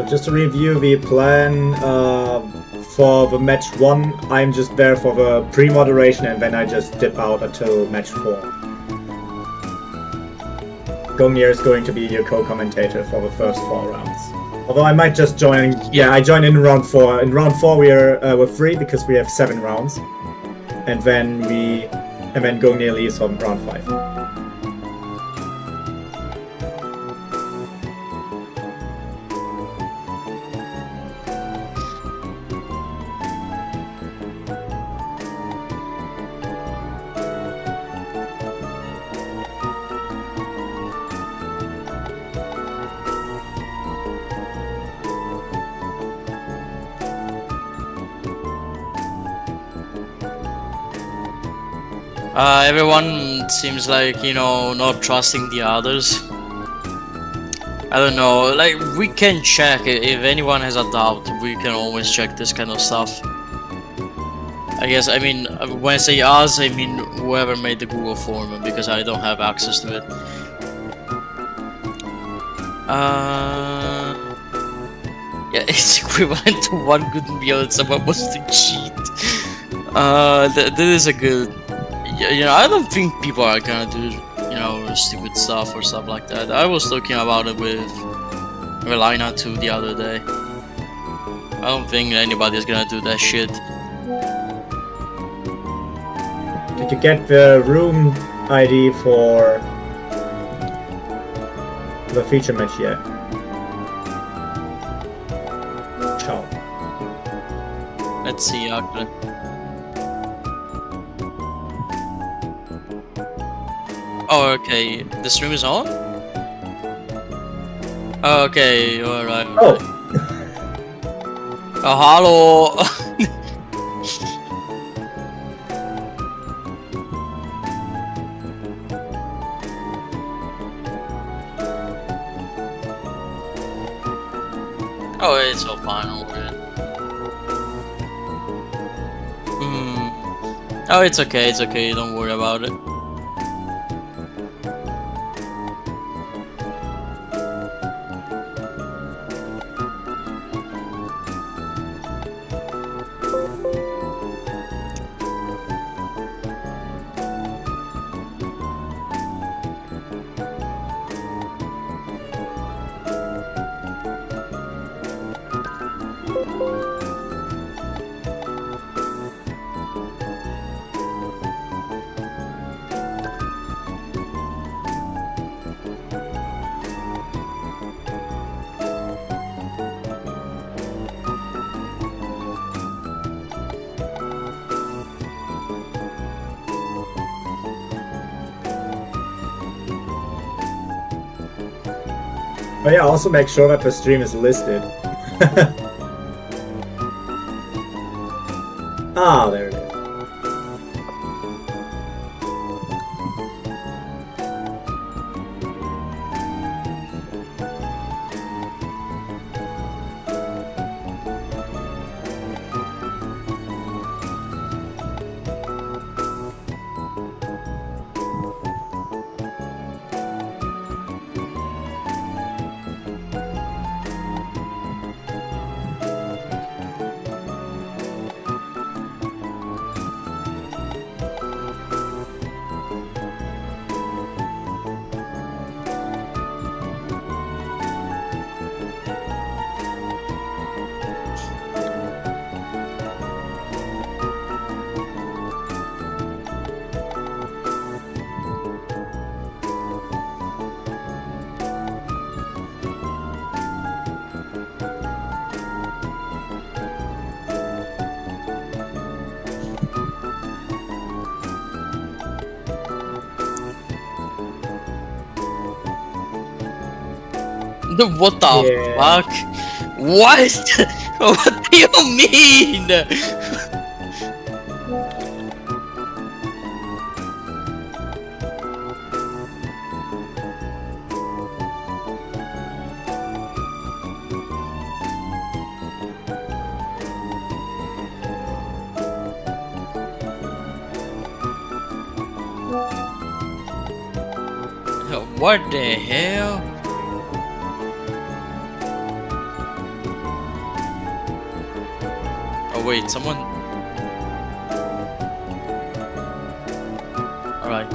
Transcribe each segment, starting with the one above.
So just to review the plan for the match 1, I'm just there for the pre-moderation and then I just dip out until match 4. Gomir is going to be your co-commentator for the first 4 rounds. Although I might just join. Yeah, I join in round 4. In round 4 we're free because we have 7 rounds, and then Gomir leaves on round 5. Everyone seems like, you know, not trusting the others. I don't know, like, we can check if anyone has a doubt, we can always check this kind of stuff. I guess, I mean, when I say us, I mean whoever made the Google form, because I don't have access to it. Yeah, it's equivalent to one good meal that someone wants to cheat. That is a good... You know, I don't think people are gonna do, you know, stupid stuff or stuff like that. I was talking about it with Relina too the other day. I don't think anybody's gonna do that shit. Did you get the room ID for the feature match yet? Ciao. Let's see, Aggro. Oh, okay. The stream is on? Okay, alright. Oh! Oh, hello! Oh, it's all fine, all good. Oh, it's okay, don't worry about it. Oh yeah, also make sure that the stream is listed. Ah, there it is. What the fuck? What? What do you mean? What the hell? Oh wait, someone. All right.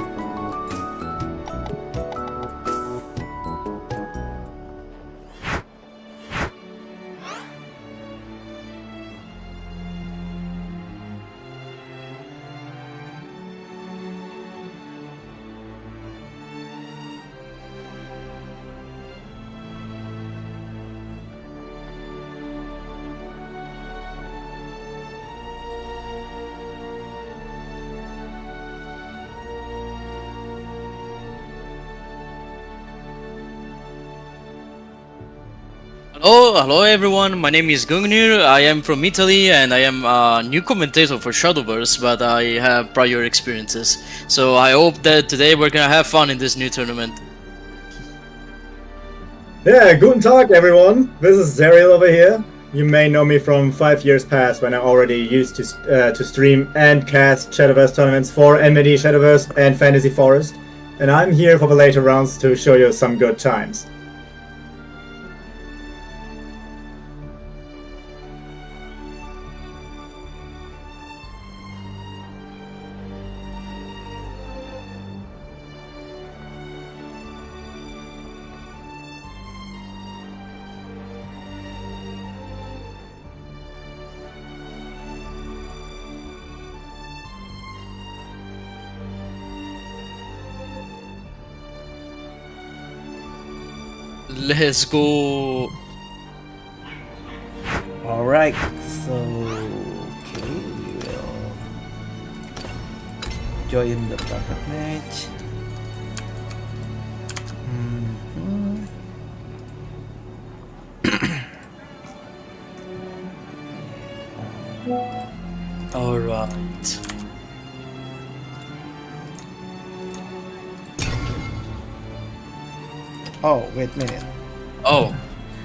Hello everyone, my name is Gungnir, I am from Italy and I am a new commentator for Shadowverse, but I have prior experiences. So I hope that today we're gonna have fun in this new tournament. Yeah, guten Tag everyone. This is Zerial over here. You may know me from 5 years past when I already used to stream and cast Shadowverse tournaments for Enmity, Shadowverse and Fantasy Forest. And I'm here for the later rounds to show you some good times. Let's go. Alright, so okay, we will join the private match. Alright. Oh, wait a minute.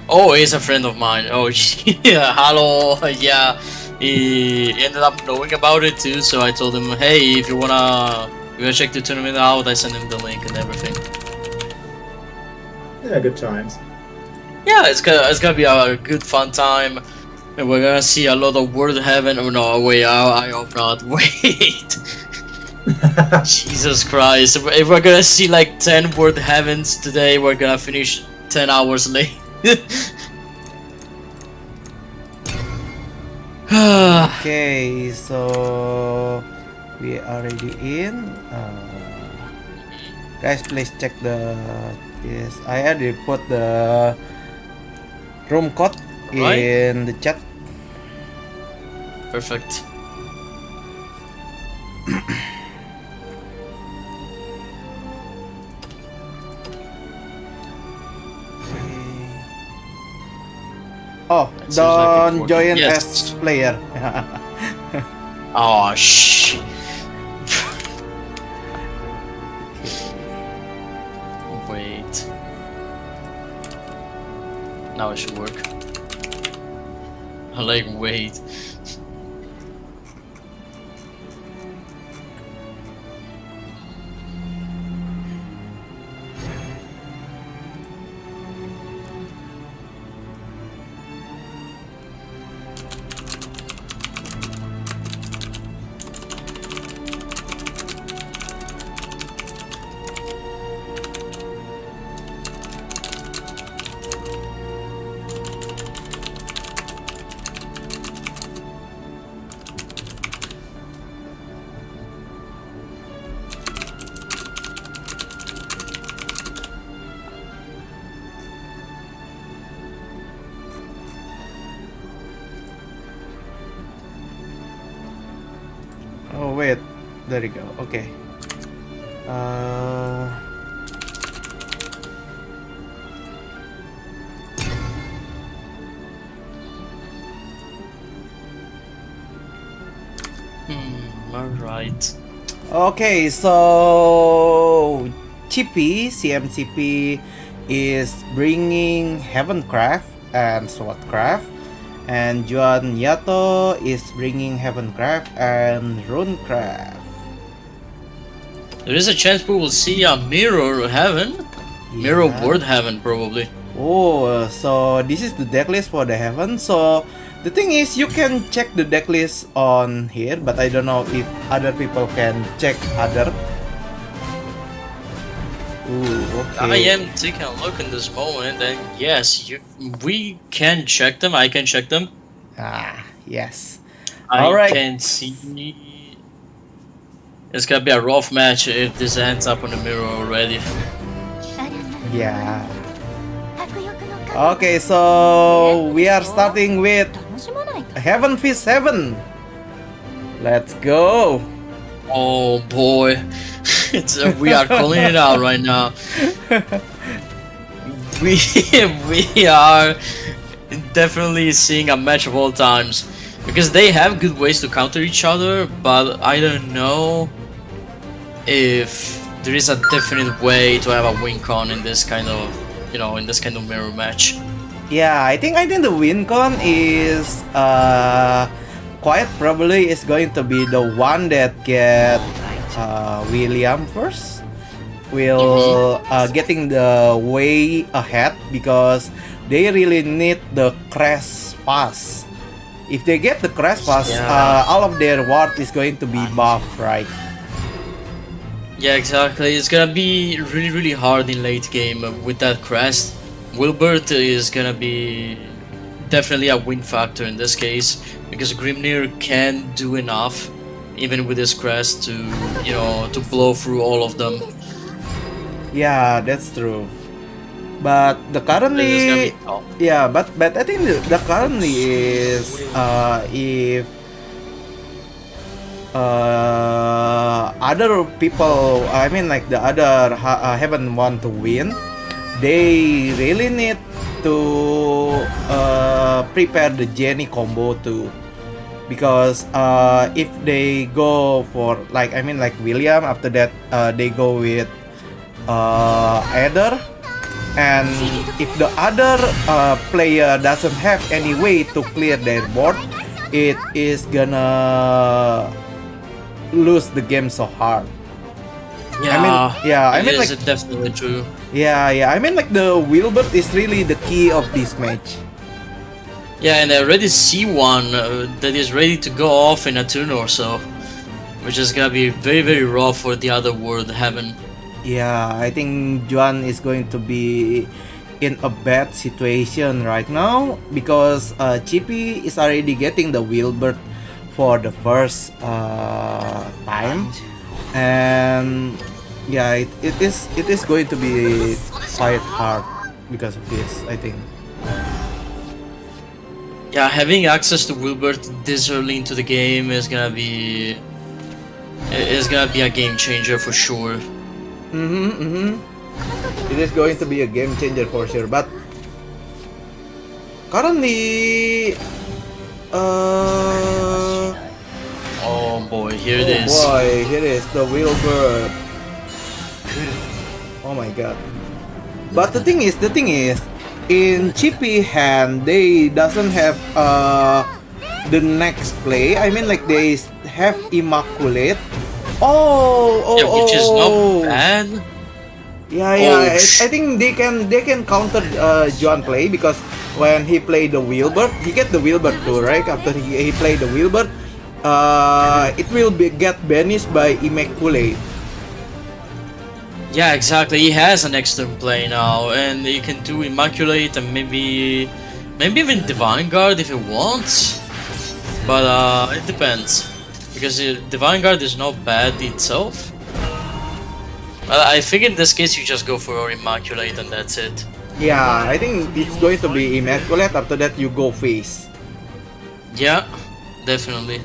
Oh, he's a friend of mine. Oh, yeah, hello, yeah. He ended up knowing about it too, so I told him, hey, if you wanna check the tournament out, I sent him the link and everything. Yeah, good times. Yeah, it's gonna be a good fun time. And we're gonna see a lot of World Heaven. Oh no, wait, I hope not. Wait. Jesus Christ. If we're gonna see like 10 World Heavens today, we're gonna finish 10 hours late. Okay, so we are already in. Guys, please check the. Yes, I already put the room code in the chat. Perfect. Oh, That seems like it's don't working. join Yes. as player. Oh shh. Wait. Now it should work. Like wait. Oh wait, there you go. Okay. Alright. Okay, so Chippy CMCP is bringing Heavencraft and Swordcraft, and Juan Yato is bringing Heavencraft and Runecraft. There is a chance we will see a mirror heaven. Mirror Yeah. World Heaven probably. Oh, so this is the deck list for the Heaven. So The thing is, you can check the deck list on here, but I don't know if other people can check other. Ooh, okay. I am taking a look in this moment, and yes, we can check them. I can check them. Ah, yes. I Alright. can see. It's gonna be a rough match if this ends up on the mirror already. Yeah. Okay, so we are starting with Heaven Fist Heaven. Let's go. Oh boy, we are calling it out right now. We are definitely seeing a match of all times because they have good ways to counter each other, but I don't know if there is a definite way to have a win con in this kind of, in this kind of mirror match. Yeah, I think the win con is quite probably is going to be the one that get William first. Will getting the way ahead because they really need the crash pass. If they get the crash pass, all of their ward is going to be buffed, right? Yeah, exactly. It's gonna be really hard in late game with that crest. Wilbert is gonna be definitely a win factor in this case because Grimnir can do enough, even with his crest, to to blow through all of them. Yeah, that's true. But the currently, yeah, but I think the currently is if other people, I mean like the other haven't want to win, they really need to prepare the Jenny combo too, because if they go for like William, after that they go with Adder, and if the other player doesn't have any way to clear their board, it is gonna lose the game so hard. Yeah, I mean, is definitely true. Yeah, I mean like the Wilbert is really the key of this match. Yeah, and I already see one that is ready to go off in a turn or so, which is gonna be very rough for the other world heaven. Yeah, I think Juan is going to be in a bad situation right now because Chippy is already getting the Wilbert for the first time, and yeah, it is going to be quite hard because of this, I think. Yeah, having access to Wilbert this early into the game is gonna be a game changer for sure. It is going to be a game changer for sure, but currently, oh boy, here it is. Oh boy, here is the Wilbur. Oh my god! But the thing is, in Chippy hand, they doesn't have the next play. I mean, like they have Immaculate. Which is not bad. Yeah. I think they can counter John play because when he played the Wilbert, he get the Wilbert too, right? After he played the Wilbert, it will get banished by Immaculate. Yeah, exactly. He has an extra play now, and he can do Immaculate and maybe even Divine Guard if he wants. But it depends. Because Divine Guard is not bad itself. I think in this case you just go for Immaculate and that's it. Yeah, I think it's going to be Immaculate. After that you go face. Yeah, definitely.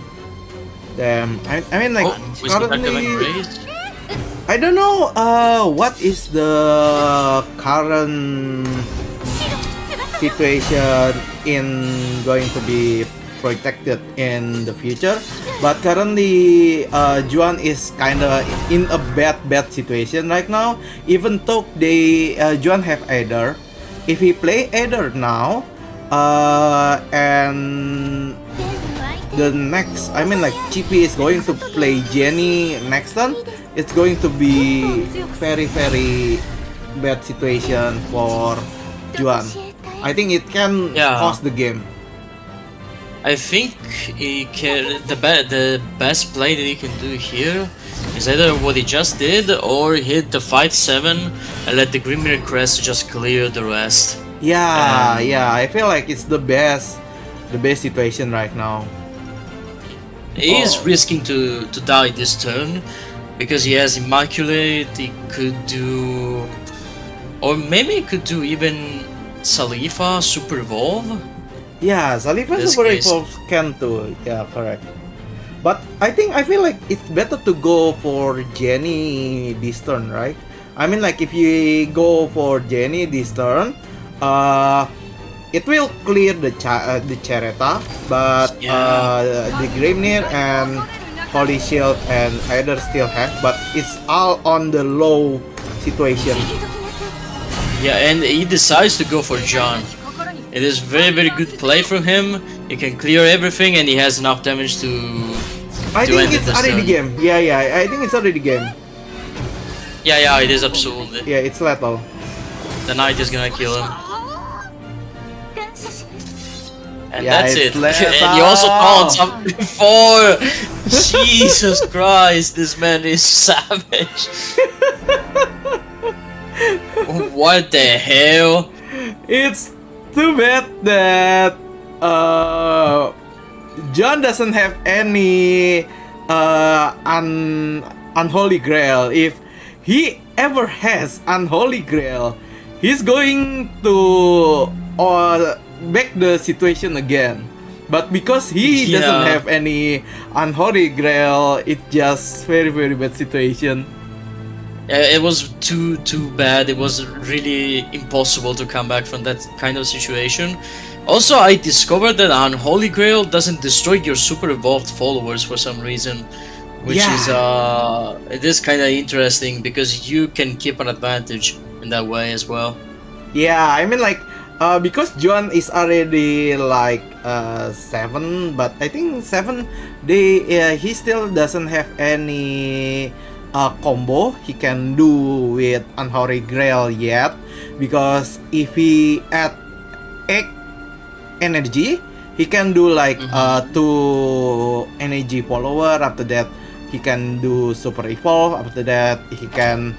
Damn, I mean like currently, raise? I don't know what is the current situation in going to be protected in the future, but currently Juan is kinda in a bad situation right now. Even though Juan have Adder, if he play Adder now, and the next, I mean like Chippy is going to play Jenny next turn, it's going to be very bad situation for Juan. I think it can cost the game. I think the best play that he can do here is either what he just did or hit the 5-7 and let the Grimir Crest just clear the rest. Yeah, And yeah. I feel like it's the best situation right now. he is risking to die this turn because he has Immaculate. He could do, or maybe he could do even Salifa Super Evolve. Yeah, Salifa This Super case. Evolve can too. Yeah, correct. But I feel like it's better to go for Jenny this turn, right? I mean, like if you go for Jenny this turn, it will clear the Chareta, but the Grimnir and Holy Shield and either still have, but it's all on the low situation. Yeah, and he decides to go for John. It is very good play from him. He can clear everything and he has enough damage to I to think end it's this already turn. game. Yeah, I think it's already game. Yeah, it is absolutely. Yeah, it's lethal. The knight is gonna kill him. And Yeah, that's it's it. lethal. And he also taunts up before. Jesus Christ, this man is savage. What the hell? It's too bad that John doesn't have any unholy grail. If he ever has unholy grail, he's going to back the situation again. But because he doesn't have any unholy grail, it's just very bad situation. It was too bad. It was really impossible to come back from that kind of situation. Also, I discovered that Unholy Grail doesn't destroy your super evolved followers for some reason, which is it is kind of interesting because you can keep an advantage in that way as well. Yeah, I mean like because John is already like 7, but I think 7 he still doesn't have any combo he can do with Unholy Grail yet, because if he add 8 energy, he can do like 2 energy follower. After that, he can do super evolve. After that, he can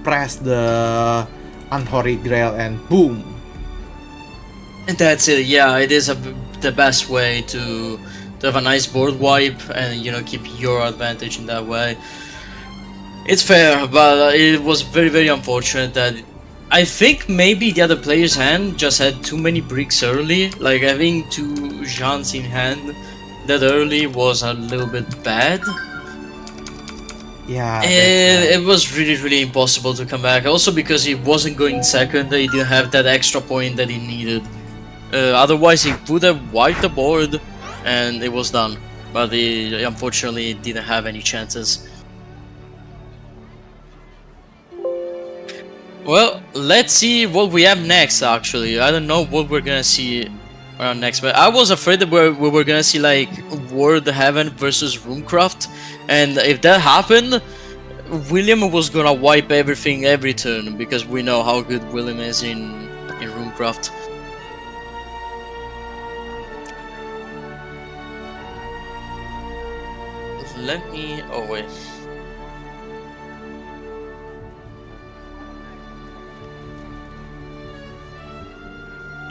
press the Unholy Grail and boom. And that's it. Yeah, it is the best way to have a nice board wipe and keep your advantage in that way. It's fair, but it was very unfortunate that I think maybe the other player's hand just had too many bricks early. Like having 2 Jeans in hand that early was a little bit bad. Yeah, It was really impossible to come back. Also because he wasn't going second, he didn't have that extra point that he needed. Otherwise he would have wiped the board and it was done. But he unfortunately didn't have any chances. Well, let's see what we have next. Actually, I don't know what we're gonna see next, but I was afraid that we were gonna see like World Heaven versus Runecraft, and if that happened, William was gonna wipe everything every turn because we know how good William is in Runecraft. Let me. Oh wait.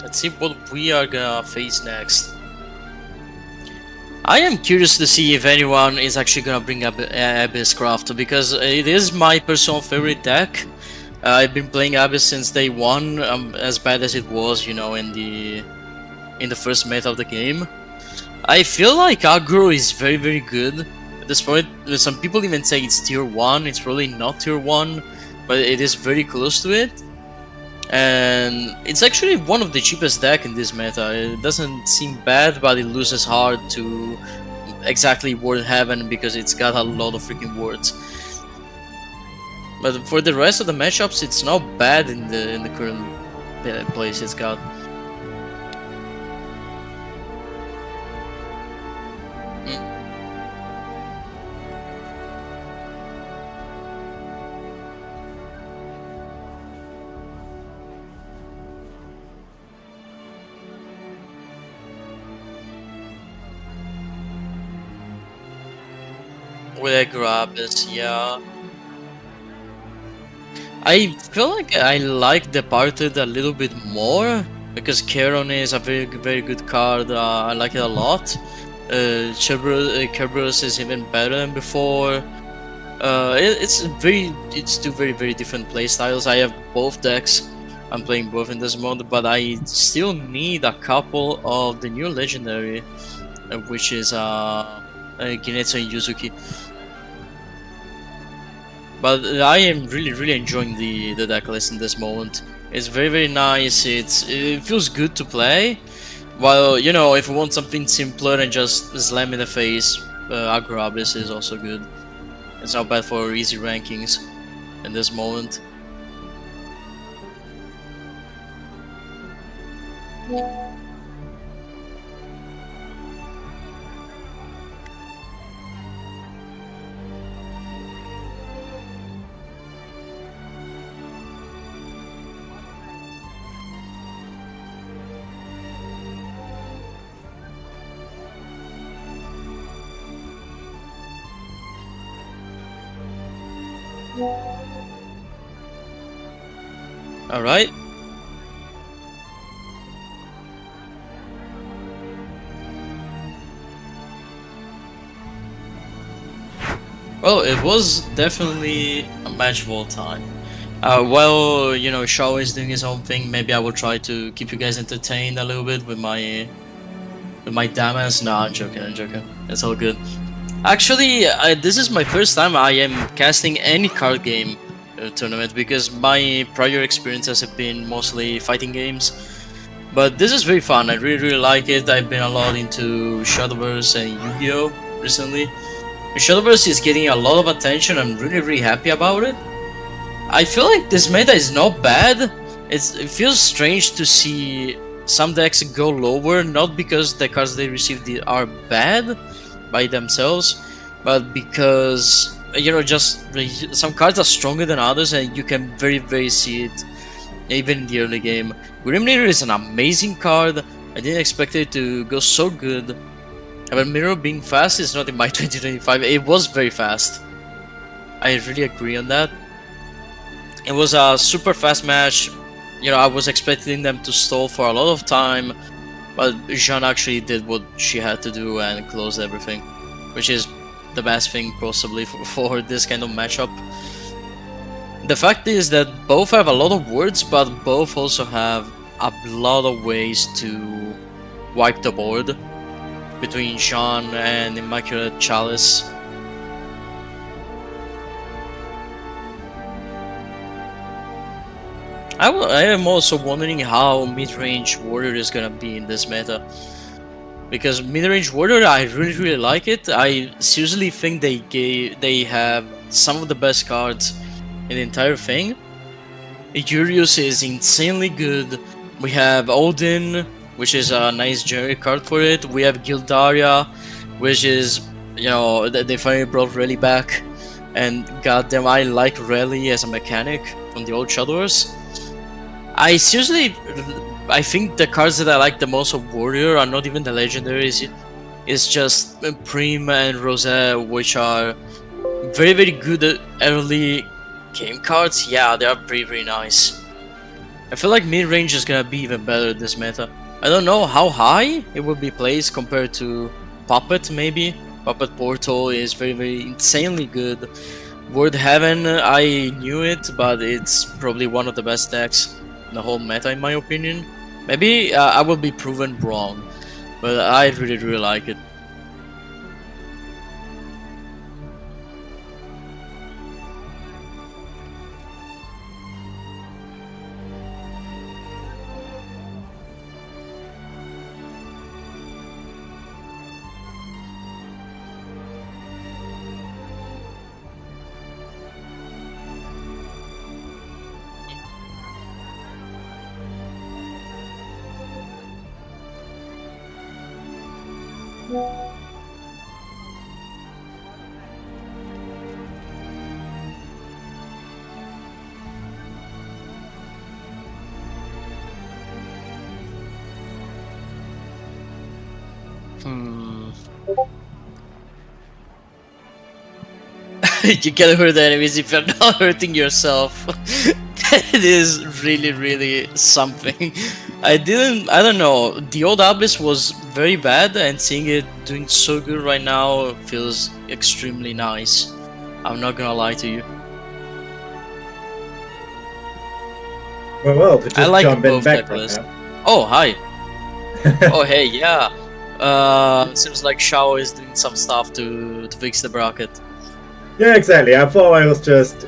Let's see what we are gonna face next. I am curious to see if anyone is actually gonna bring up Abysscraft, because it is my personal favorite deck. I've been playing Abyss since day one, as bad as it was, in the first meta of the game. I feel like Aggro is very good. At this point, some people even say it's tier 1. It's probably not tier 1, but it is very close to it. And it's actually one of the cheapest deck in this meta. It doesn't seem bad, but it loses hard to exactly World Heaven because it's got a lot of freaking wards. But for the rest of the matchups, it's not bad in the current place it's got. With a Grabus, yeah. I feel like I like Departed a little bit more because Charon is a very good card. I like it a lot. Kerberos is even better than before. It's two very different play styles. I have both decks. I'm playing both in this mode, but I still need a couple of the new legendary, which is Ginetsu and Yuzuki. But I am really enjoying the deck list in this moment. It's very nice. It feels good to play. While, you know, if you want something simpler and just slam in the face, Aggro Abyss is also good. It's not bad for easy rankings in this moment. Alright. Well, it was definitely a match of all time. While, you know, Shao is doing his own thing, maybe I will try to keep you guys entertained a little bit with my damage. No, I'm joking. It's all good. Actually, this is my first time I am casting any card game tournament because my prior experiences have been mostly fighting games. But this is very fun. I really like it. I've been a lot into Shadowverse and Yu-Gi-Oh! Recently. Shadowverse is getting a lot of attention. I'm really happy about it. I feel like this meta is not bad. It feels strange to see some decks go lower, not because the cards they received are bad by themselves, but because, you know, just some cards are stronger than others and you can very see it even in the early game. Grim Leader is an amazing card. I didn't expect it to go so good. But Mirror being fast is not in my 2025. It was very fast. I really agree on that. It was a super fast match. You know, I was expecting them to stall for a lot of time, but Jean actually did what she had to do and closed everything, which is the best thing possibly for this kind of matchup. The fact is that both have a lot of words, but both also have a lot of ways to wipe the board. Between Jean and Immaculate Chalice. I am also wondering how mid-range Warrior is gonna be in this meta. Because mid-range Warrior, I really like it. I seriously think they have some of the best cards in the entire thing. Urius is insanely good. We have Odin, which is a nice generic card for it. We have Gildaria, which is, you know, they finally brought Rally back. And goddamn, I like Rally as a mechanic from the old Shadowverse. I think the cards that I like the most of Warrior are not even the legendaries. It's just Prima and Rosette, which are very good early game cards. Yeah, they are very nice. I feel like mid-range is gonna be even better this meta. I don't know how high it will be placed compared to Puppet, maybe. Puppet Portal is very insanely good. Word Heaven, I knew it, but it's probably one of the best decks in the whole meta in my opinion. Maybe I will be proven wrong, but I really like it. You can hurt the enemies if you're not hurting yourself. That is really, really something. I don't know. The old Abyss was very bad, and seeing it doing so good right now feels extremely nice. I'm not gonna lie to you. Well, to just I like jump in both back right decklist. now. Oh, hi. Oh, hey, yeah. Seems like Shao is doing some stuff to fix the bracket. Yeah, exactly. I thought I was just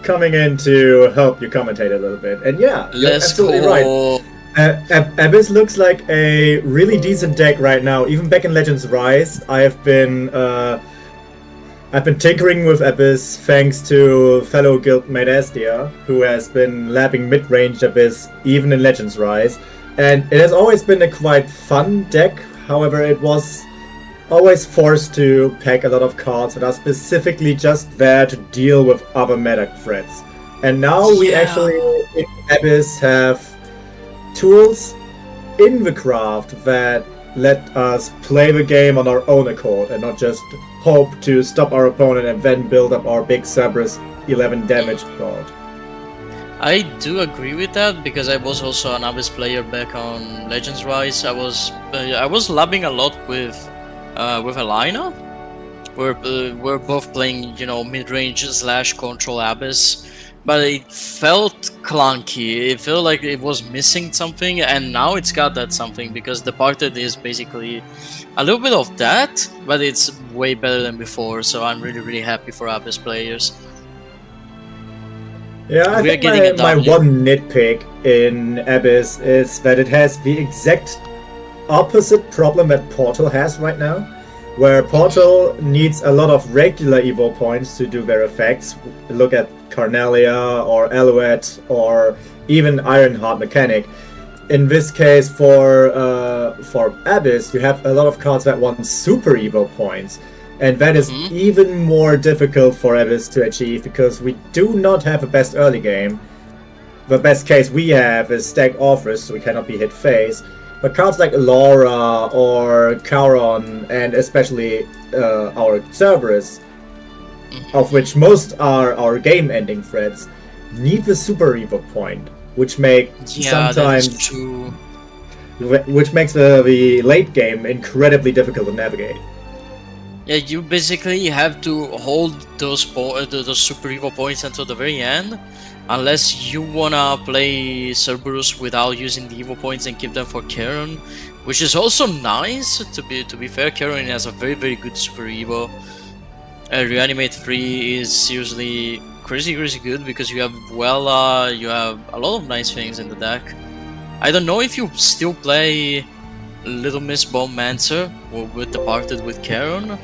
coming in to help you commentate a little bit. And yeah, you're Let's absolutely go. right. Abyss looks like a really decent deck right now. Even back in Legends Rise, I've been tinkering with Abyss thanks to fellow guildmate Astia, who has been lapping mid-range Abyss even in Legends Rise. And it has always been a quite fun deck. However, it was always forced to pack a lot of cards that are specifically just there to deal with other meta threats. And now we actually, in Abyss, have tools in the craft that let us play the game on our own accord and not just hope to stop our opponent and then build up our big Cerberus 11 damage board. I do agree with that because I was also an Abyss player back on Legends Rise. I was labbing a lot with Alina. We're both playing, you know, mid-range / control Abyss, but it felt clunky. It felt like it was missing something, and now it's got that something because the Departed is basically a little bit of that, but it's way better than before. So I'm really, really happy for Abyss players. Yeah, I think my one nitpick in Abyss is that it has the exact opposite problem that Portal has right now, where Portal needs a lot of regular Evo points to do their effects. Look at Carnelia or Alouette or even Ironheart Mechanic. In this case, for Abyss, you have a lot of cards that want super Evo points. And that is even more difficult for Abyss to achieve because we do not have a best early game. The best case we have is stack offers, so we cannot be hit face. But cards like Laura or Charon, and especially our Cerberus, of which most are our game-ending threats, need the Super Evo point, which make sometimes which makes the late game incredibly difficult to navigate. Yeah, you basically have to hold those Super Evo points until the very end, unless you wanna play Cerberus without using the Evo points and keep them for Charon, which is also nice. To be fair, Charon has a very, very good Super Evo. Reanimate 3 is seriously crazy good because you have you have a lot of nice things in the deck. I don't know if you still play Little Miss Bowmancer with Departed with Charon,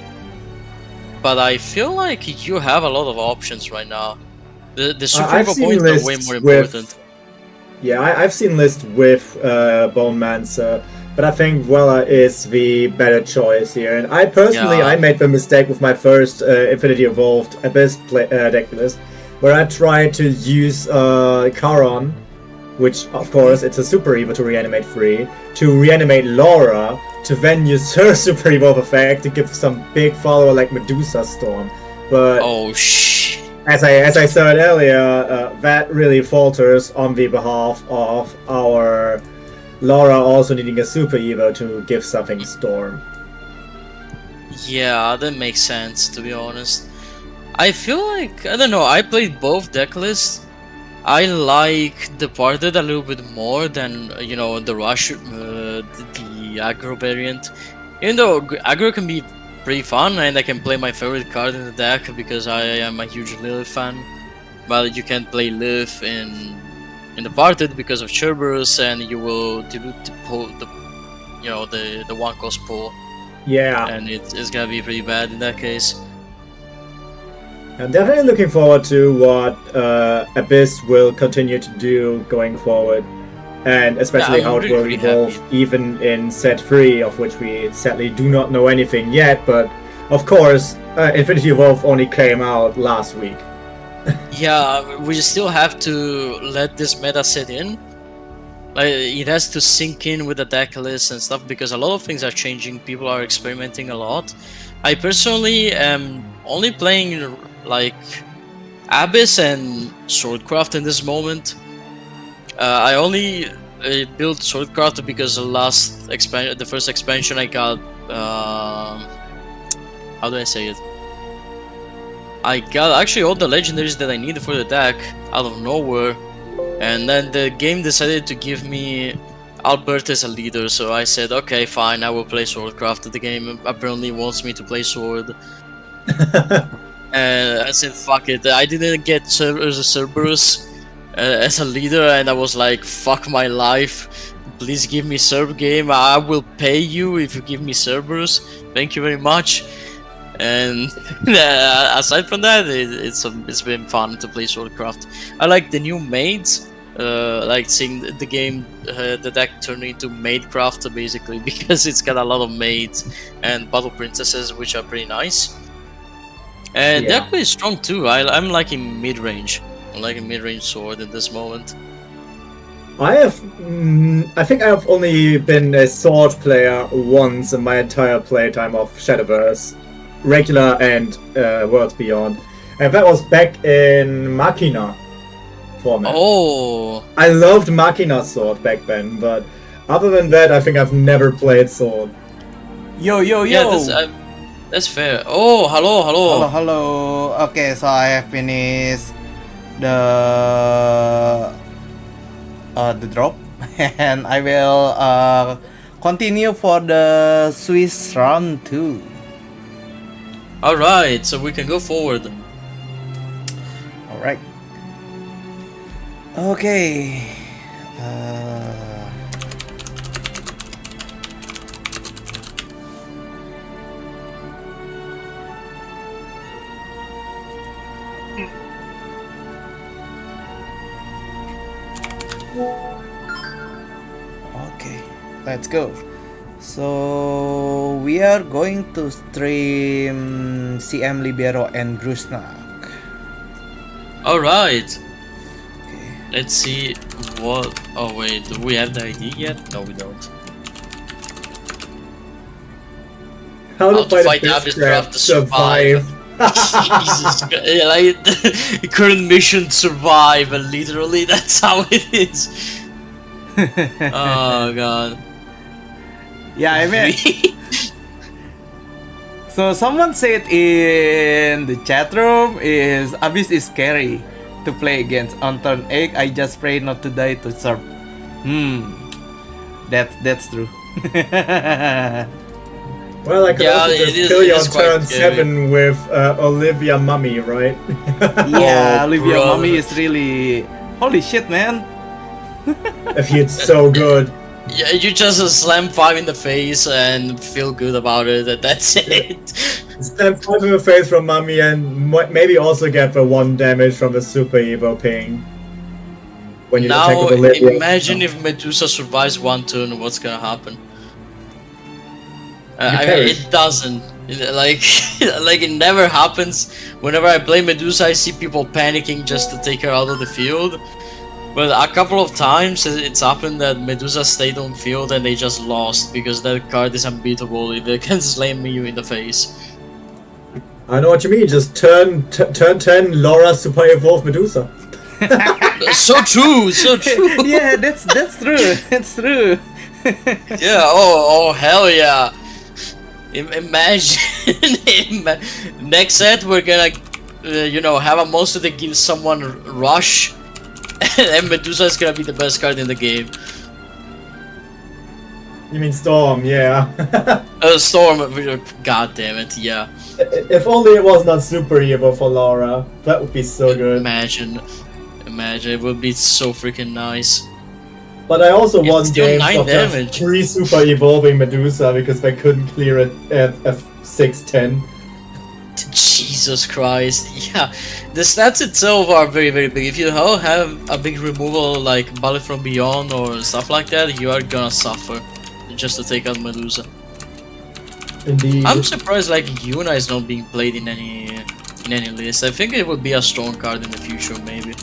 but I feel like you have a lot of options right now. The Super Evo points are way more important. Yeah, I've seen lists with Bowmancer, but I think Vuela is the better choice here. And I personally, I made the mistake with my first Infinity Evolved Abyss deck list, where I tried to use Charon, which of course it's a Super Evo to reanimate 3, to reanimate Laura, to then use her Super Evolve effect to give some big follower like Medusa Storm. But as I said earlier, that really falters on the behalf of our Laura also needing a Super Evo to give something Storm. Yeah, that makes sense, to be honest. I feel like, I don't know, I played both deck lists. I like Departed a little bit more than, you know, the Rush, the Aggro variant. Even though Aggro can be pretty fun and I can play my favorite card in the deck because I am a huge Lilith fan. But you can't play Lilith in Departed because of Cerberus, and you will dilute the one cost pool. Yeah. And it's gonna be pretty bad in that case. I'm definitely looking forward to what Abyss will continue to do going forward, and especially how it will evolve even in set 3, of which we sadly do not know anything yet, but of course Infinity Evolve only came out last week. Yeah, we still have to let this meta set in, Like it has to sink in with the deck list and stuff because a lot of things are changing. People are experimenting a lot. I personally am only playing like Abyss and Swordcraft in this moment. I only built Swordcraft because the first expansion I got. How do I say it? I got actually all the legendaries that I needed for the deck out of nowhere, and then the game decided to give me Albert as a leader, so I said, okay, fine, I will play Swordcraft. The game apparently wants me to play Sword. And I said, fuck it. I didn't get Cerberus as a leader, and I was like, fuck my life. Please give me Cerb game. I will pay you if you give me Cerberus. Thank you very much. And aside from that, it's been fun to play Swordcraft. I like the new maids. Like seeing the game, the deck turn into maidcraft basically, because it's got a lot of maids and battle princesses, which are pretty nice. And they're pretty strong too. I'm liking mid-range. I'm liking mid-range sword in this moment. I think I have only been a sword player once in my entire playtime of Shadowverse, regular and Worlds Beyond, and that was back in Machina format. Oh, I loved Machina sword back then, but other than that, I think I've never played sword. Yo. yeah, that's fair. Oh, hello. Hello. Okay, so I have finished the drop, and I will continue for the Swiss round 2. All right, so we can go forward. All right. Okay. Okay, let's go. So we are going to stream CM Libero and Grusnak. All right. Okay. Let's see what. Oh wait, do we have the ID yet? No, we don't. How to fight Abyss Craft to survive. Jesus Christ. Yeah, like the current mission survive, and literally that's how it is. Oh god. Yeah, I mean. So someone said in the chat room is Abyss is scary to play against. On turn 8, I just pray not to die to serve. That's true. Well, I could also just kill you on turn scary. 7 with Olivia Mummy, right? Yeah, Oh, Olivia brother. Mommy is really holy shit, man. If it's so good. Yeah, you just slam 5 in the face and feel good about it, and that's it. Stab 5 in the face from Mummy and maybe also get the 1 damage from the Super Evo ping. When you attack Now with Olivia. imagine if Medusa survives 1 turn, what's gonna happen? I mean, perish. it doesn't. Like it never happens. Whenever I play Medusa, I see people panicking just to take her out of the field. But a couple of times it's happened that Medusa stayed on field and they just lost because that card is unbeatable. They can slam you in the face. I know what you mean. Just turn 10 Laura Super Evolved Medusa. So true, so true. Yeah, that's true. That's true. Yeah. Oh, hell yeah. Imagine next set we're gonna, have a monster that gives someone rush, and Medusa is gonna be the best card in the game. You mean Storm, yeah. Storm, god damn it, yeah. If only it was not Super Evo for Laura. That would be so good. Imagine, it would be so freaking nice. But I also won It's still games 9 of just damage. 3 Super Evolving Medusa because they couldn't clear it at F6-10. Jesus Christ, yeah. The stats itself are very, very big. If you don't have a big removal like Ballet from Beyond or stuff like that, you are gonna suffer just to take out Medusa. Indeed. I'm surprised like Yuna is not being played in any list. I think it would be a strong card in the future, maybe.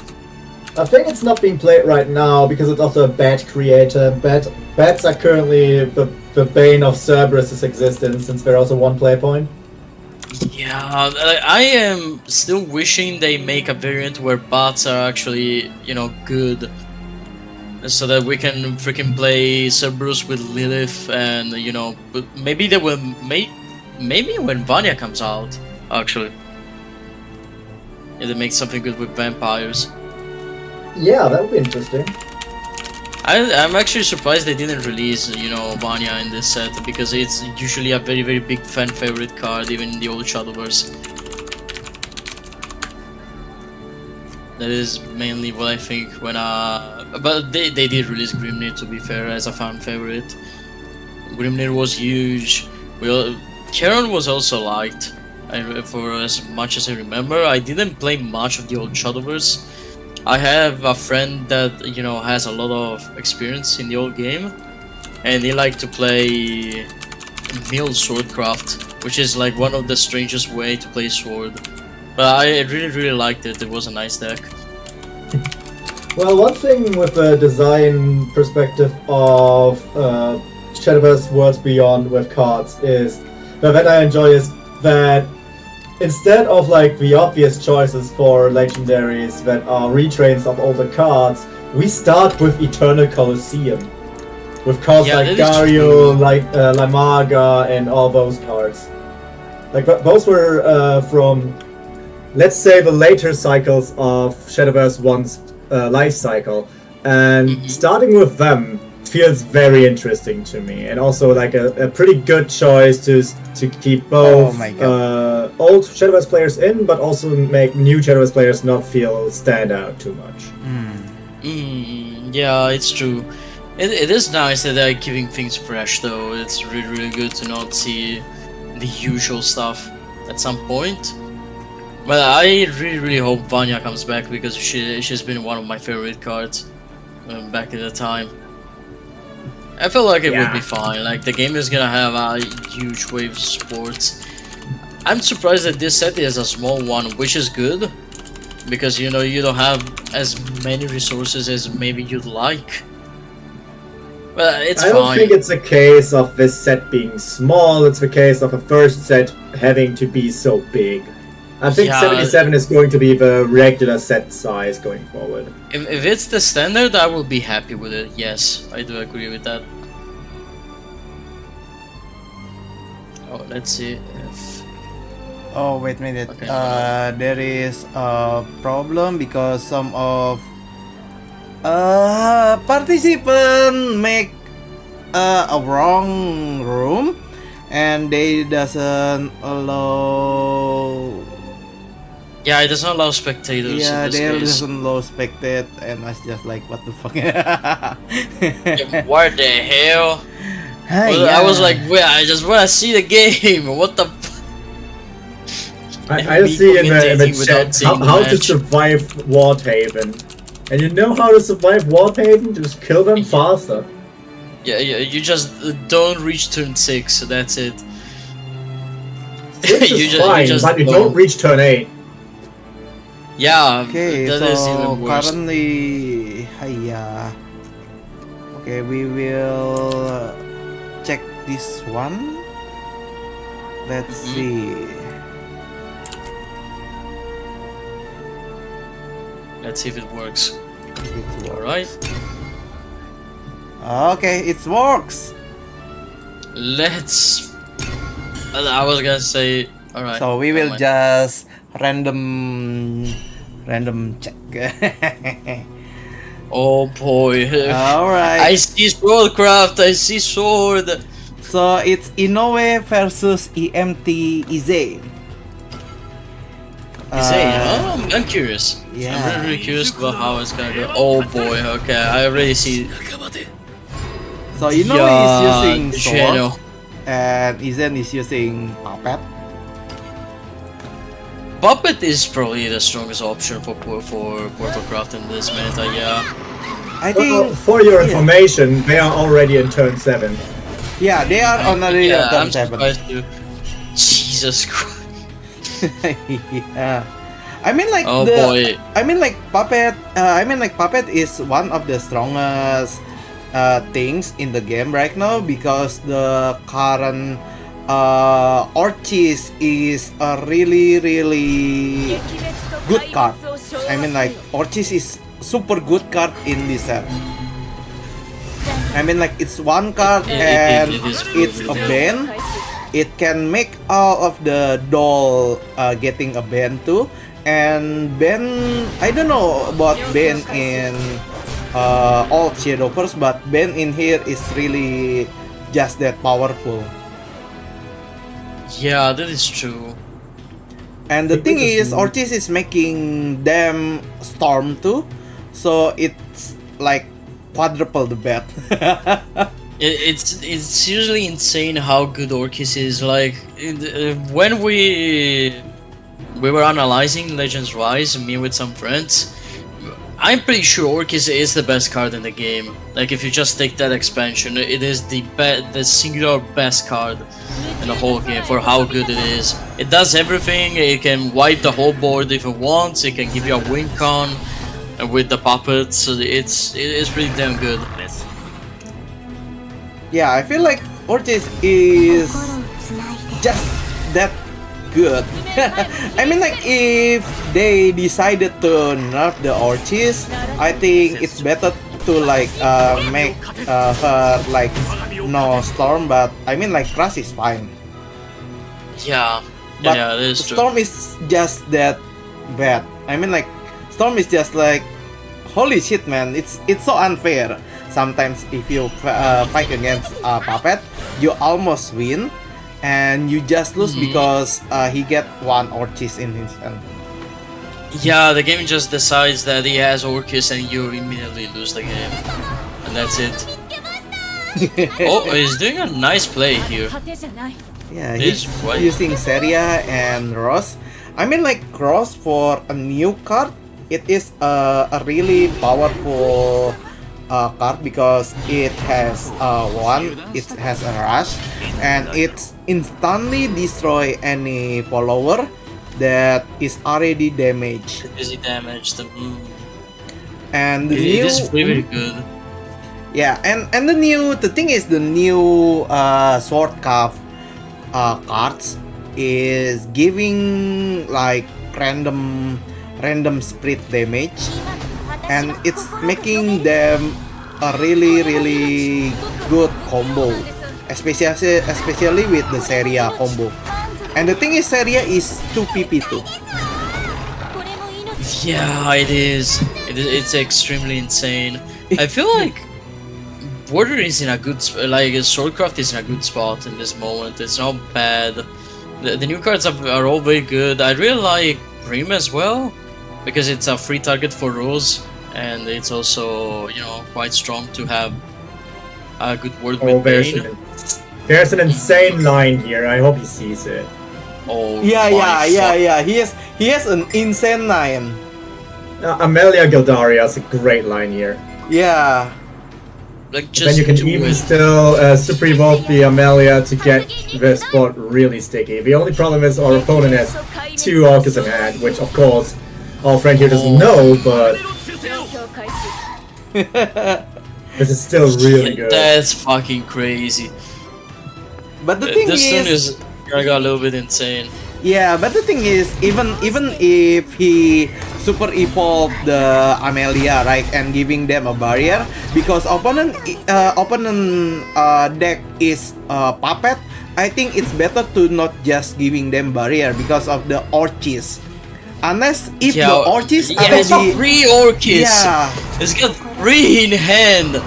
I think it's not being played right now because it's also a bad creator. Bats are currently the bane of Cerberus' existence since they're also one play point. Yeah, I am still wishing they make a variant where bots are actually, you know, good. So that we can freaking play Cerberus with Lilith and, you know, but maybe they will maybe when Vanya comes out, actually. Yeah, they make something good with vampires. Yeah, that would be interesting. I'm actually surprised they didn't release, you know, Vanya in this set because it's usually a very, very big fan favorite card, even in the old Shadowverse. That is mainly what I think when but they did release Grimnir, to be fair, as a fan favorite. Grimnir was huge. Charon was also liked, for as much as I remember. I didn't play much of the old Shadowverse. I have a friend that, you know, has a lot of experience in the old game, and he liked to play Mill Swordcraft, which is like one of the strangest way to play sword. But I really liked it. It was a nice deck. Well, one thing with the design perspective of Shadowverse Worlds Beyond with cards is that I enjoy is that instead of like the obvious choices for legendaries that are retrains of older cards, we start with Eternal Colosseum. With cards like Dario, like Lamaga, and all those cards. Like those were from, let's say, the later cycles of Shadowverse 1's life cycle, and starting with them feels very interesting to me, and also like a pretty good choice to keep both old Shadowverse players in, but also make new Shadowverse players not feel stand out too much. Yeah, it's true. It is nice that they're keeping things fresh, though. It's really good to not see the usual stuff at some point. But I really hope Vanya comes back because she's been one of my favorite cards back at the time. I feel like it will be fine. Like the game is gonna have a huge wave of sports. I'm surprised that this set is a small one, which is good because, you know, you don't have as many resources as maybe you'd like. But it's fine. I don't think it's a case of this set being small. It's the case of a first set having to be so big. I think 77 is going to be the regular set size going forward. If it's the standard, I will be happy with it. Yes, I do agree with that. Oh, let's see if... Oh, wait a minute. Okay. There is a problem because some of participants make a wrong room and they doesn't allow. Yeah, it doesn't allow spectators. Yeah, they case. doesn't allow spectate, and I was just like, what the fuck? What the hell? I was like, wait, I just want to see the game. What the? I see in the chat how to survive Wardhaven, and you know how to survive Wardhaven? Just kill them faster. Yeah, you just don't reach turn 6. So that's it. Which is fine, but you don't reach turn 8. Yeah, okay, that is even worse. Currently, okay, we will check this one. Let's see. Let's see if it works. Alright. Okay, it works. Let's... I was gonna say... Alright. So we will just random check. Oh boy. Alright. I see Swordcraft, I see Sword. So it's Inoue versus EMT Ize. I'm curious. Yeah. I'm really curious about how it's gonna go. Oh boy, okay, I already see. So Inoue is using Shadow. sword, and Izen is using puppet. Puppet is probably the strongest option for Portalcraft in this meta, yeah. I think. For your information, they are already in turn 7. Yeah, they are already on turn 7. Jesus Christ. Yeah. I mean like Oh the boy. I mean like Puppet is one of the strongest things in the game right now because the current Orchis is a really good card. I mean like Orchis is super good card in this set. I mean like it's one card Yeah, and it is really it's a good. ban. It can make all of the doll getting a ban too. And ban, I don't know about ban in all Shadowverse, but ban in here is really just that powerful. Yeah, that is true. And the thing is, Orchis is making them storm too, so it's like quadruple the bet. It's usually insane how good Orchis is. Like when we were analyzing Legends Rise, me with some friends, I'm pretty sure Orchis is the best card in the game. Like if you just take that expansion, it is the singular best card in the whole game for how good it is. It does everything. It can wipe the whole board if it wants. It can give you a win con with the puppets. So it's pretty damn good. Yeah, I feel like Orchis is just that good. I mean like if they decided to nerf the Orchis, I think it's better to like make her like no storm, but I mean like Crush is fine. Yeah, But yeah, that is true. Storm is just that bad. I mean like Storm is just like holy shit man, it's so unfair. Sometimes if you fight against Puppet, you almost win and you just lose because he get one Orchis in his hand. Yeah, the game just decides that he has Orchis and you immediately lose the game. And that's it. Oh, he's doing a nice play here. Yeah, He's he's quite- using Seria and Ross. I mean like Ross for a new card, it is a really powerful card because it has it has a rush and it's instantly destroy any follower that is already damaged. Is he damaged? And the It new is very good. yeah, and the thing is the new sword cuff cards is giving like random split damage, and it's making them a really good combo, especially with the Seria combo. And the thing is, Seria is 2PP too. Yeah, it is. It's extremely insane. I feel like Warrior is in a good like Swordcraft is in a good spot in this moment. It's not bad. The new cards are all very good. I really like Rune as well because it's a free target for Rose, and it's also quite strong to have a good word Oh, with Bane. there's an insane line here. I hope he sees it. Oh Yeah. my He has an insane line. Amelia Gildaria is a great line here. Yeah. Like Then you can do even it. still super evolve the Amelia to get this spot really sticky. The only problem is our opponent has 2 Orcus in hand, which of course our friend here doesn't know, but this is still really good. That's fucking crazy. But the thing This is, one is gonna go a little bit insane. yeah, but the thing is, even if he super evolve the Amelia, right, and giving them a barrier, because opponent deck is Puppet, I think it's better to not just giving them barrier because of the Orchis. Unless if the Orchis it's already, 3 Orchis. yeah, It's got 3 in hand.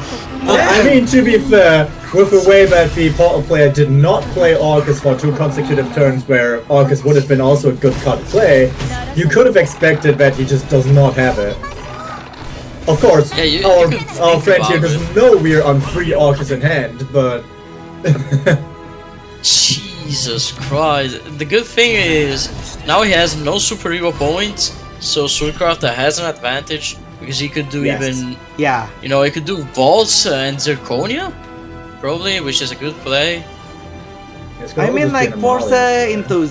I mean, to be fair, with the way that the Portal player did not play Orcus for 2 consecutive turns where Orcus would have been also a good card to play, you could have expected that he just does not have it. Of course, Yeah, you our can think friend here about doesn't know we're on 3 Orcus in hand, but... Jesus Christ. The good thing is, now he has no super hero points, so Swordcraft has an advantage because he could do Yes. even, yeah. he could do Vaults and Zirconia, probably, which is a good play. It's I gonna mean, almost like be an Forza anomaly. into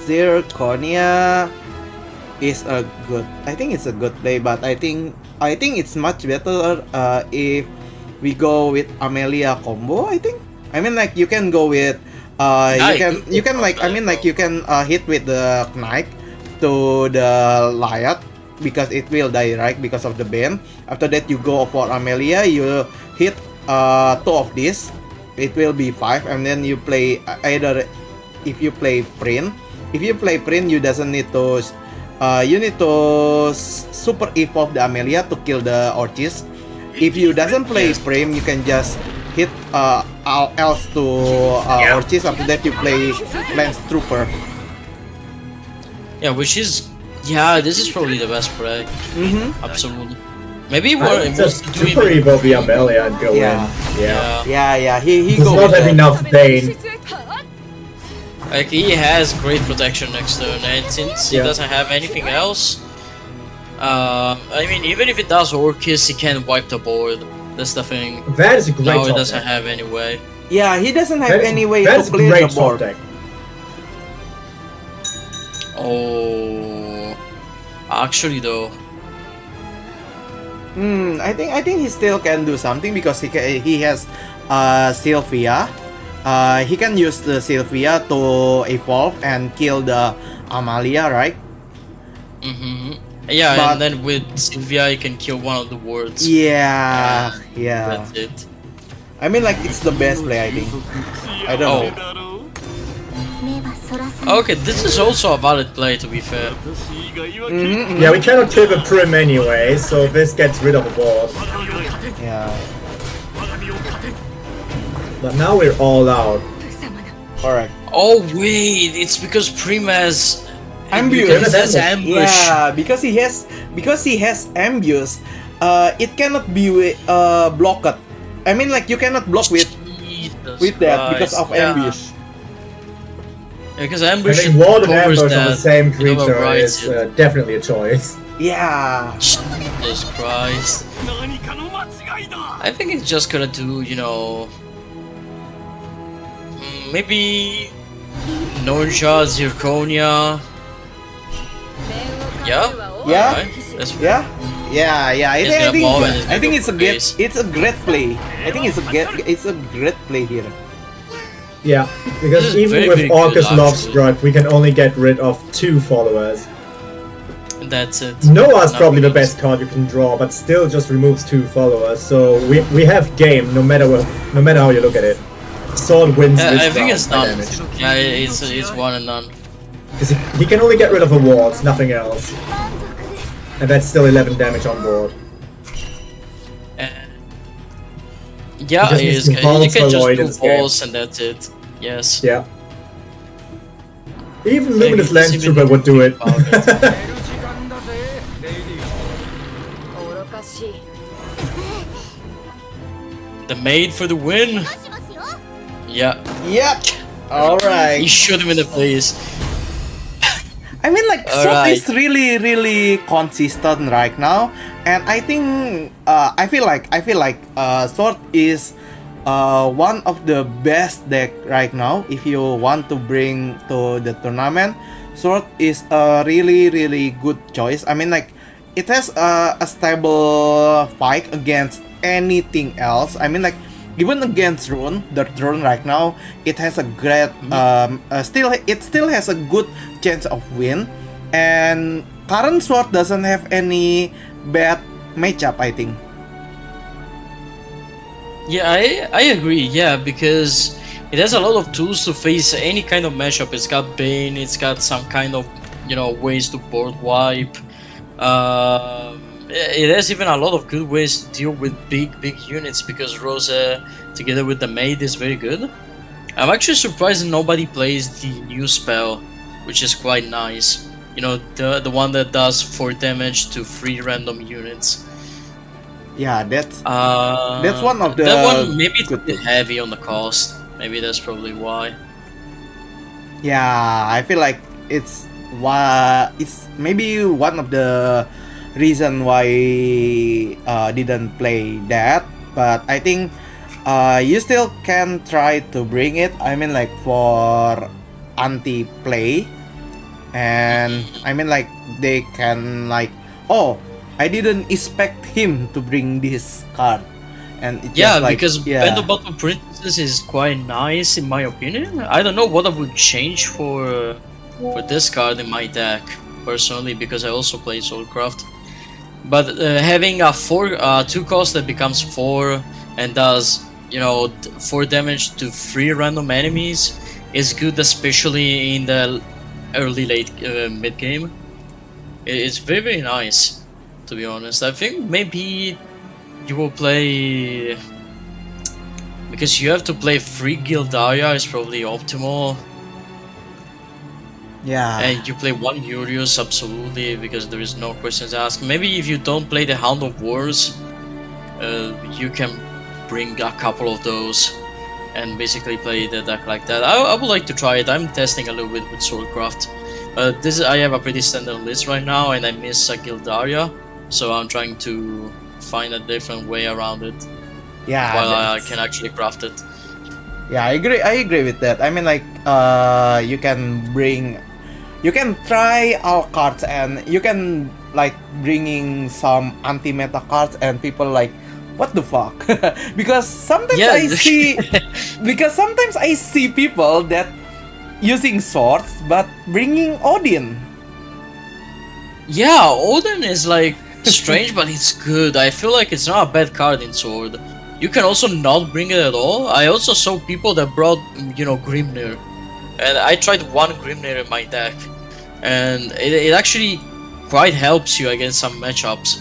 Zirconia. is a good. I think it's a good play, but I think it's much better if we go with Amelia combo. I mean like you can go with you can like you can hit with the knight to the Lyat because it will die, right, because of the bane. After that you go for Amelia, you hit 2 of this, it will be 5, and then you play either if you play Prin. If you play Prin, you doesn't need to you need to super evolve the Amelia to kill the Orchis. If you doesn't play Prim, you can just hit else to Orchis. After that you play Lance Trooper. Yeah, which is this is probably the best play. Absolutely. Maybe what just super evolve the Amelia and go in. He does go not with have the- enough bane. Like he has great protection next turn, and since he Yeah. doesn't have anything else, I mean, even if it does Orcus, he can wipe the board. That's the thing. That is a great No, it top doesn't deck. have any way. Yeah, he doesn't have That is- any way that to is clear great the top board. deck. Oh, actually though, I think he still can do something because he has Sylvia. He can use the Sylvia to evolve and kill the Amalia, right? yeah, But- and then with Sylvia, you can kill one of the wards. Yeah. That's it. I mean, like it's the best play. I think. I don't know. Okay, this is also a valid play, to be fair. Yeah, we cannot kill the Prim anyway, so this gets rid of the board. Yeah. But now we're all out. Correct. Oh wait, it's because Prim has Ambush. because it has ambush. Yeah, because he has ambush. It cannot be blocked. I mean, like you cannot block with Jesus that because Christ, of yeah. ambush. Yeah, because ambush Having ward and covers ambush on that. the same It creature overrides is it. definitely a choice. Yeah. Jesus Christ. I think it's just gonna do, maybe Norja, Zirconia. Yeah? Yeah. Alright, that's Yeah. Yeah. He's gonna evolve and he's I gonna think go it's a for great. base. It's a great play. I think it's a great play here. Yeah, because This is even very, with very good, Orcus actually. Lovestruck, we can only get rid of 2 followers. That's it. Noah is Nothing probably the else. best card you can draw, but still just removes 2 followers. So we have game no matter how you look at it. Sword wins Yeah, this I think round it's by done. damage. Yeah, it's one and done. Because he can only get rid of the wards, nothing else. And that's still 11 damage on board. Yeah, just needs to you bounce can the just Lloyd do in this game. balls and that's it. Yes. Yeah. Even Maybe Luminous he Lance doesn't even Trooper would do it. think about it. The maid for the win. Yeah, Yep. All he right. shot him in the face. I mean, like Sword Alright. is really consistent right now, and I think I feel like Sword is one of the best deck right now. If you want to bring to the tournament, Sword is a really good choice. I mean, like it has a stable fight against anything else. I mean, like even against Rune, the Rune right now, it has a great it still has a good chance of win, and current Sword doesn't have any bad matchup, I think. Yeah, I agree. Yeah, because it has a lot of tools to face any kind of matchup. It's got Bane. It's got some kind of ways to board wipe. It has even a lot of good ways to deal with big units because Rosa together with the maid is very good. I'm actually surprised nobody plays the new spell, which is quite nice. The one that does 4 damage to 3 random units. Yeah, that's one of the that one maybe it's a good bit heavy on the cost. Maybe that's probably why. yeah. I feel like it's maybe one of the reason why didn't play that, but I think you still can try to bring it. I mean, like for anti-play, And I mean, like, they can, like, oh, I didn't expect him to bring this card. And it's Yeah, just like, because yeah. Band of Battle Princess is quite nice in my opinion. I don't know what I would change for this card in my deck personally, because I also play Soulcraft. But having a 2 cost that becomes 4 and does, you know, 4 damage to 3 random enemies is good, especially in the early late mid game. It's very nice, to be honest. I think maybe you will play, because you have to play 3 Gildaria is probably optimal. Yeah. And you play 1 Urius, absolutely, because there is no questions asked. Maybe if you don't play the Hound of Wars, you can bring a couple of those and basically play the deck like that. I would like to try it. I'm testing a little bit with Soulcraft. I have a pretty standard list right now, and I miss a Gildaria, so I'm trying to find a different way around it. Yeah. While I can actually craft it. Yeah, I agree with that. I mean, like, you can try all cards, and you can, like, bringing some anti-meta cards, and people like, what the fuck? Because sometimes Yeah. because sometimes I see people that using swords but bringing Odin. Yeah, Odin is like strange, but it's good. I feel like it's not a bad card in Sword. You can also not bring it at all. I also saw people that brought, you know, Grimnir, and I tried 1 Grimnir in my deck, and it actually quite helps you against some matchups,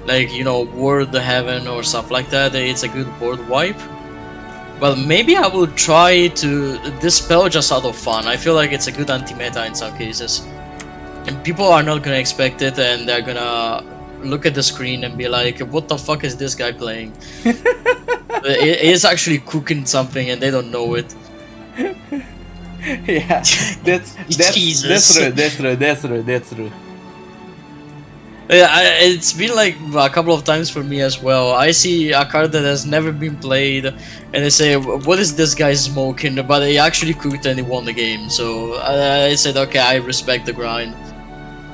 like, you know, Ward the Heaven or stuff like that. It's a good board wipe. But maybe I will try to dispel just out of fun. I feel like it's a good anti-meta in some cases, and people are not gonna expect it, and they're gonna look at the screen and be like, what the fuck is this guy playing? It is actually cooking something and they don't know it. Yeah, Jesus. that's true. Yeah, it's been like a couple of times for me as well. I see a card that has never been played, and they say, "What is this guy smoking?" But he actually cooked and he won the game. So I said, "Okay, I respect the grind.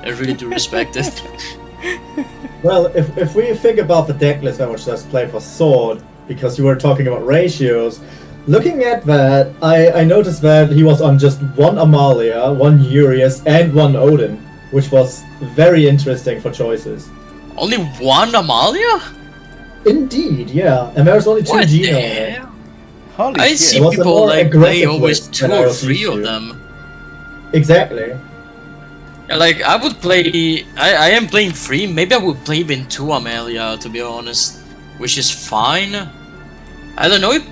I really do respect it." Well, if we think about the deck list I was just playing for Sword, because you were talking about ratios, looking at that, I noticed that he was on just 1 Amalia, 1 Urius, and 1 Odin, which was very interesting for choices. Only 1 Amalia? Indeed, yeah. And there's only 2 What the Gino in it. hell? Holy I shit. see It was a people more like play aggressive always list 2 than I or was 3 used of to. them. Exactly. Yeah, like I would play. I am playing 3. Maybe I would play even 2 Amalia, to be honest, which is fine. I don't know if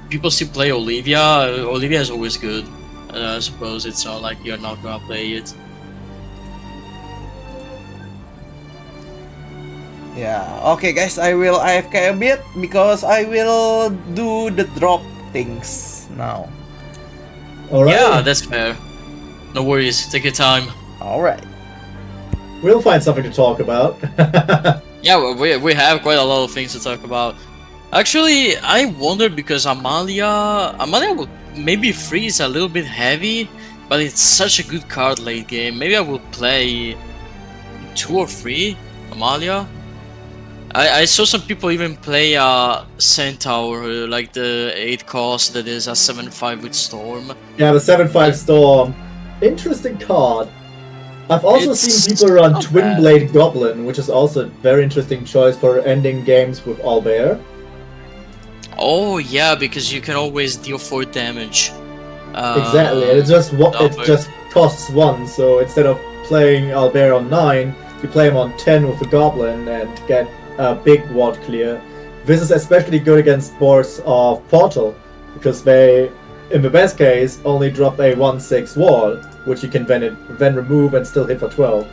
people still play Olivia. Olivia is always good. I suppose it's not like you're not gonna play it. Yeah, okay guys, I will AFK a bit because I will do the drop things now. Alright. Yeah, that's fair. No worries. Take your time. Alright. We'll find something to talk about. Yeah, we have quite a lot of things to talk about. Actually, I wonder because Amalia would maybe 3 is a little bit heavy, but it's such a good card late game. Maybe I will play 2 or 3 Amalia. I saw some people even play Centaur, like the 8 cost that is a 7/5 with Storm. Yeah, the 7/5 Storm. Interesting card. I've also It's seen people run not Twin bad. Blade Goblin, which is also a very interesting choice for ending games with Albert. Oh yeah, because you can always deal 4 damage. Exactly, and it just costs 1, so instead of playing Albert on 9, you play him on 10 with the Goblin and get a big ward clear. This is especially good against boards of Portal, because they, in the best case, only drop a 1/6 ward, which you can then remove and still hit for 12.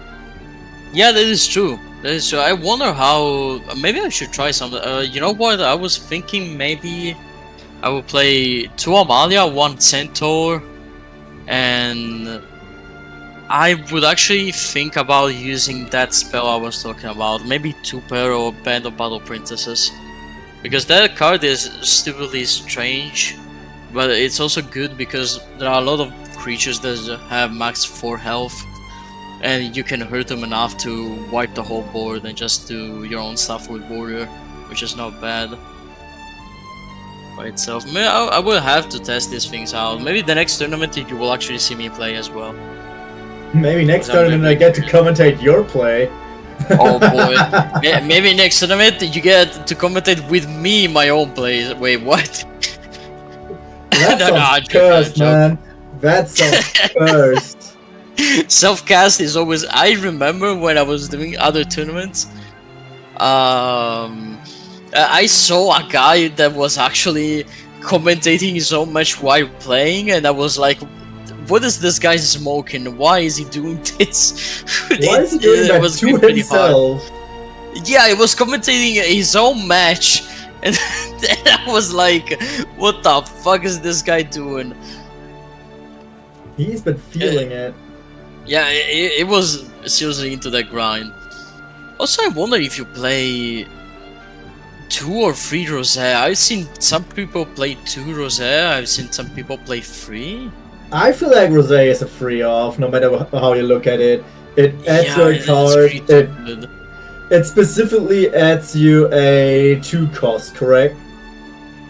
Yeah, that is true. That is true. I wonder how. Maybe I should try something. You know what? I was thinking maybe I will play 2 Amalia, 1 Centaur, and I would actually think about using that spell I was talking about. Maybe 2 pair or Band of Battle Princesses, because that card is stupidly strange, but it's also good because there are a lot of creatures that have max 4 health, and you can hurt them enough to wipe the whole board and just do your own stuff with warrior, which is not bad by itself. Maybe I will have to test these things out. Maybe the next tournament you will actually see me play as well. Maybe next tournament I get to commentate your play. Oh boy. Maybe next tournament you get to commentate with me my own play. Wait, what? That No, sounds cursed, man. That sounds cursed. Self-cast is always... I remember when I was doing other tournaments, I saw a guy that was actually commentating so much while playing, and I was like, what is this guy smoking? Why is he doing this? Why is he doing that to himself? Yeah, he was commentating his own match, and I was like, what the fuck is this guy doing? He's been feeling it. Yeah, it was seriously into that grind. Also, I wonder if you play 2 or 3 Rosé. I've seen some people play 2 Rosé, I've seen some people play 3. I feel like Rosé is a free off, no matter how you look at it. It adds you a card. It specifically adds you a 2 cost, correct?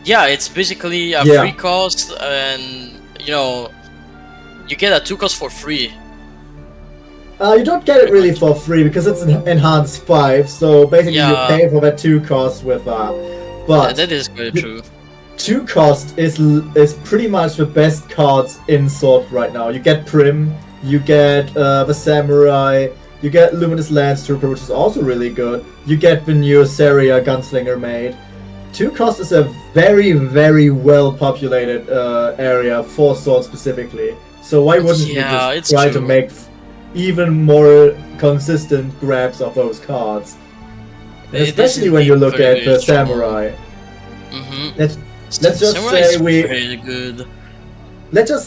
Yeah, it's basically a free cost, and you know, you get a 2 cost for free. You don't get it really for free because it's an enhanced 5, so basically you pay for that 2 cost with that. But that is very true. 2 cost is pretty much the best cards in Sword right now. You get Prim, you get the Samurai, you get Luminous Lance Trooper, which is also really good. You get the new Seria Gunslinger Maid. 2 cost is a very, very well populated area for Sword specifically. So why wouldn't you just try to make even more consistent grabs of those cards? And especially when you look at the Samurai. Let's just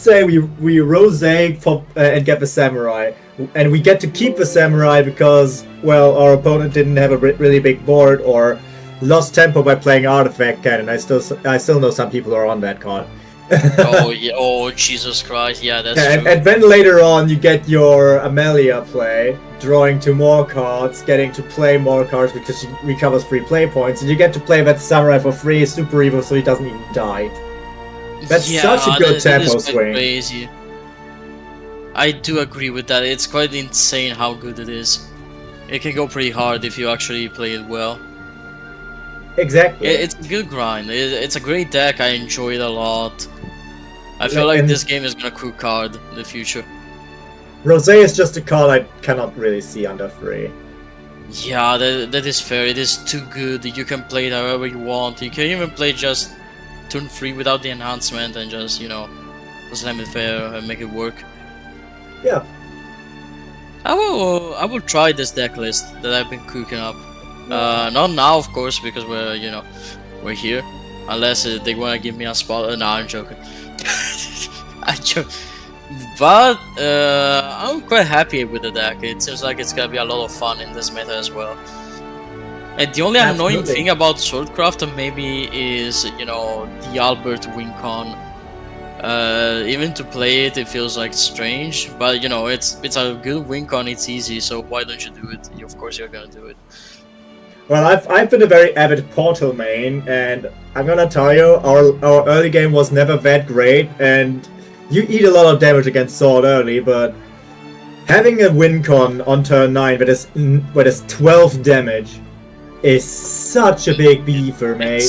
say we rosé and get the Samurai, and we get to keep the Samurai because, well, our opponent didn't have a really big board or lost tempo by playing Artifact Cannon. I still know some people are on that card. Oh yeah! Oh Jesus Christ! Yeah, that's true. And then later on, you get your Amelia play, drawing 2 more cards, getting to play more cards because she recovers free play points, and you get to play that Samurai for free, super evil, so he doesn't even die. That's such a good tempo swing. Crazy. I do agree with that. It's quite insane how good it is. It can go pretty hard if you actually play it well. Exactly. It's a good grind. It's a great deck. I enjoy it a lot. I feel like this game is gonna cook hard in the future. Rosé is just a card I cannot really see under 3. Yeah, that is fair. It is too good. You can play it however you want. You can even play just turn 3 without the enhancement and just, you know, slam it fair and make it work. Yeah. I will try this deck list that I've been cooking up. Not now, of course, because we're here. Unless they want to give me a spot. No, I'm joking. I joke. But I'm quite happy with the deck. It seems like it's gonna be a lot of fun in this meta as well. And the only annoying thing about Swordcraft maybe is, you know, the Albert Wincon. Even to play it, it feels like strange. But you know, it's a good Wincon. It's easy. So why don't you do it? Of course, you're gonna do it. Well, I've been a very avid Portal main, and I'm gonna tell you, our early game was never that great, and you eat a lot of damage against Sword early, but having a Wincon on turn 9 that is 12 damage is such a big beefer, mate.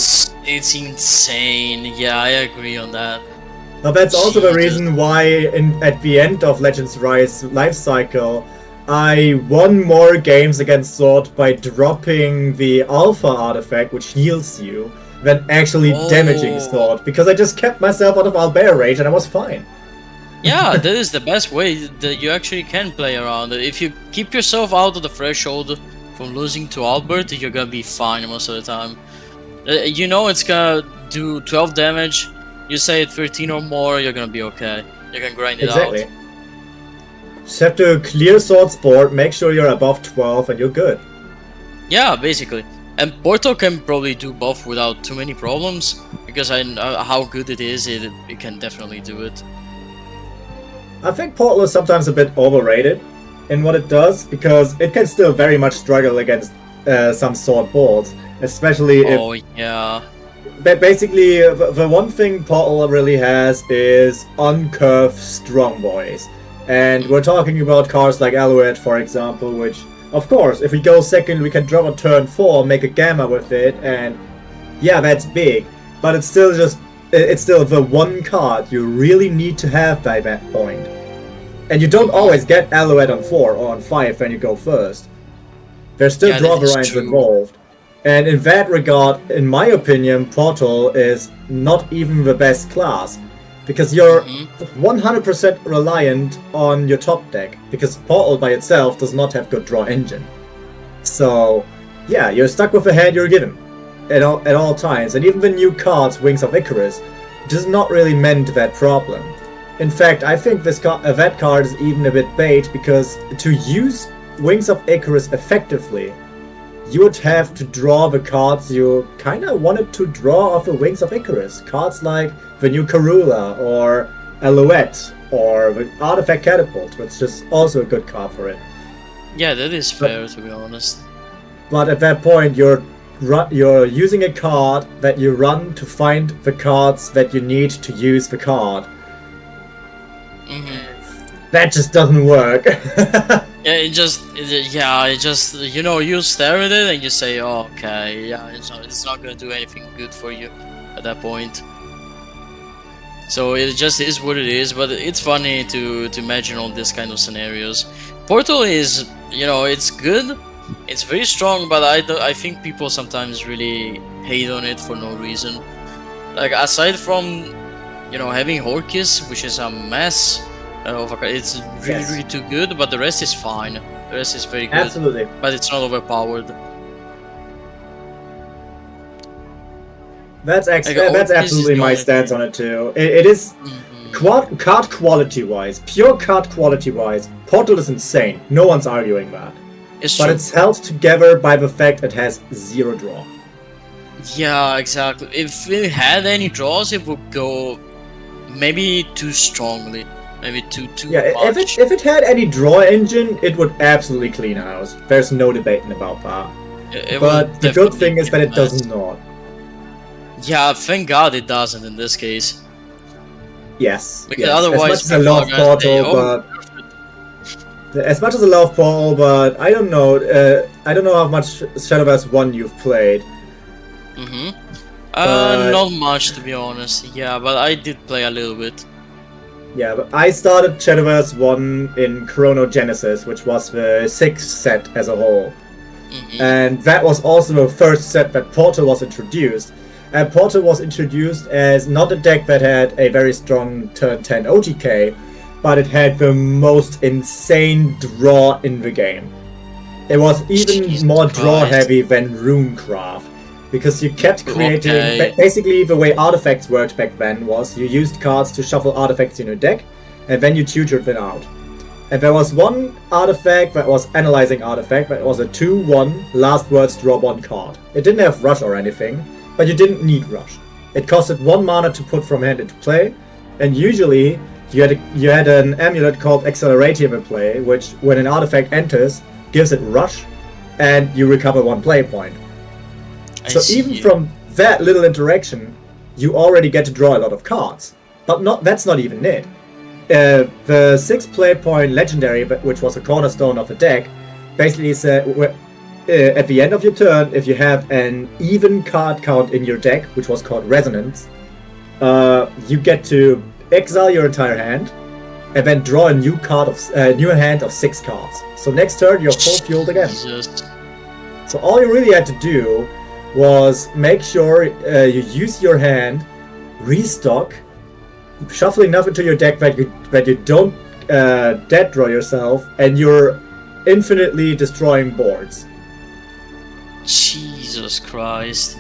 It's insane. Yeah, I agree on that. Now that's also the reason why at the end of Legends Rise life cycle, I won more games against Sword by dropping the Alpha artifact, which heals you, than actually damaging Sword, because I just kept myself out of Albert Rage and I was fine. Yeah, that is the best way that you actually can play around it. If you keep yourself out of the threshold from losing to Albert, you're gonna be fine most of the time. You know it's gonna do 12 damage, you say 13 or more, you're gonna be okay. You can grind it out. Just have to clear Sword's board, make sure you're above 12, and you're good. Yeah, basically. And Portal can probably do both without too many problems, because I know how good it is, it can definitely do it. I think Portal is sometimes a bit overrated in what it does, because it can still very much struggle against some sword boards, especially if... Oh yeah. Basically, the one thing Portal really has is uncurved strong boys. And we're talking about cards like Alouette, for example, which, of course, if we go second, we can drop a turn 4, make a Gamma with it, and yeah, that's big. But it's still the one card you really need to have by that point. And you don't always get Alouette on 4 or on 5 when you go first. There's still draw variants involved. And in that regard, in my opinion, Portal is not even the best class. Because you're 100% reliant on your top deck. Because Portal by itself does not have good draw engine. So, yeah, you're stuck with the hand you're given. At all times. And even the new cards, Wings of Icarus, does not really mend that problem. In fact, I think that card is even a bit bait, because to use Wings of Icarus effectively, you would have to draw the cards you kinda wanted to draw off the Wings of Icarus. Cards like the new Karula, or Alouette, or the Artifact Catapult, which is also a good card for it. Yeah, that is fair, to be honest. But at that point, you're using a card that you run to find the cards that you need to use the card. That just doesn't work. It just you stare at it and you say, oh, okay, yeah, it's not gonna do anything good for you at that point. So it just is what it is, but it's funny to imagine all these kind of scenarios. Portal is, it's good, it's very strong, but I think people sometimes really hate on it for no reason. Like, aside from, having Horkis, which is a mess, it's really too good, but the rest is fine. The rest is very good. Absolutely. But it's not overpowered. That's absolutely my stance on it too. It is card quality wise, pure card quality wise, Portal is insane. No one's arguing that. But it's held together by the fact it has 0 draw. Yeah, exactly. If it had any draws, it would go maybe too strongly. Maybe too much. If it had any draw engine, it would absolutely clean house. There's no debating about that. But the good thing is that it does not. Yeah, thank God it doesn't in this case. Yes. Because otherwise, as much as I love Portal, but I don't know. I don't know how much Shadowverse 1 you've played. Not much, to be honest. Yeah, but I did play a little bit. Yeah, but I started Shadowverse 1 in Chrono Genesis, which was the 6th set as a whole. And that was also the first set that Portal was introduced. And Portal was introduced as not a deck that had a very strong turn 10 OTK, but it had the most insane draw in the game. It was even more draw heavy than Runecraft. Because you kept creating... Basically, the way artifacts worked back then was you used cards to shuffle artifacts in your deck, and then you tutored them out. And there was one artifact that was Analyzing Artifact, that was a 2/1, last words draw 1 card. It didn't have Rush or anything, but you didn't need Rush. It costed 1 mana to put from hand into play, and usually you had an amulet called Acceleratium in play, which, when an artifact enters, gives it Rush, and you recover 1 play point. So even from that little interaction, you already get to draw a lot of cards. But that's not even it. The 6 play point legendary, which was a cornerstone of the deck, basically said at the end of your turn, if you have an even card count in your deck, which was called Resonance, you get to exile your entire hand and then draw a new hand of 6 cards. So next turn, you're full fueled again. So all you really had to do was make sure you use your hand, restock, shuffle enough into your deck that you don't dead draw yourself, and you're infinitely destroying boards. Jesus Christ.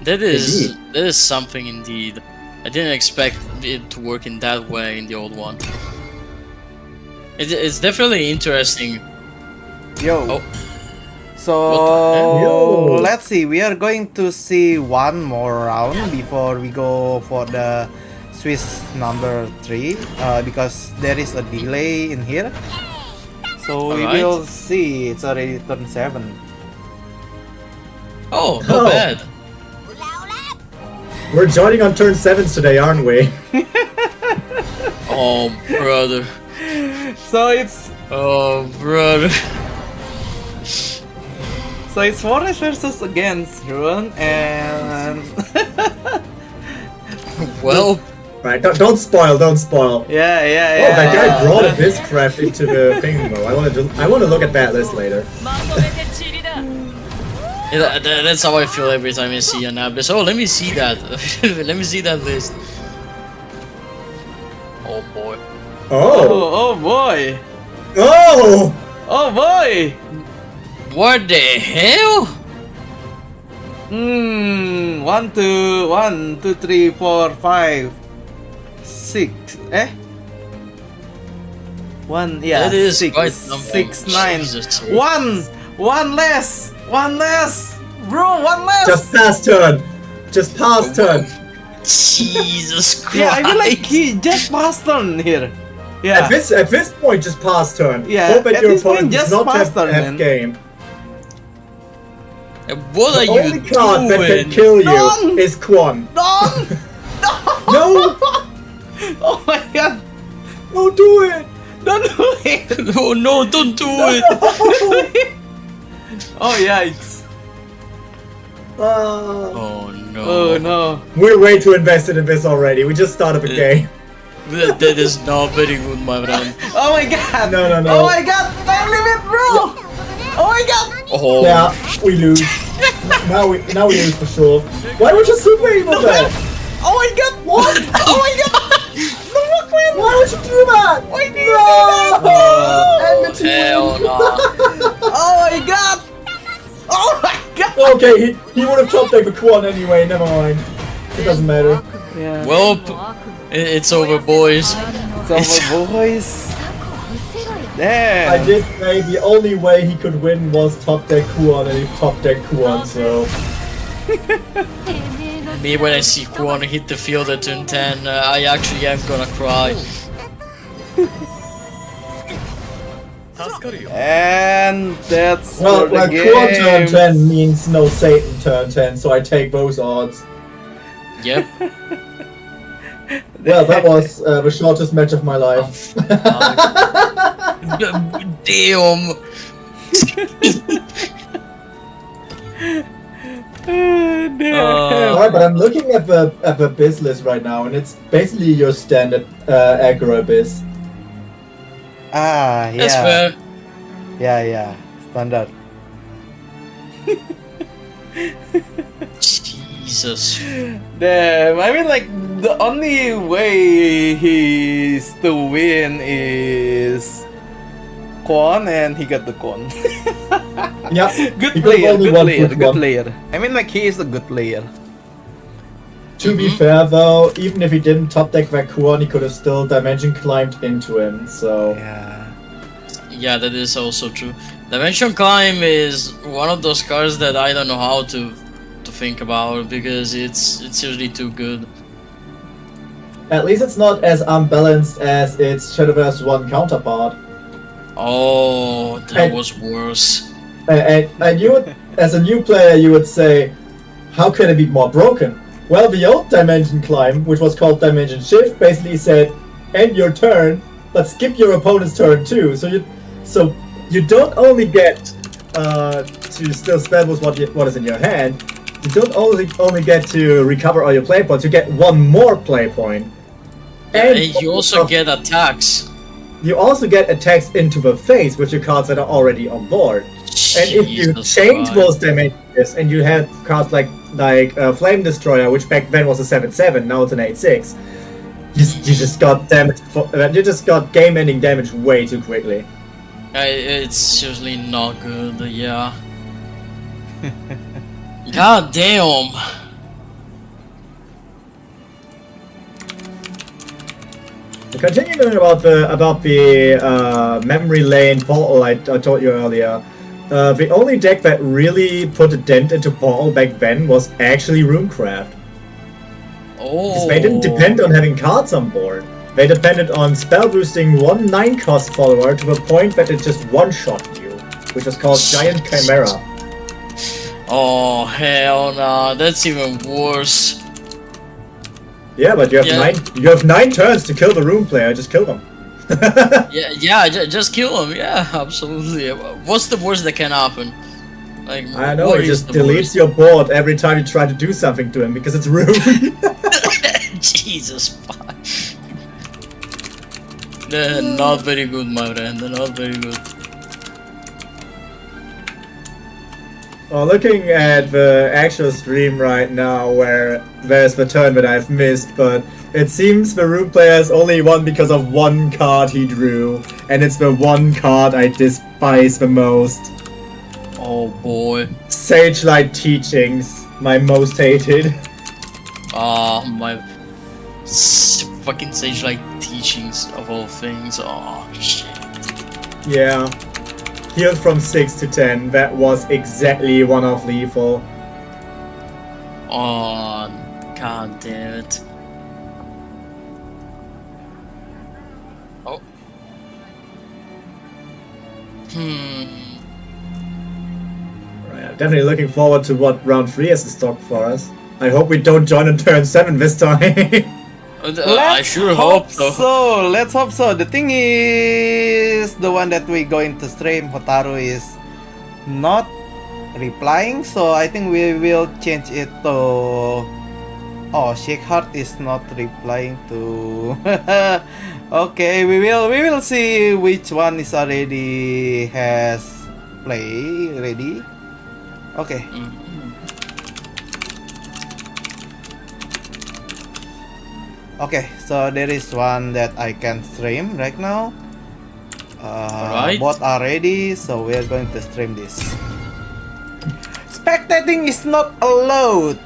That is something indeed. I didn't expect it to work in that way in the old one. It's definitely interesting. Yo. So let's see, we are going to see one more round before we go for the Swiss number 3 because there is a delay in here. So we Alright. will see. It's already turn 7. Oh, not Oh. bad. We're joining on turn 7s today, aren't we? Oh, brother. So it's Oh, brother. Forest versus against Rune and Well, Right, don't spoil, don't spoil. yeah. Oh, that guy brought Abysscraft into the thing though. I want to look at that list later. that's how I feel every time I see an Abyss. Oh, let me see that. Let me see that list. Oh boy. Oh, oh boy. oh, Oh boy. What the hell? 1, 2, 3, 4, 5, 6. 1, yeah. That is 6, quite something. 6, 9. Jesus. 1 less. 1 less. Bro, 1 less. just past turn, just past turn. Jesus Christ. Yeah, I feel like he just passed turn here. Yeah. At this point, just past turn. Yeah, Hope that at your this point, opponent does just not pass have turn, man. game. What are The you only card that can doing? kill you Don't! is Quan. Don't! No, Oh my god! don't do it. Don't do it! Oh no, don't do it! Oh yikes! Oh no. Oh no! We're way too invested in this already. We just started the game. That is not very good, my friend. Oh my god! No. Oh my god! Time limit, bro! Oh my god! Oh, Yeah, we lose. now we lose for sure. Why would you super evil that? Oh my god! What? Oh my god! No, Quinn! Why would you do that? Why do you do that? No! Enmity hell win. no. Oh my god! Oh my god! Okay, he would have top decked the Quan anyway. Never mind. It doesn't matter. Yeah. Well, it's over, boys. It's over, boys. Damn. I did say the only way he could win was top deck Quan, and he top decked Quan, so. Me, when I see Kwon hit the field at turn 10, I actually am gonna cry. And that's Well, for the Quan turn game. 10 means no Satan turn 10, so I take those odds. Yep. Well, that was the shortest match of my life. Damn. Alright, but I'm looking at the biz list right now, and it's basically your standard aggro biz. Ah, yeah. That's fair. Yeah. Standard. Jesus. Damn, I mean, like, the only way he's to win is Quan, and he got the Quan. Yeah, Good he could've player, only good won player, with good one. player. I mean, like, he is a good player. To be fair though, even if he didn't top deck that Quan, he could have still dimension climbed into him, so. Yeah. Yeah, that is also true. Dimension Climb is one of those cards that I don't know how to think about because it's usually too good. At least it's not as unbalanced as its Shadowverse 1 counterpart. Oh, that And- was worse. And you would, as a new player, you would say, how can it be more broken? Well, the old Dimension Climb, which was called Dimension Shift, basically said, end your turn, but skip your opponent's turn too. So you don't only get to still spell with what is in your hand, you don't only get to recover all your play points, you get one more play point. And you also get attacks. You also get attacks into the face with your cards that are already on board. And if you Jesus change Christ. those dimensions and you have cards like Flame Destroyer, which back then was a 7/7, now it's an 8/6, you just got damage. You just got game-ending damage way too quickly. It's seriously not good, yeah. God damn. Continuing about the memory lane portal I told you earlier. The only deck that really put a dent into portal back then was actually Runecraft. Oh. They didn't depend on having cards on board. They depended on spell boosting one 9-cost follower to a point that it just one-shot you, which was called Giant Chimera. Oh hell no, that's even worse. Yeah, but you have 9 turns to kill the Rune player. Just kill them. Just kill him. Yeah, absolutely. What's the worst that can happen? Like, I know, what it is just the deletes worst? your board every time you try to do something to him because it's Rune. Jesus fuck. They're not very good, my friend. They're not very good. Well, looking at the actual stream right now, where there's the turn that I've missed, but it seems the Rune player has only won because of one card he drew, and it's the one card I despise the most. Oh boy. Sage Light Teachings, my most hated. Oh my. Fucking Sage like teachings of all things. Oh shit. Yeah. Healed from 6 to 10, that was exactly one of lethal. Oh, god damn it. Oh. Right, I'm definitely looking forward to what round 3 has in stock for us. I hope we don't join on turn 7 this time. I sure hope so. Let's hope so. The thing is, the one that we're going to stream, Hotaru, is not replying, so I think we will change it to... Oh, Shakeheart is not replying to... Okay, we will see which one is already has play ready. Okay. Okay, so there is one that I can stream right now. Alright. Both are ready, so we're going to stream this. Spectating is not allowed.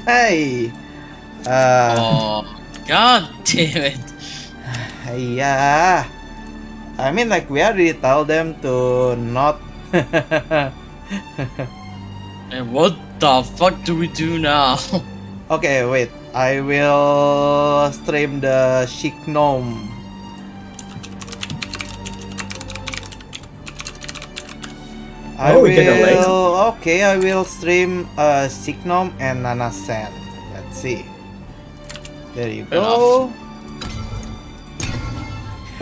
Hey. Oh, god damn it. Yeah. I mean, like, we already told them to not. And what the fuck do we do now? Okay, wait. I will stream the Chic Gnome. We get a late. Okay, I will stream Chic Gnome and Nana Sen. Let's see. There you go.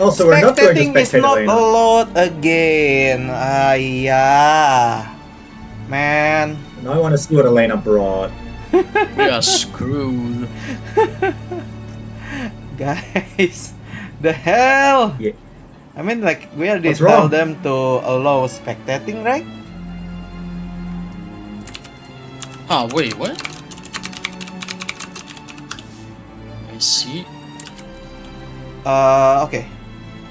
Also, we're not going to Spectating is spectate not Elena. allowed again. Yeah. Man. Now I want to see what Elena brought. We are screwed. Guys, the hell? Yeah. I mean, like, we already What's wrong? told them to allow spectating, right? Ah, wait, what? I see. Okay.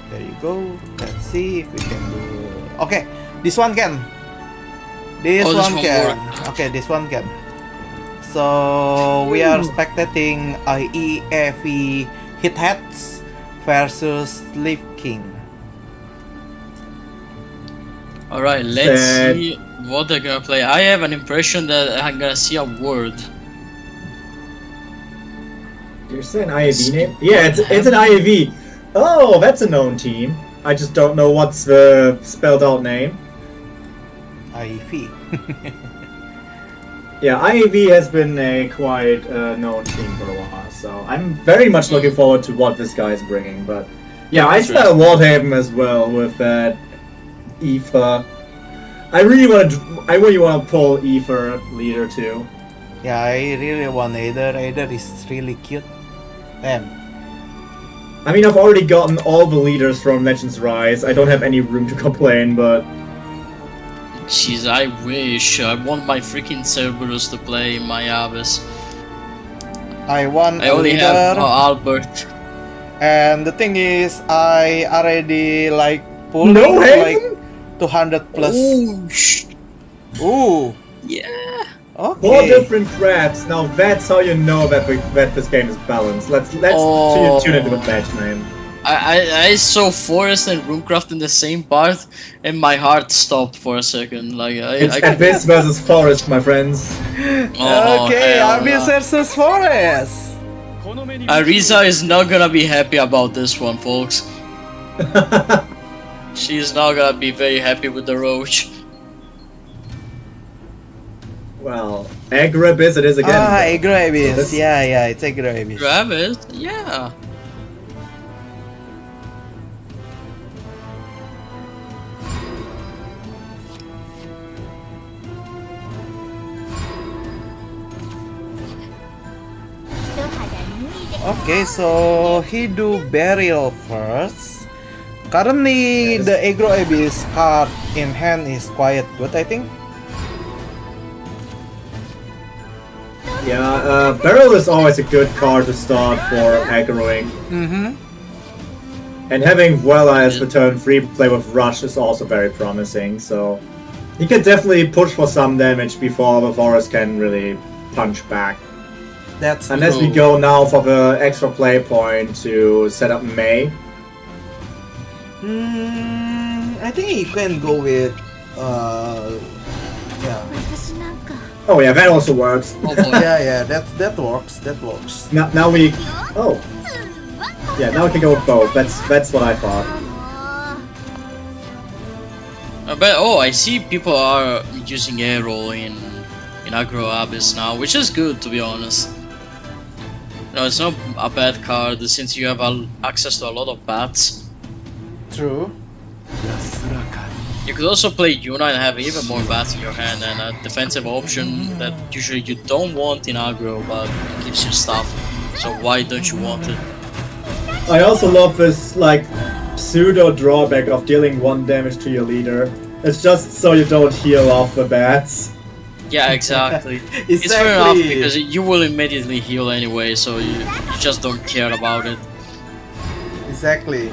There you go. Let's see if we can do... Okay, this one can. This Oh, this one one can. worked. Okay, this one can. So, we are spectating EFE Hit Heads versus Leaf King. Alright, let's Sad. see what they're gonna play. I have an impression that I'm gonna see a word. You're saying IAV name? Yeah, it's an IAV. Oh, that's a known team. I just don't know what's the spelled out name. EFE. Yeah, IAV has been a quite known team for a while, so I'm very much looking forward to what this guy's bringing. But yeah, I spell Wardhaven as well with that Aether. I really want to pull Aether leader too. Yeah, I really want Aether. Aether is really cute. Damn. I mean, I've already gotten all the leaders from Legends Rise. I don't have any room to complain, but Jeez, I wish. I want my freaking Cerberus to play in my Abyss. I want I a only leader. have Albert. And the thing is, I already like pulling No like Haven? 200 plus. Ooh, Ooh. yeah. four Okay. different crafts. Now that's how you know that this game is balanced. Let's Oh. tune into the match, man. I saw Forest and Runecraft in the same part, and my heart stopped for a second. Like It's I Abyss versus Forest, my friends. Oh, Okay, hell Abyss no. versus Forest. Arisa is not gonna be happy about this one, folks. She's not gonna be very happy with the roach. Well, Aggro Abyss it is again. Aggro Abyss. Yeah, it's Aggro Abyss. Grab it? Yeah. Okay, so he do burial first. Currently, the Aggro Abyss card in hand is quite good, I think. Yeah, Barrel is always a good card to start for aggroing. And having Vuela as the turn 3 play with Rush is also very promising, so he can definitely push for some damage before the Forest can really punch back. That's Unless we go now for the extra play point to set up May. I think you can go with yeah. Oh yeah, that also works. Oh boy. yeah, that works. That works. Now we yeah, now we can go with both. That's what I thought. But I see people are using Aero in Aggro Abyss now, which is good, to be honest. No, it's not a bad card since you have access to a lot of bats. True. You could also play Yuna and have even more bats in your hand, and a defensive option that usually you don't want in aggro, but it gives you stuff. So why don't you want it? I also love this like pseudo drawback of dealing 1 damage to your leader. It's just so you don't heal off the bats. Yeah, exactly. It's fair enough because you will immediately heal anyway, so you just don't care about it. Exactly.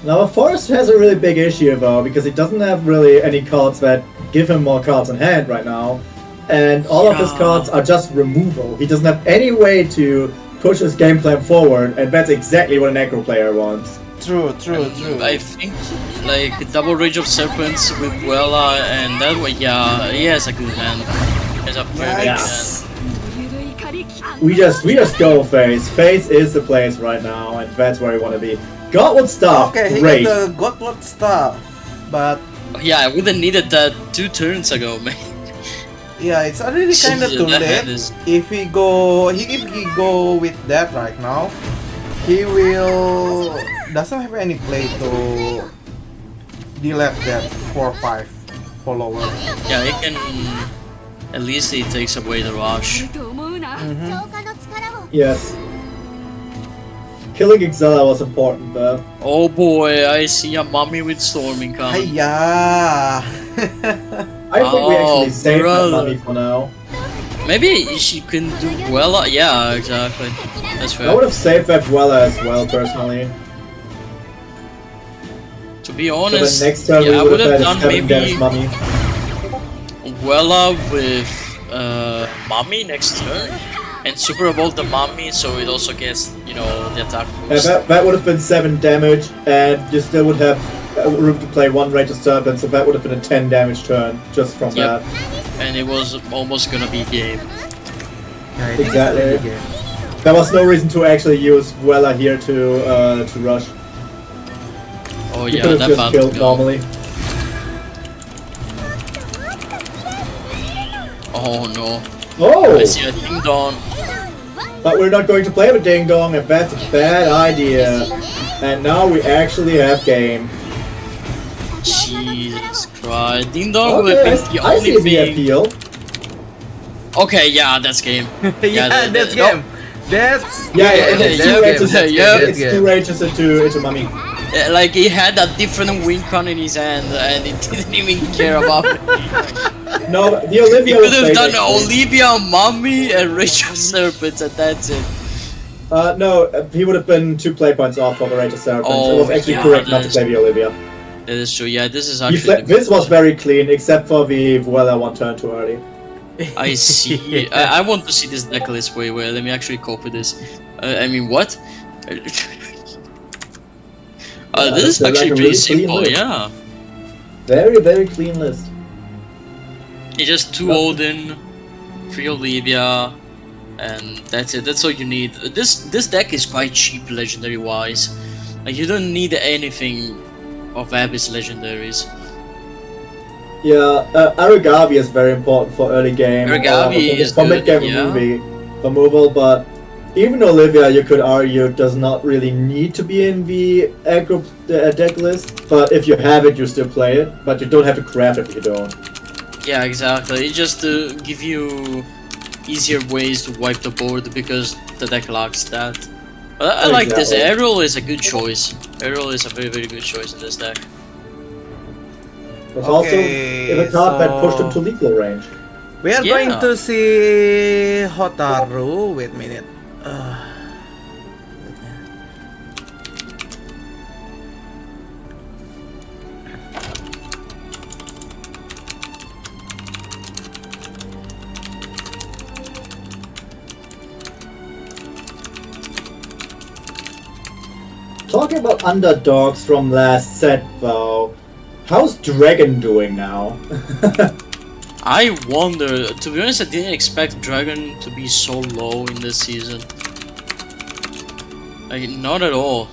Now, Forrest has a really big issue though, because he doesn't have really any cards that give him more cards in hand right now. And all of his cards are just removal. He doesn't have any way to push his game plan forward, and that's exactly what an aggro player wants. True. I think like double Rage of Serpents with Vuela and that way, yeah, he has a good hand. He has a very good hand. We just go Face. Face is the place right now, and that's where we want to be. Godwood stuff, Okay, he great. got the Godwood stuff, but Yeah, I would have needed that 2 turns ago, man. yeah, it's already kind of too That late. hand is- If he go with that right now, he will doesn't have any play to delete that 4/5 follower. Yeah, he can. At least he takes away the rush. Yes. Killing Xella was important though. Oh boy, I see a mummy with storming coming. Hiya! I think we Oh, actually saved that brother. mummy for now. Maybe she can do well. Yeah, exactly. That's I would fair. have saved that Vuela as well, personally. To be So honest, the next turn yeah, I we would would have have had a done 7 damage maybe mummy. Vuela with mummy next turn, and super evolve the mummy so it also gets the attack boost. That would have been 7 damage, and you still would have room to play 1 Rage of Serpent, so that would have been a 10 damage turn just from Yep. that. And it was almost gonna be game. Yeah, I think it's Exactly. already game. There was no reason to actually use Vuela here to rush. Oh You yeah, could have that just bad killed go. normally. Oh no. Oh! I see a ding dong. But we're not going to play with Ding Dong, and that's a bad idea. And now we actually have game. Jesus Christ. Ding dong would have Okay, been the I only see the thing. appeal. Okay, yeah, that's game. Yeah, that's game. That's Yeah, game. it's yeah, two rages. yeah, It's two rages into mummy. Like he had a different win con in his hand and he didn't even care about it. No, the He Olivia could was have played done actually. Olivia, Mummy, and Rage of Serpents, and that's it. No, he would have been 2 play points off for the Rage of Serpents. Oh, It was actually yeah, correct not that to is- play the Olivia. That is true. Yeah, this is You actually. this was very clean, except for the Vuela 1 turn too early. I see. I want to see this deck list. Wait, let me actually copy this. I mean, what? Yeah, This is it's like actually a pretty really clean simple. list. Yeah. Very, very clean list. It's just 2 Odin, 3 Olivia, and that's it. That's all you need. This deck is quite cheap legendary wise. Like you don't need anything of Abyss legendaries. Yeah, Aragavi is very important for early game. Aragavi is for mid game good, yeah. removal, but even Olivia, you could argue, does not really need to be in the aggro deck list. But if you have it, you still play it. But you don't have to craft it if you don't. Yeah, exactly. It's just to give you easier ways to wipe the board because the deck lacks that. But I like this. Aerial is a good choice. Aerial is a very, very good choice in this deck. It's also a card that pushed him to lethal range. We are going to see Hotaru. Wait a minute. Talking about underdogs from last set, though, how's Dragon doing now? I wonder. To be honest, I didn't expect Dragon to be so low in this season. Like, not at all.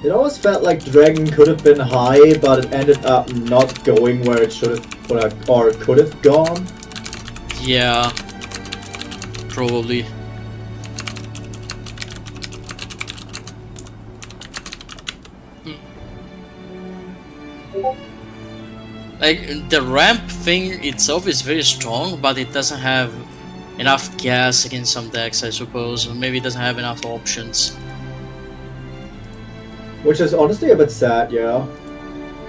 It always felt like Dragon could have been high, but it ended up not going where it should have, or could have gone. Yeah, probably. Like, the ramp thing itself is very strong, but it doesn't have enough gas against some decks, I suppose. Or maybe it doesn't have enough options. Which is honestly a bit sad, yeah.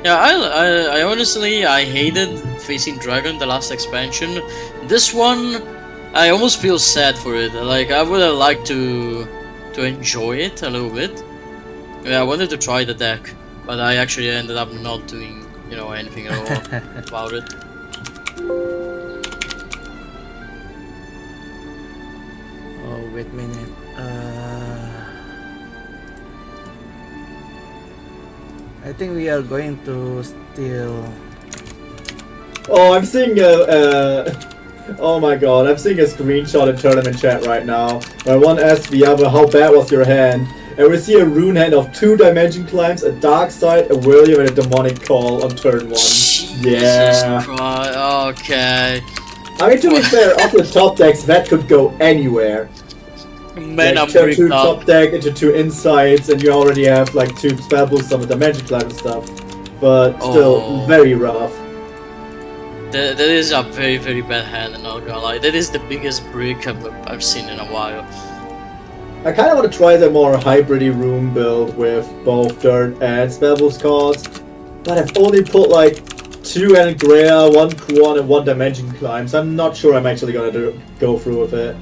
Yeah, I honestly, I hated facing Dragon the last expansion. This one, I almost feel sad for it. Like, I would have liked to enjoy it a little bit. Yeah, I wanted to try the deck, but I actually ended up not doing, you know, anything at all about it. Oh, wait a minute. I think we are going to still. Oh, I'm seeing oh my god, I'm seeing a screenshot in tournament chat right now where one asks the other, how bad was your hand? And we see a rune hand of 2 dimension climbs, a dark side, a William, and a demonic call on turn 1. Jesus Christ. Okay. I mean, to be fair, off the top decks, that could go anywhere. Man, like, I'm turn bricked 2 up. top deck into 2 insights, and you already have like 2 spell boosts on the dimension climb and stuff. But still, very rough. That is a very, very bad hand, I'm not gonna lie. That is the biggest brick I've seen in a while. I kind of want to try the more hybridy room build with both dirt and spell boost cards, but I've only put like 2 Angrea, 1 Quan, and 1 dimension climb, so I'm not sure I'm actually gonna go through with it.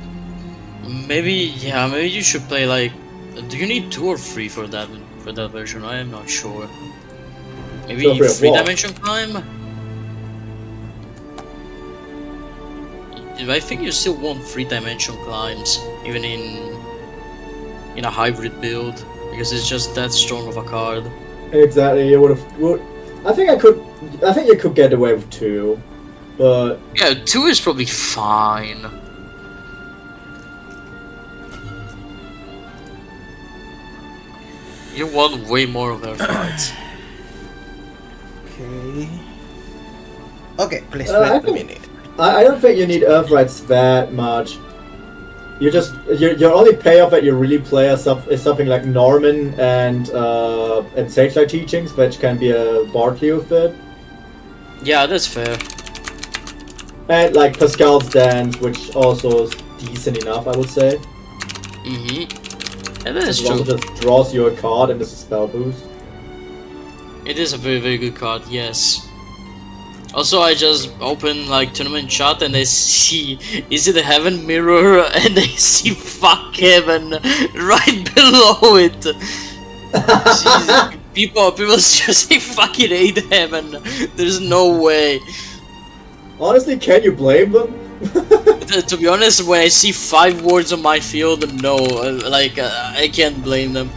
Maybe, yeah, maybe you should play like. Do you need 2 or 3 for that version? I am not sure. Maybe 3-dimension climb. I think you still want 3-dimension climbs, even in a hybrid build, because it's just that strong of a card. Exactly, you would have. I think you could get away with 2, but yeah, 2 is probably fine. You want way more of their fights. Okay, please wait a minute. I don't think you need Earthrights that much. Your only payoff that you really play is something like Norman and Sagelight Teachings, which can be a Bartley with it. Yeah, that's fair. And like Pascal's Dance, which also is decent enough, I would say. And that is it true. also just draws you a card and this is a spell boost. It is a very, very good card, yes. Also, I just open like tournament chat and I see, is it a heaven mirror? And I see fuck heaven right below it. Jesus, people seriously fucking hate heaven. There's no way. Honestly, can you blame them? To be honest, when I see 5 words on my field, no, I can't blame them.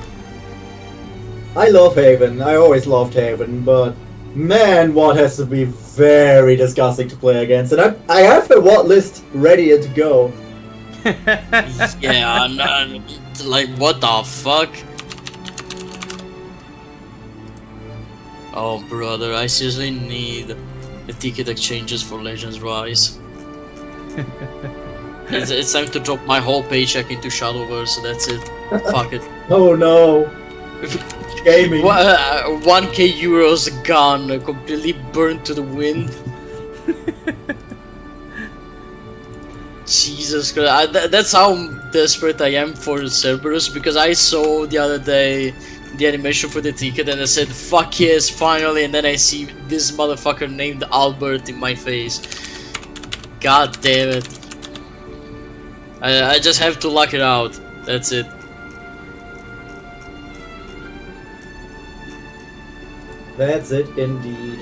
I love Haven. I always loved Haven, but man, what has to be very disgusting to play against. And I have the what list ready to go. Yeah, like what the fuck? Oh brother, I seriously need the ticket exchanges for Legends Rise. It's time to drop my whole paycheck into Shadowverse, so that's it. Fuck it. Oh no. Gaming. 1k euros gone, completely burned to the wind. Jesus Christ, that's how desperate I am for Cerberus, because I saw the other day the animation for the ticket and I said fuck yes, finally, and then I see this motherfucker named Albert in my face. God damn it. I just have to luck it out, that's it. That's it indeed.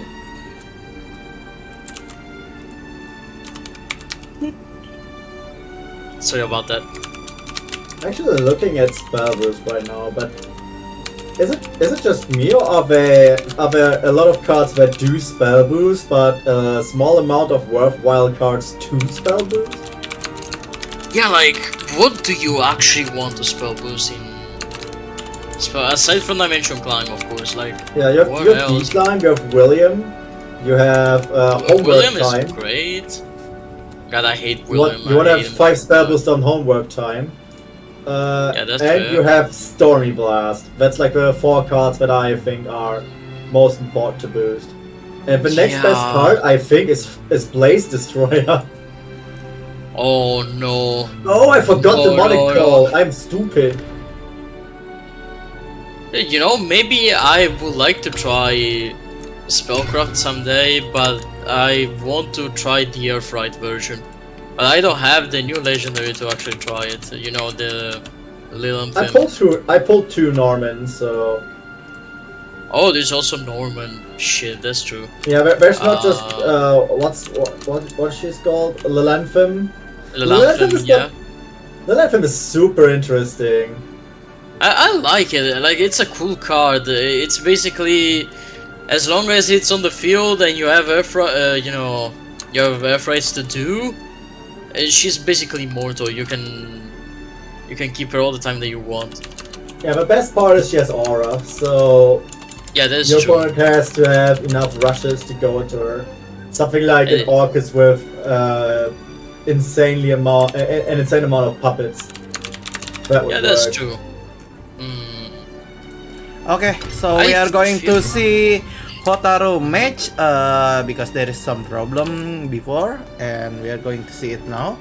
Sorry about that. Actually looking at spell boost right now, but is it just me, or are there a lot of cards that do spell boost, but a small amount of worthwhile cards to spell boost? Yeah, like, what do you actually want to spell boost in? Aside from Dimension Climb, of course, like... Yeah, you have D-Climb, you have William, you have Homework William Time. Is great. God, I hate William. You want to have 5 spell boost on Homework Time. Yeah, that's and fair. you have Stormy Blast. That's like the 4 cards that I think are most important to boost. And the next best card, I think, is Blaze Destroyer. Oh no. Oh, I forgot the Demonic Call. no. I'm stupid. You know, maybe I would like to try Spellcraft someday, but I want to try the Earthright version. But I don't have the new legendary to actually try it. You know, the Lilith. I pulled 2 Normans, so... Oh, there's also Norman. Shit, that's true. Yeah, there's not just what she's called, Lilanthim. Lilanthim, yeah. Lilanthim is super interesting. I like it. Like, it's a cool card. It's basically, as long as it's on the field and you have you know, you have Earthrights to do, she's basically immortal. You can keep her all the time that you want. Yeah, the best part is she has aura, so yeah, that's your true. opponent has to have enough rushes to go into her. Something like an Orcus with an insane amount of puppets. That would that's work. true. Okay, so we are going to see Hotaru match because there is some problem before, and we are going to see it now.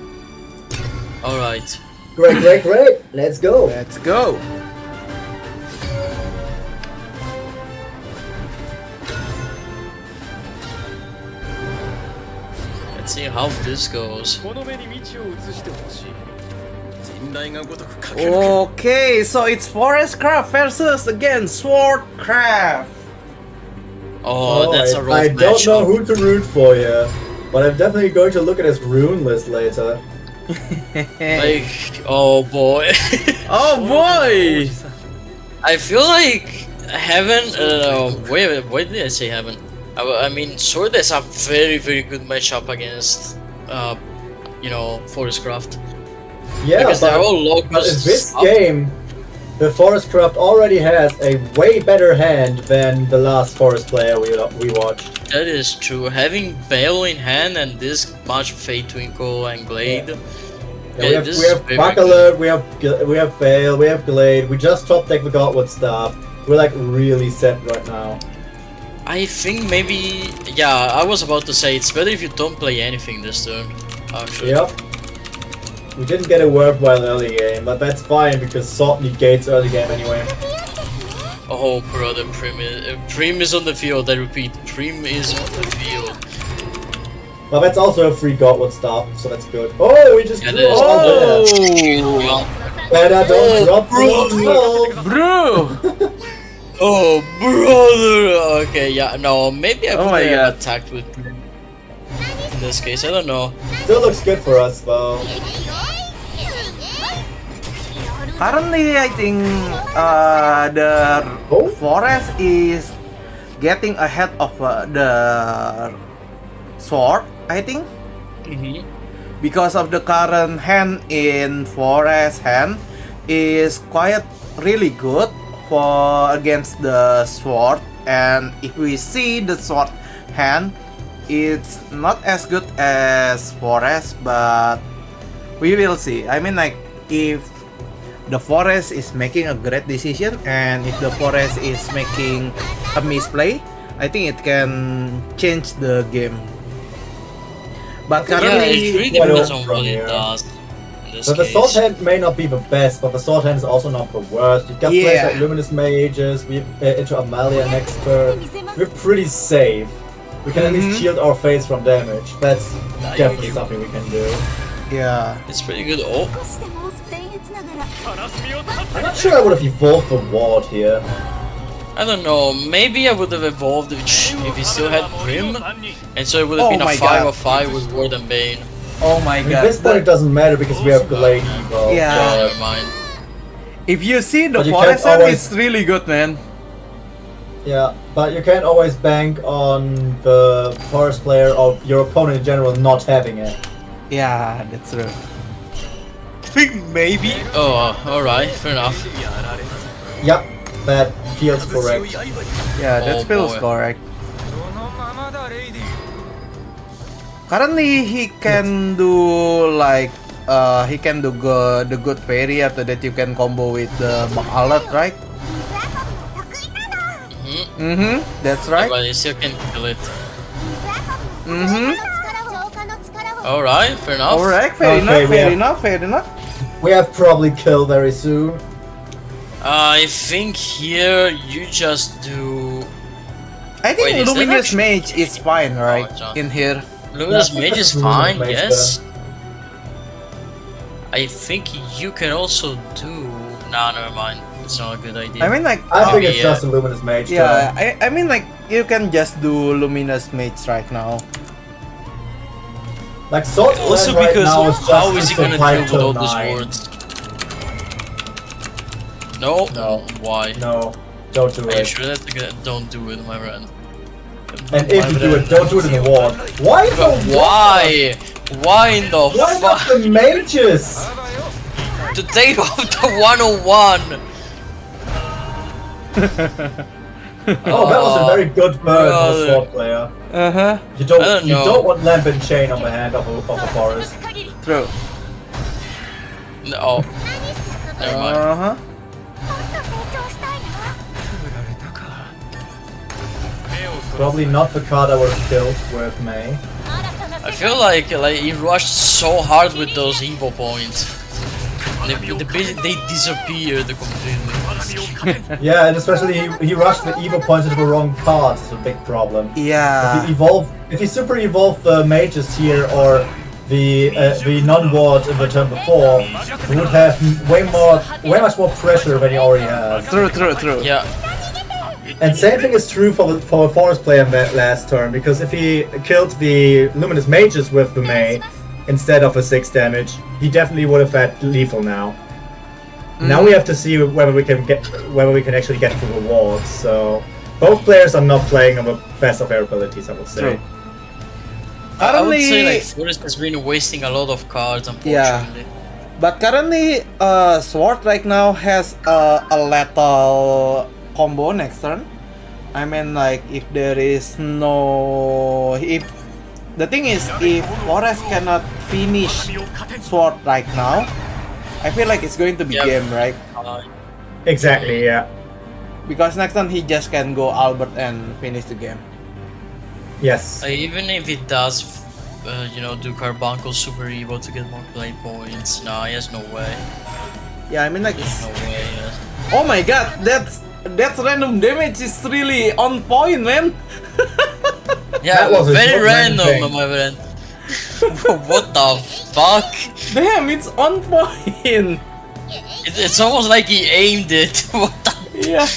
All right. Great! Let's go. Let's go. Let's see how this goes. Okay, so it's Forestcraft versus again Swordcraft. Oh, that's a rough I don't know matchup. who to root for here, but I'm definitely going to look at his rune list later. Like, oh boy. Oh boy! I feel like Heaven. Why did I say Heaven? I mean, Sword is a very good matchup against, you know, Forestcraft. Yeah, because they're all low but in this game, the Forestcraft already has a way better hand than the last Forest player we watched. That is true. Having Bale in hand and this much Fate Twinkle and Glade. Yeah, we have Buckler, we have Bale, we have Glade. We just top deck the Godwood stuff. We're like really set right now. I think maybe, yeah, I was about to say it's better if you don't play anything this turn. Actually. Yep. We didn't get a worthwhile early game, but that's fine because Salt negates early game anyway. Oh brother, Prim is on the field, I repeat, Prim is on the field. Well, that's also a free Godwood stuff, so that's good. Oh, we just drew all that. Better don't drop Bro! Oh brother! Okay, yeah, no, maybe I Oh could my have God. attacked with Prim. In this case, I don't know. Still looks good for us though. Currently, I think the Forest is getting ahead of the Sword, I think. because of the current hand in Forest hand is quite really good for against the sword, and if we see the sword hand, it's not as good as Forest, but we will see. I mean, like, if the Forest is making a great decision and if the Forest is making a misplay, I think it can change the game. But Yeah, currently, it really Quite depends open on what from it here. does. In this So the case. sword hand may not be the best, but the sword hand is also not the worst. You've got players Yeah. like Luminous Mages, we've into Amalia next turn. We're pretty safe. We can at least Mhm. shield our face from damage. That's Nah, definitely you- something we can do. yeah. It's pretty good. Oh, I'm not sure I would have evolved the ward here. I don't know. Maybe I would have evolved if he still had Brim, and so it would have Oh been a my 5 God. of 5 with Ward and Bane. Oh my I mean, god. at this point it doesn't matter because we have delayed evo. Yeah. Yeah, but- never mind. If you see the But you Forest can't hand, always- it's really good, man. Yeah, but you can't always bank on the forest player or your opponent in general not having it. Yeah, that's true. I think maybe. Oh, alright, fair enough. Yep, that feels correct. Yeah, that Oh, feels boy. correct. Currently, he can do like he can do the good fairy. After that, you can combo with the alert, right? Mm-hmm. That's right. But you still can kill it. Alright, fair enough. Alright, fair Okay, enough, we fair have- enough, fair enough. We have probably kill very soon. I think here you just do. I think Wait, is that Luminous actually- Mage is fine, right? John. In here. Luminous Yeah, Mage is Luminous fine, Mage yes. I think you can also do. Nah, never mind. It's not a good idea. I mean, like, I think it's yeah. just a luminous mage. yeah, turn. I mean, like, you can just do Luminous Mage right now. Like sword also right because now is just how is he gonna survive deal with till all those 9. words? No. No. Why? No, don't do Are you it. sure that don't do it, my friend? And if you do it, don't do it in the ward. Why the But why? Why in the Why not fuck? the mages? To take off the 101! Oh, that was a very good burn for a brother. sword player. Uh-huh. You don't, I don't you know. don't want lamp and chain on the hand of a forest. True. No. Never mind. Uh-huh. Probably not the card I would have killed with May. I feel like he rushed so hard with those Evo points. They disappeared completely. Yeah, and especially he rushed the Evo points into the wrong cards is a big problem. If Yeah. he super evolved the mages here or the non-ward in the turn before, he would have way much more pressure than he already has. True, true, true. Yeah. And same thing is true for a forest player in that last turn, because if he killed the luminous mages with the May instead of a 6 damage, he definitely would have had lethal now. Now we have to see whether we can actually get through the wards. So both players are not playing on the best of their abilities, I would say. True. I would say Currently- like Forest has been wasting a lot of cards, Yeah. unfortunately. But currently, Sword right now has a lethal combo next turn. I mean, like, if there is no... The thing is, if Forest cannot finish Sword right now, I feel like it's going to be Yep. game, right? Exactly, yeah. Because next turn he just can go Albert and finish the game. Yes. Even if it does, do Carbuncle Super Evo to get more play points, nah, he has no way. Yeah, I mean, like, No way. Yes. oh my god, that random damage is really on point, man. Yeah, That was a very short random, thing. my friend. What the fuck? Damn, it's on point. It's almost like he aimed it. What the? Yeah.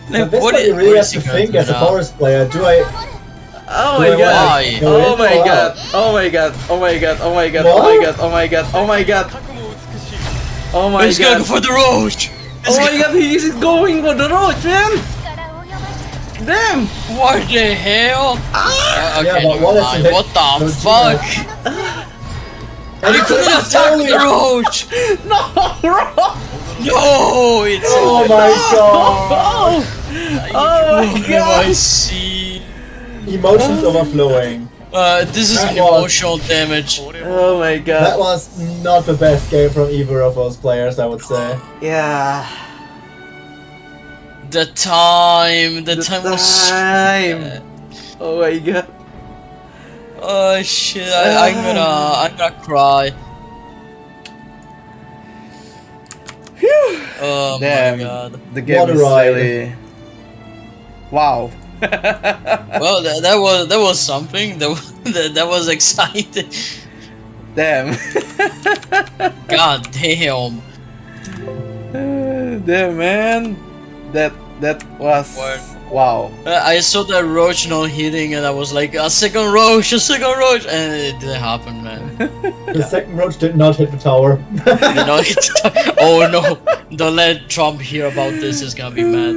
But this what what is- you really what have is to he gonna think do as a now? forest player. Do I Oh do my I god. Why? go Oh in my or god. out? Oh my god. Oh my god. Oh my god. Oh my god. Oh my god. Oh my god. Oh my He's going god. for the roach. Oh my god, he is going for the roach, man. Damn. What the hell? Yeah, Okay, but never what if mind. you What the hit- fuck? I couldn't attack the roach! No, Roach! No, it's Oh my god! Oh my I god! Oh, see. emotions overflowing. This is That an was- emotional damage. Oh my That god! was not the best game from either of those players, I would say. Yeah. The time was. time. Oh my god. Oh shit! I'm gonna cry. Phew. Oh Damn. my god. The game What a is ride. really. Wow. Well, that was something. That was exciting. Damn. God damn. Damn, man. That was Word. wow. I saw that roach not hitting, and I was like, a second roach, and it didn't happen, man. The second roach did not hit the tower. You know, oh no! Don't let Trump hear about this. He's gonna be mad.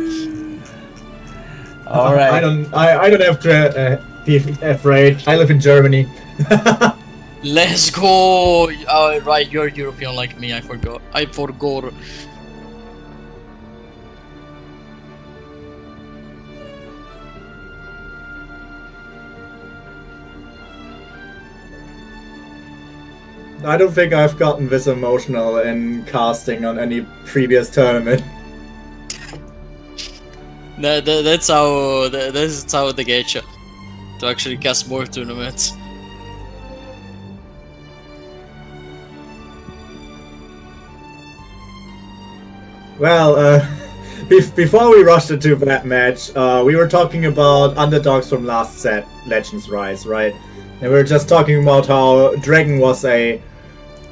All right. I don't have to be afraid. I live in Germany. Let's go! Oh, right, you're European like me. I forgot. I don't think I've gotten this emotional in casting on any previous tournament. That's how they get you to actually cast more tournaments. Well, before we rushed into that match, we were talking about underdogs from last set, Legends Rise, right? And we were just talking about how Dragon was a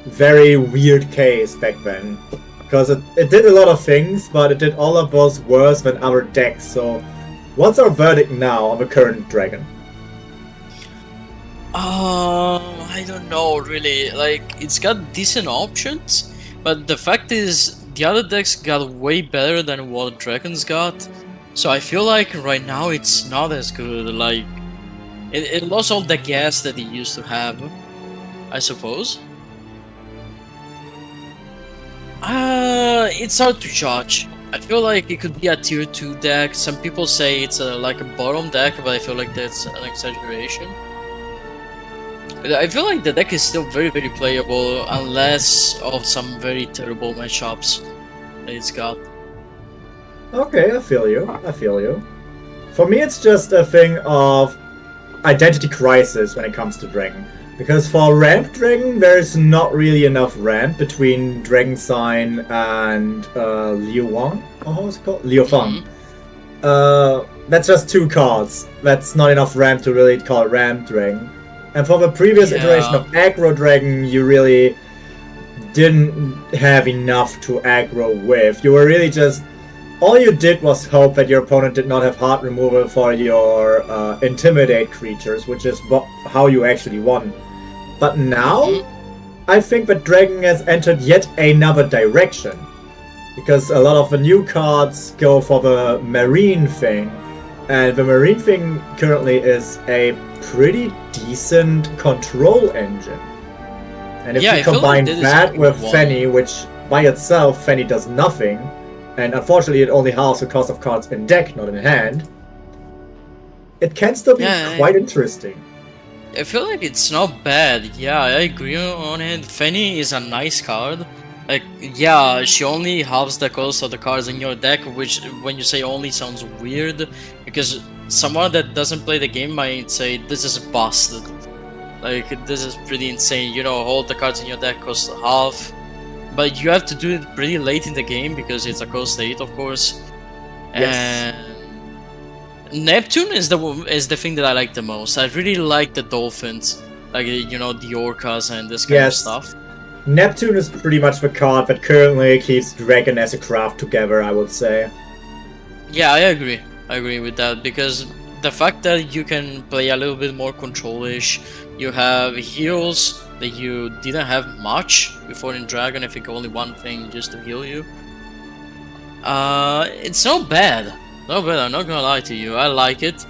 very weird case back then. Because it did a lot of things, but it did all of those worse than other decks, so what's our verdict now on the current Dragon? I don't know really. Like, it's got decent options, but the fact is, the other decks got way better than what Dragon's got. So I feel like right now it's not as good. Like, it lost all the gas that it used to have, I suppose. It's hard to judge. I feel like it could be a tier 2 deck. Some people say it's like a bottom deck, but I feel like that's an exaggeration. But I feel like the deck is still very, very playable, unless of some very terrible matchups that it's got. Okay, I feel you. I feel you. For me, it's just a thing of identity crisis when it comes to Dragon. Because for Ramp Dragon, there's not really enough ramp between Dragon Sign and Liu Wang. Oh, what was it called? Liu Fang. That's just 2 cards. That's not enough ramp to really call it Ramp Dragon. And for the previous iteration of Aggro Dragon, you really didn't have enough to aggro with. You were really just... all you did was hope that your opponent did not have heart removal for your Intimidate creatures, which is how you actually won. But now, I think that Dragon has entered yet another direction. Because a lot of the new cards go for the Marine thing. And the Marine thing currently is a pretty decent control engine. And if you combine that with Fenny, which by itself, Fenny does nothing, and unfortunately it only halves the cost of cards in deck, not in hand, it can still be quite interesting. I feel like it's not bad. Yeah, I agree on it. Fenny is a nice card. Like, yeah, she only halves the cost of the cards in your deck, which, when you say only, sounds weird, because someone that doesn't play the game might say, this is busted. Like, this is pretty insane, you know, all the cards in your deck cost half, but you have to do it pretty late in the game, because it's a cost 8, of course. Yes. And Neptune is the thing that I like the most. I really like the dolphins, like, you know, the orcas and this kind of stuff. Neptune is pretty much the card that currently keeps Dragon as a craft together, I would say. Yeah, I agree. I agree with that, because the fact that you can play a little bit more control-ish, you have heals that you didn't have much before in Dragon. I think only one thing just to heal you. It's not bad. Not bad, I'm not gonna lie to you. I like it.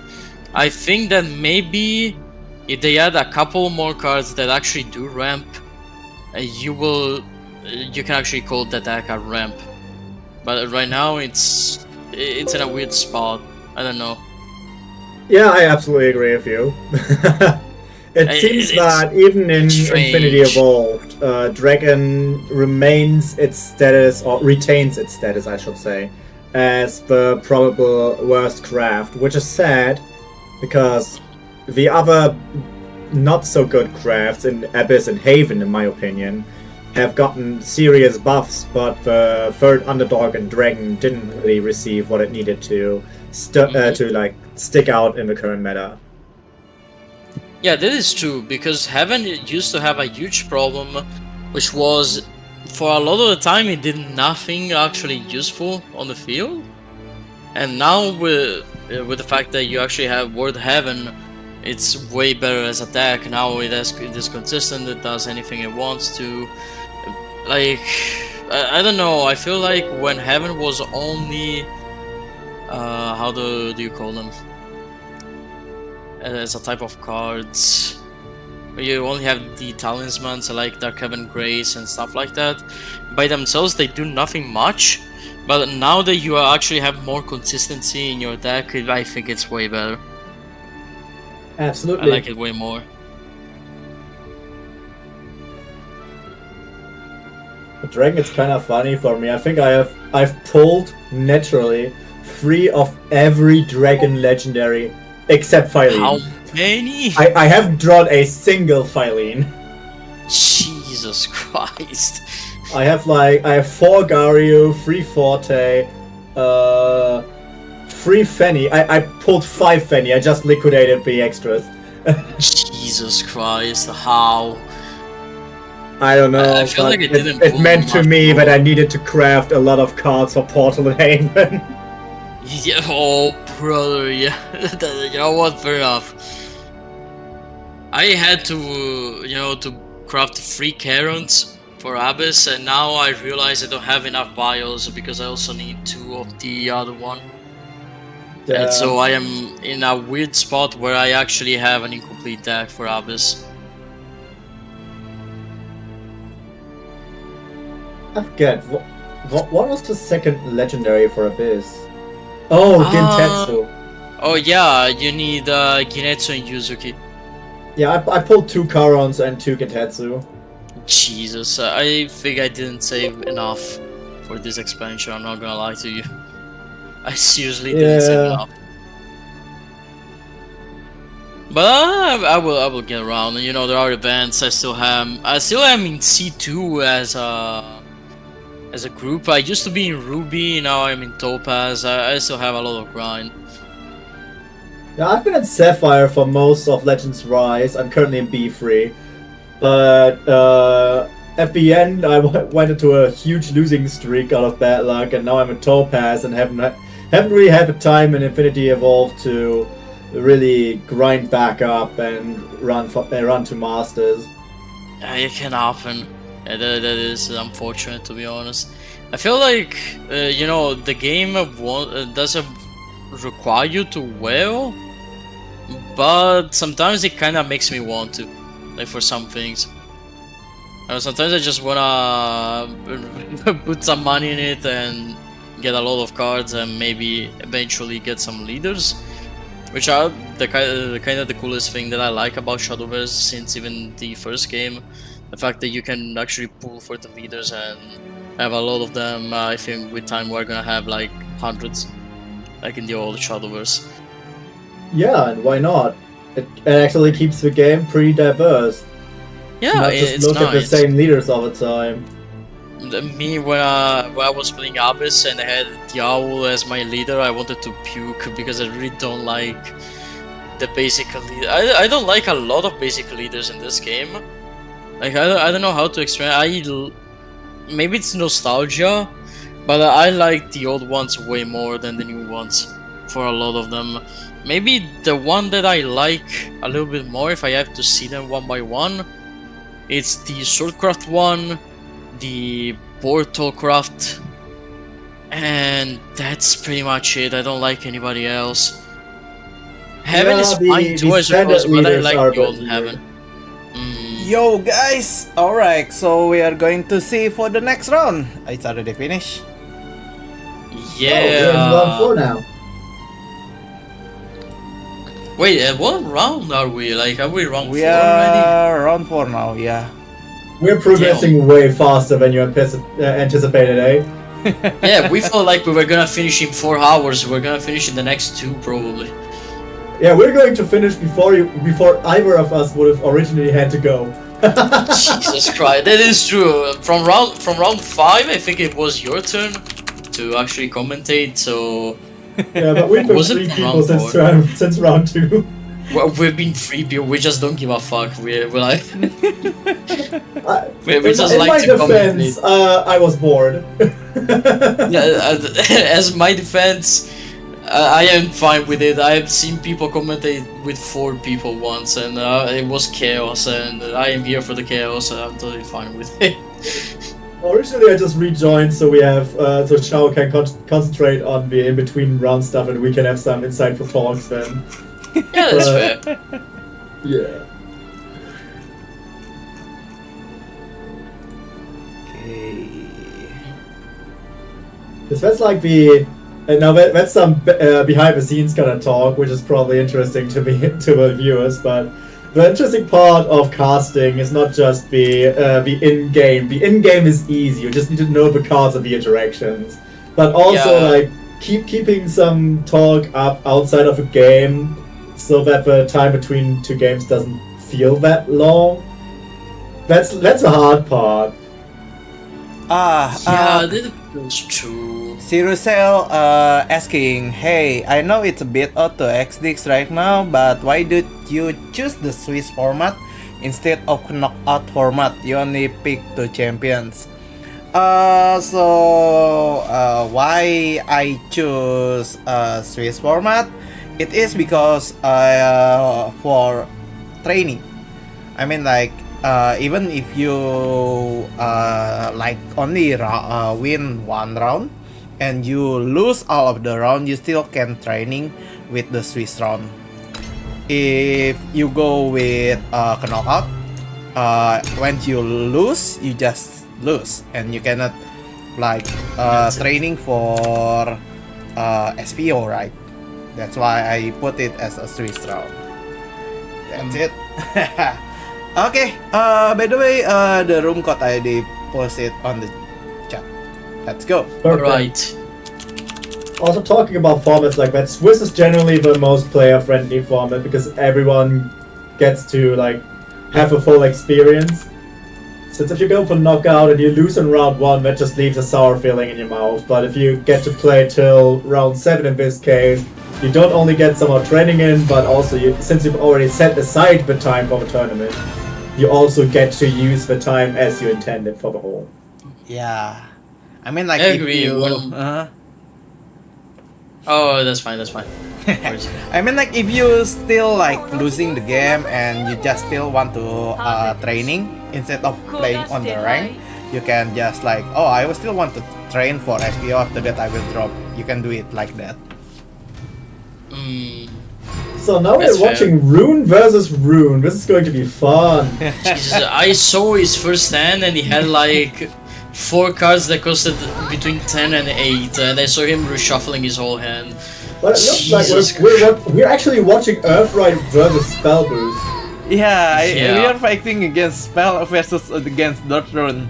I think that maybe if they add a couple more cards that actually do ramp, you can actually call the deck a ramp. But right now it's in a weird spot. I don't know. Yeah, I absolutely agree with you. It seems that even in strange. Infinity Evolved, Dragon remains its status, or retains its status, I should say, as the probable worst craft, which is sad, because the other not so good crafts in Abyss and Haven, in my opinion, have gotten serious buffs, but the third underdog and Dragon didn't really receive what it needed to stick out in the current meta. Yeah, that is true, because Heaven used to have a huge problem, which was, for a lot of the time, it did nothing actually useful on the field. And now, with the fact that you actually have Word Heaven, it's way better as a deck. Now it is consistent, it does anything it wants to. Like, I don't know, I feel like when Heaven was only... how do you call them? As a type of cards, you only have the talismans like Dark Heaven Grace and stuff like that. By themselves they do nothing much, but now that you actually have more consistency in your deck, I think it's way better. Absolutely. I like it way more. Dragon, it's kind of funny for me. I think I've pulled naturally 3 of every Dragon legendary except Phylene. How many? I haven't drawn a single Phylene. Jesus Christ. I have 4 Garyu, 3 Forte, 3 Fenny. I pulled 5 Fenny. I just liquidated the extras. Jesus Christ, how? I don't know. I feel like it meant to me that I needed to craft a lot of cards for Portal and Haven. Yeah, oh brother, yeah. You know what, fair enough. I had to craft 3 Charons for Abyss, and now I realize I don't have enough vials because I also need 2 of the other one. Yeah. And so I am in a weird spot where I actually have an incomplete deck for Abyss. I forget. What was the second legendary for Abyss? Oh, Gintetsu. Oh yeah, you need Ginetsu and Yuzuki. Yeah, I pulled 2 Karons and 2 Gintetsu. Jesus, I think I didn't save enough for this expansion, I'm not gonna lie to you. I seriously didn't save enough. But I will get around. You know, there are events. I still am in C2 as a group. I used to be in Ruby, now I'm in Topaz. I still have a lot of grind. Yeah, I've been in Sapphire for most of Legends Rise. I'm currently in B3. But at the end, I went into a huge losing streak out of bad luck, and now I'm in Topaz and haven't really had the time in Infinity Evolved to really grind back up and run to Masters. It can happen. That is unfortunate, to be honest. I feel like the game doesn't require you to well, but sometimes it kind of makes me want to, like for some things. Sometimes I just wanna put some money in it and get a lot of cards and maybe eventually get some leaders, which are the kind of the coolest thing that I like about Shadowverse since even the first game. The fact that you can actually pull for the leaders and have a lot of them. I think with time we're gonna have like hundreds, like in the old Shadowverse. Yeah, and why not? It actually keeps the game pretty diverse. Yeah, not just it's look nice. at the same leaders all the time. Me, when I was playing Abyss and I had the Owl as my leader, I wanted to puke because I really don't like the basic leader. I don't like a lot of basic leaders in this game. Like I don't know how to explain. Maybe it's nostalgia, but I like the old ones way more than the new ones for a lot of them. Maybe the one that I like a little bit more, if I have to see them one by one, it's the Swordcraft one, the Portalcraft, and that's pretty much it. I don't like anybody else. Heaven is fine too, I suppose, but I like the old Heaven. Yo guys! Alright, so we are going to see for the next round. It's already finished. Yeah. we're in round 4 now. Wait, at what round are we? Like, are we round We 4 already? are round 4 now, yeah. We're progressing way faster than you anticipated, eh? Yeah, we felt like we were gonna finish in 4 hours. We're gonna finish in the next 2 probably. Yeah, we're going to finish before either of us would have originally had to go. Jesus Christ, that is true. From round 5, I think it was your turn to actually commentate. So Yeah, but we've been Was it 3 from people round since round 2. well, we've been 3 people. We just don't give a fuck. We're like we In just my like to defense, commentate. I was bored. Yeah, as my defense, I am fine with it. I have seen people commentate with 4 people once, and it was chaos. And I am here for the chaos. And I'm totally fine with it. Originally, I just rejoined so we have so Xiao can concentrate on the in between round stuff, and we can have some insightful talks then. Yeah, that's fair. Yeah. Okay. Because that's like now that's some behind the scenes kind of talk, which is probably interesting to the viewers. But the interesting part of casting is not just the in game. The in game is easy; you just need to know the cards and the interactions. But also Yeah. like keeping some talk up outside of a game, so that the time between 2 games doesn't feel that long. That's the hard part. Yeah, that's true. Sirusel asking, hey, I know it's a bit auto XDX right now, but why did you choose the Swiss format instead of knockout format? You only pick 2 champions. Why I choose Swiss format? It is because for training. I mean, like even if you like only win 1 round and you lose all of the round, you still can training with the Swiss round. If you go with knockout, when you lose, you just lose, and you cannot like training for SPO, right? That's why I put it as a Swiss round. That's it. Okay. By the way, the room code ID posted on the chat. Let's go. Perfect. Right. Also talking about formats like that, Swiss is generally the most player-friendly format because everyone gets to like have a full experience. Since if you go for knockout and you lose in round 1, that just leaves a sour feeling in your mouth. But if you get to play till round 7 in this case, you don't only get some more training in, but also since you've already set aside the time for the tournament, you also get to use the time as you intended for the whole. Yeah. I mean, like I if agree. you. Oh, that's fine. That's fine. I mean, like if you still like losing the game and you just still want to training instead of playing on the rank, you can just like, oh, I will still want to train for SPO. After that, I will drop. You can do it like that. So now That's we're watching Rune versus Rune. This is going to be fun. Jesus, I saw his first hand and he had like 4 cards that costed between 10 and 8, and I saw him reshuffling his whole hand. But it looks like Jesus we're actually watching Earthright versus Spell Boost. Yeah, Yeah. we are fighting against Spell versus against Dirt Rune.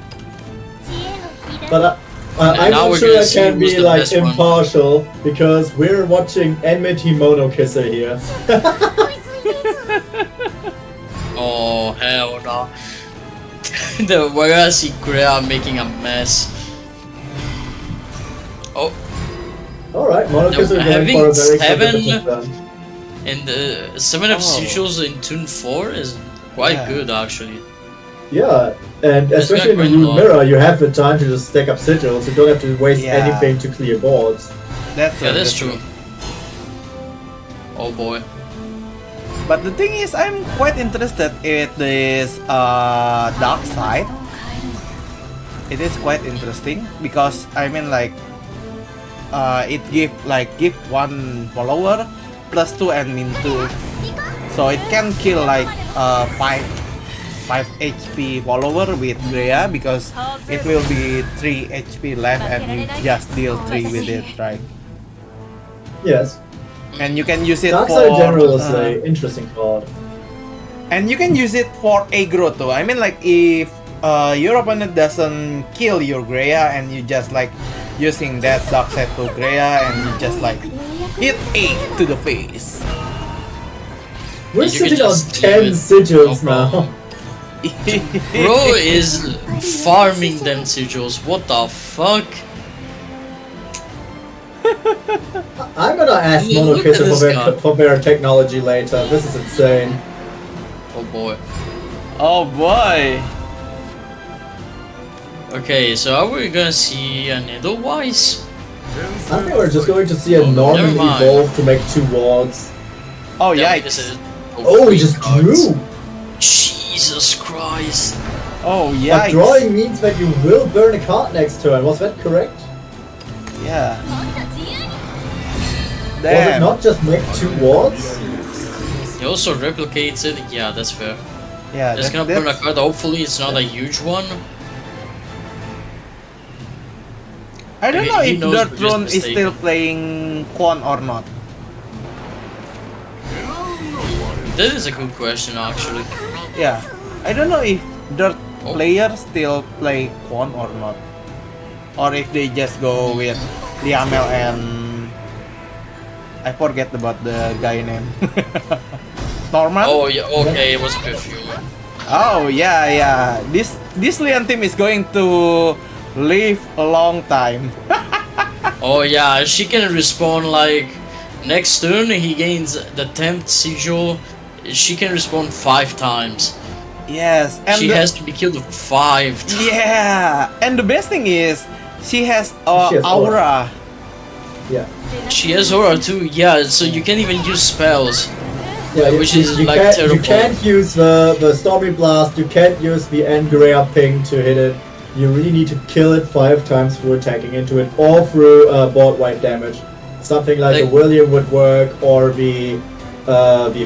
But I'm now not we're sure gonna I see can who's be the like best one. impartial because we're watching Enmity Mono Kisser here. Oh hell no! We're gonna see Grea making a mess. Oh, Alright, Mono No, Kisser going having for a very 7 competitive run. and 7 of sigils in turn 4 is quite good actually. Yeah, and It's especially in got the quite a Rune lot. Mirror, you have the time to just stack up sigils. You don't have to waste Yeah. anything to clear boards. That's True. Oh boy. But the thing is, I'm quite interested in this dark side. It is quite interesting because I mean like it give 1 follower plus 2 and min 2, so it can kill like 5 5 HP follower with Greya because it will be 3 HP left and you just deal 3 with it, right? Yes. And you can use it Darkside for General is an interesting card. and you can use it for aggro too. I mean, like if your opponent doesn't kill your Greya and you just like using that Darkside to Greya and you just like hit 8 to the face. We're You can sitting on just 10 leave it, sigils no now. problem. Bro is farming them sigils. What the fuck? I'm gonna ask Yeah, Mono look at Kitchen this guy. for their technology later. This is insane. Oh boy. Oh boy! Okay, so are we gonna see an Edelweiss? I think we're just going to see a Oh, Norman never mind. evolve to make 2 wards. Oh Yeah, because yikes! it- Oh, he three just cards. drew! Jesus Christ. Oh But yikes! drawing means that you will burn a card next turn. Was that correct? Yeah. Was it Damn. not just make 2 wards? He also replicates it. Yeah, that's fair. Yeah. Just gonna burn a card. Hopefully, it's not a huge one. I don't Okay, know he if knows Dirt we're just Rune is mistaken. still playing Quan or not. That is a good question, actually. Yeah. I don't know if Dirt Oh. players still play Quan or not. Or if they just go with Liamel and I forget about the guy name. Norman? Oh yeah. Okay, it was a bit few. Oh yeah, yeah. This Lian team is going to live a long time. Oh yeah, she can respawn like next turn. He gains the 10th sigil. She can respawn 5 times. Yes, and She has to be killed 5 times. yeah, and the best thing is she has She has aura. Yeah. She has aura too. Yeah, so you can even use spells. Yeah, Which is, like, you terrible. can't use the Stormy Blast, you can't use the Engrea ping to hit it. You really need to kill it 5 times through attacking into it, or through board wipe damage. Something like a Like- William would work, or the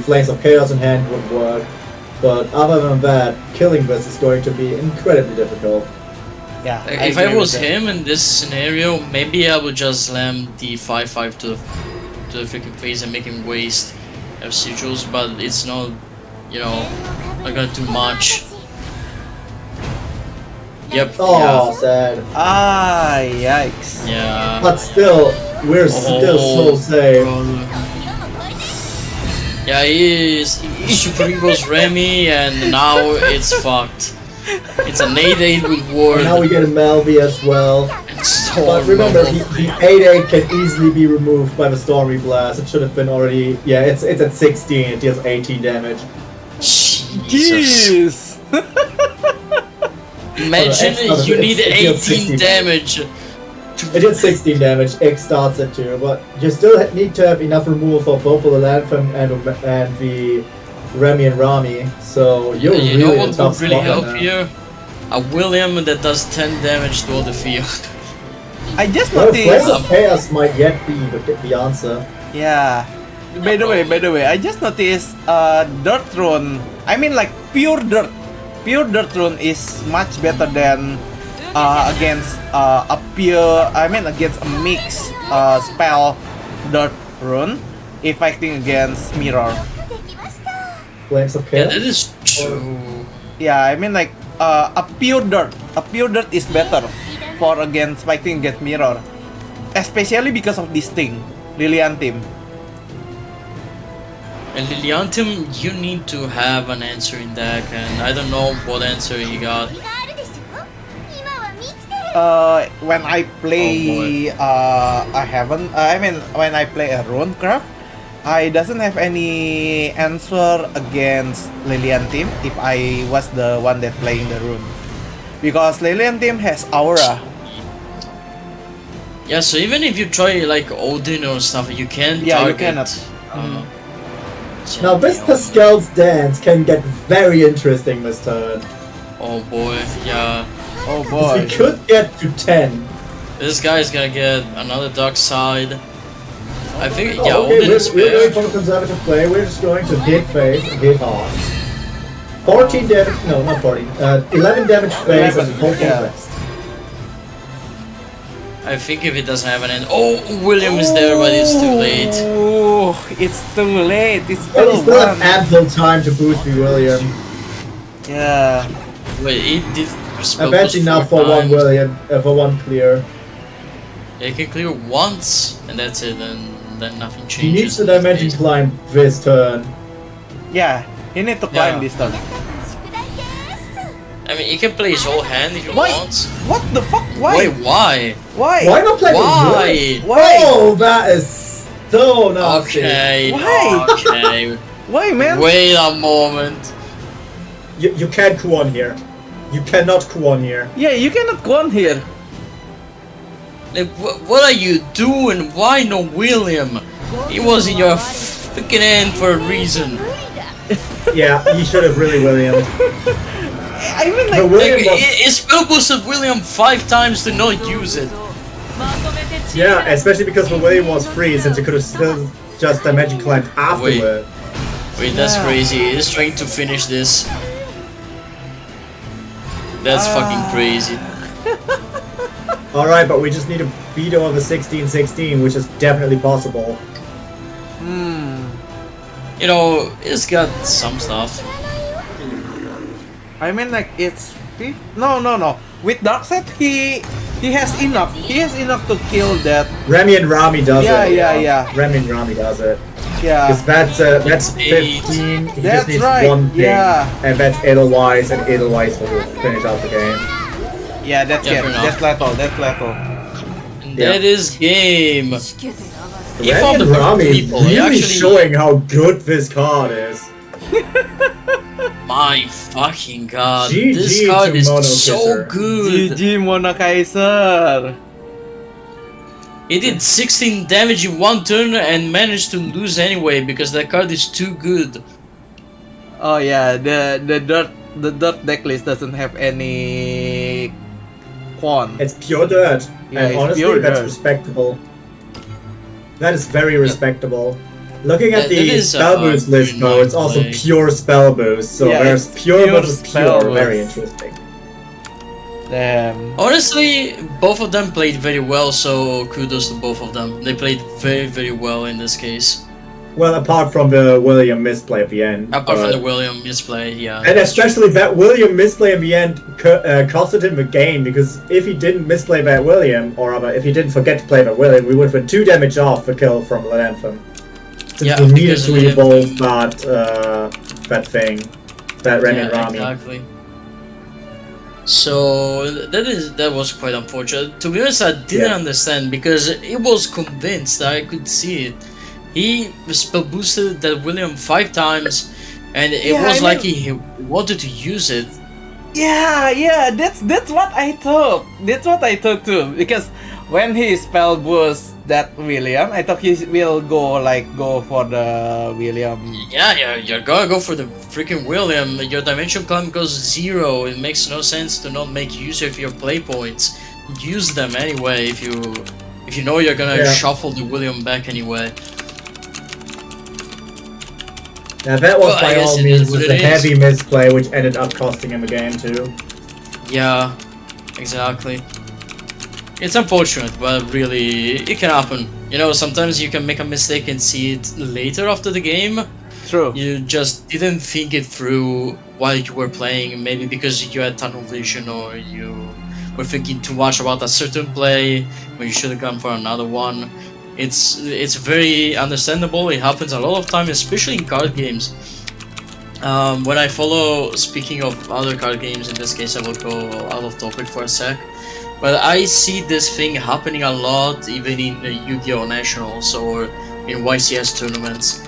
Flames of Chaos in hand would work. But other than that, killing this is going to be incredibly difficult. Yeah. Like, if I agree was with that. him in this scenario, maybe I would just slam the 5/5 to the freaking face and make him waste of sigils. But it's not, you know, not gonna do much. Yep. Oh, sad. Ah, yikes. Yeah. But still, we're still so safe. brother. Yeah, he Super Eagles Remy, and now it's fucked. It's an 8/8 with ward. Now we get a Melby as well. and Storm. But remember, the 8/8 can easily be removed by the Stormy Blast. It should have been already... Yeah, it's at 16. It deals 18 damage. Jesus. Jeez. Imagine Oh, you need it deals 18 60 damage. It did 16 damage. X starts at 2, but you still need to have enough removal for both of the Lantham and the Remy and Rami. So you're You really know in a what tough would really spot help right now. here? A William that does 10 damage to all the field. I just Well, Flames noticed. of Chaos might yet be the answer. Yeah. By the way, I just noticed Dirt Rune. I mean, like pure Dirt. Pure Dirt Rune is much better than against against a mix spell Dirt Rune if fighting against Mirror. Flames of Yeah, Chaos? that is true. Yeah, I mean like a pure Dirt. A pure Dirt is better for against fighting against Mirror, especially because of this thing, Lilian team. And Liliantum, you need to have an answer in deck, and I don't know what answer he got. When I play I haven't I mean when I play a rune craft, I doesn't have any answer against Lilian team if I was the one that playing the rune, because Lilian team has aura. Yeah, so even if you try like Odin or stuff, you can't Yeah, you target. cannot. Now this Pascal's dance can get very interesting this turn. Oh boy, yeah. Oh 'Cause boy. we could get to 10. This guy is gonna get another dark side. I think, Oh, yeah, okay, Odin is we're going fair. for a conservative play. We're just going to hit face and hit hard. 14 damage, no, not 14. 11 damage phase and 14 yeah. rest. I think if it doesn't have an end. Oh, William is there, but it's too late. Oh, it's too late. It's But still he still one. have ample time to boost me, William. Yeah. Wait, it did. I bet enough for one William, for one clear. Yeah, you can clear once, and that's it, and then nothing changes. He needs the in this dimension case. climb this turn. Yeah. You need to climb Yeah. this turn. I mean, he can play his whole hand if he Why? wants. What the fuck? Why? Wait, why? Why? Why not play with Why? William? Why? Oh, that is so nasty. Okay. Why? Okay. Why, man? Wait a moment. You can't Kuon here. You cannot Kuon here. Yeah, you cannot go on here. Like, what are you doing? Why no William? He was in your freaking hand for a reason. Yeah, you should have really William. I mean, The like, William Like, was, it spell boosted William 5 times to not use it. yeah, especially because the William was free, since you could have still just dimension climbed afterward. Wait, that's Yeah. crazy. He's trying to finish this. That's fucking crazy. Alright, but we just need a beat over 16-16, which is definitely possible. You know, he's got some stuff. I mean, like, it's no. With Darkseid, he has enough. He has enough to kill that. Remy and Rami does Yeah, it. yeah. Remy and Rami does it. Yeah. Because that's 15, he That's just needs right, one thing, yeah. and that's Edelweiss, and Edelweiss will finish out the game. Yeah, that's Yeah, game. fair enough. That's lethal. That's lethal. And Yeah. that is game. He Remy found the and perfect Rami people. He really actually, showing how good this card is. my fucking god, GG this card to is Mono so Kisser. good. GG Mono Kaiser. He did 16 damage in one turn and managed to lose anyway because that card is too good. Oh yeah, the dirt deck list doesn't have any Quan. It's pure dirt, Yeah, and it's honestly, pure that's dirt. respectable. That is very respectable. Looking at That the is, spell boost list, very though, nice it's also play. pure spell boost, so Yeah, there's it's pure pure versus spell pure, very boost. interesting. Damn. Honestly, both of them played very well, so kudos to both of them. They played very, very well in this case. Well, apart from the William misplay at the end. Apart from but- the William misplay, yeah. And especially that William misplay in the end costed him the game, because if he didn't misplay that William, or rather, if he didn't forget to play that William, we would have been 2 damage off the kill from Lantham. Since Yeah, we needed because to of evolve that thing, that Remy and Yeah, Rami. exactly. So that was quite unfortunate. To be honest, I didn't Yeah. understand because he was convinced I could see it. He spell boosted that William 5 times, and it Yeah, was I like mean- he wanted to use it. Yeah, that's what I thought. That's what I thought too. Because when he spell boost that William, I thought he will go for the William. Yeah, you're gonna go for the freaking William. Your dimension climb goes 0. It makes no sense to not make use of your play points. Use them anyway if you know you're gonna Yeah. shuffle the William back anyway. Now that was Well, I by guess all it means is what just a it is. heavy misplay, which ended up costing him a game too. Yeah, exactly. It's unfortunate, but really, it can happen. You know, sometimes you can make a mistake and see it later after the game. True. You just didn't think it through while you were playing, maybe because you had tunnel vision or you were thinking too much about a certain play when you should have gone for another one. It's very understandable. It happens a lot of time, especially in card games. When I follow, speaking of other card games, in this case I will go out of topic for a sec, but I see this thing happening a lot even in Yu-Gi-Oh! Nationals or in YCS tournaments.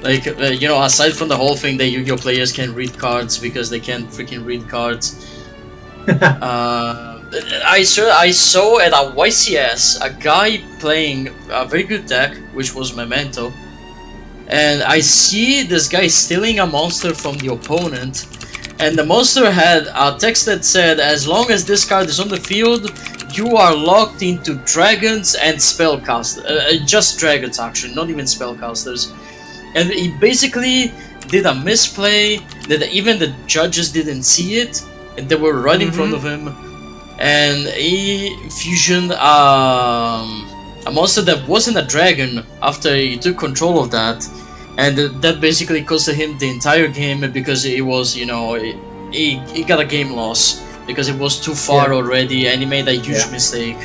Like, you know, aside from the whole thing that Yu-Gi-Oh! Players can read cards because they can't freaking read cards, I saw at a YCS a guy playing a very good deck, which was Memento, and I see this guy stealing a monster from the opponent, and the monster had a text that said, as long as this card is on the field, you are locked into dragons and spellcasters. Just dragons, actually, not even spellcasters. And he basically did a misplay that even the judges didn't see it, and they were right in front of him, and he fusioned a monster that wasn't a dragon after he took control of that, and that basically costed him the entire game because it was, you know, he got a game loss because it was too far already, and he made a huge mistake.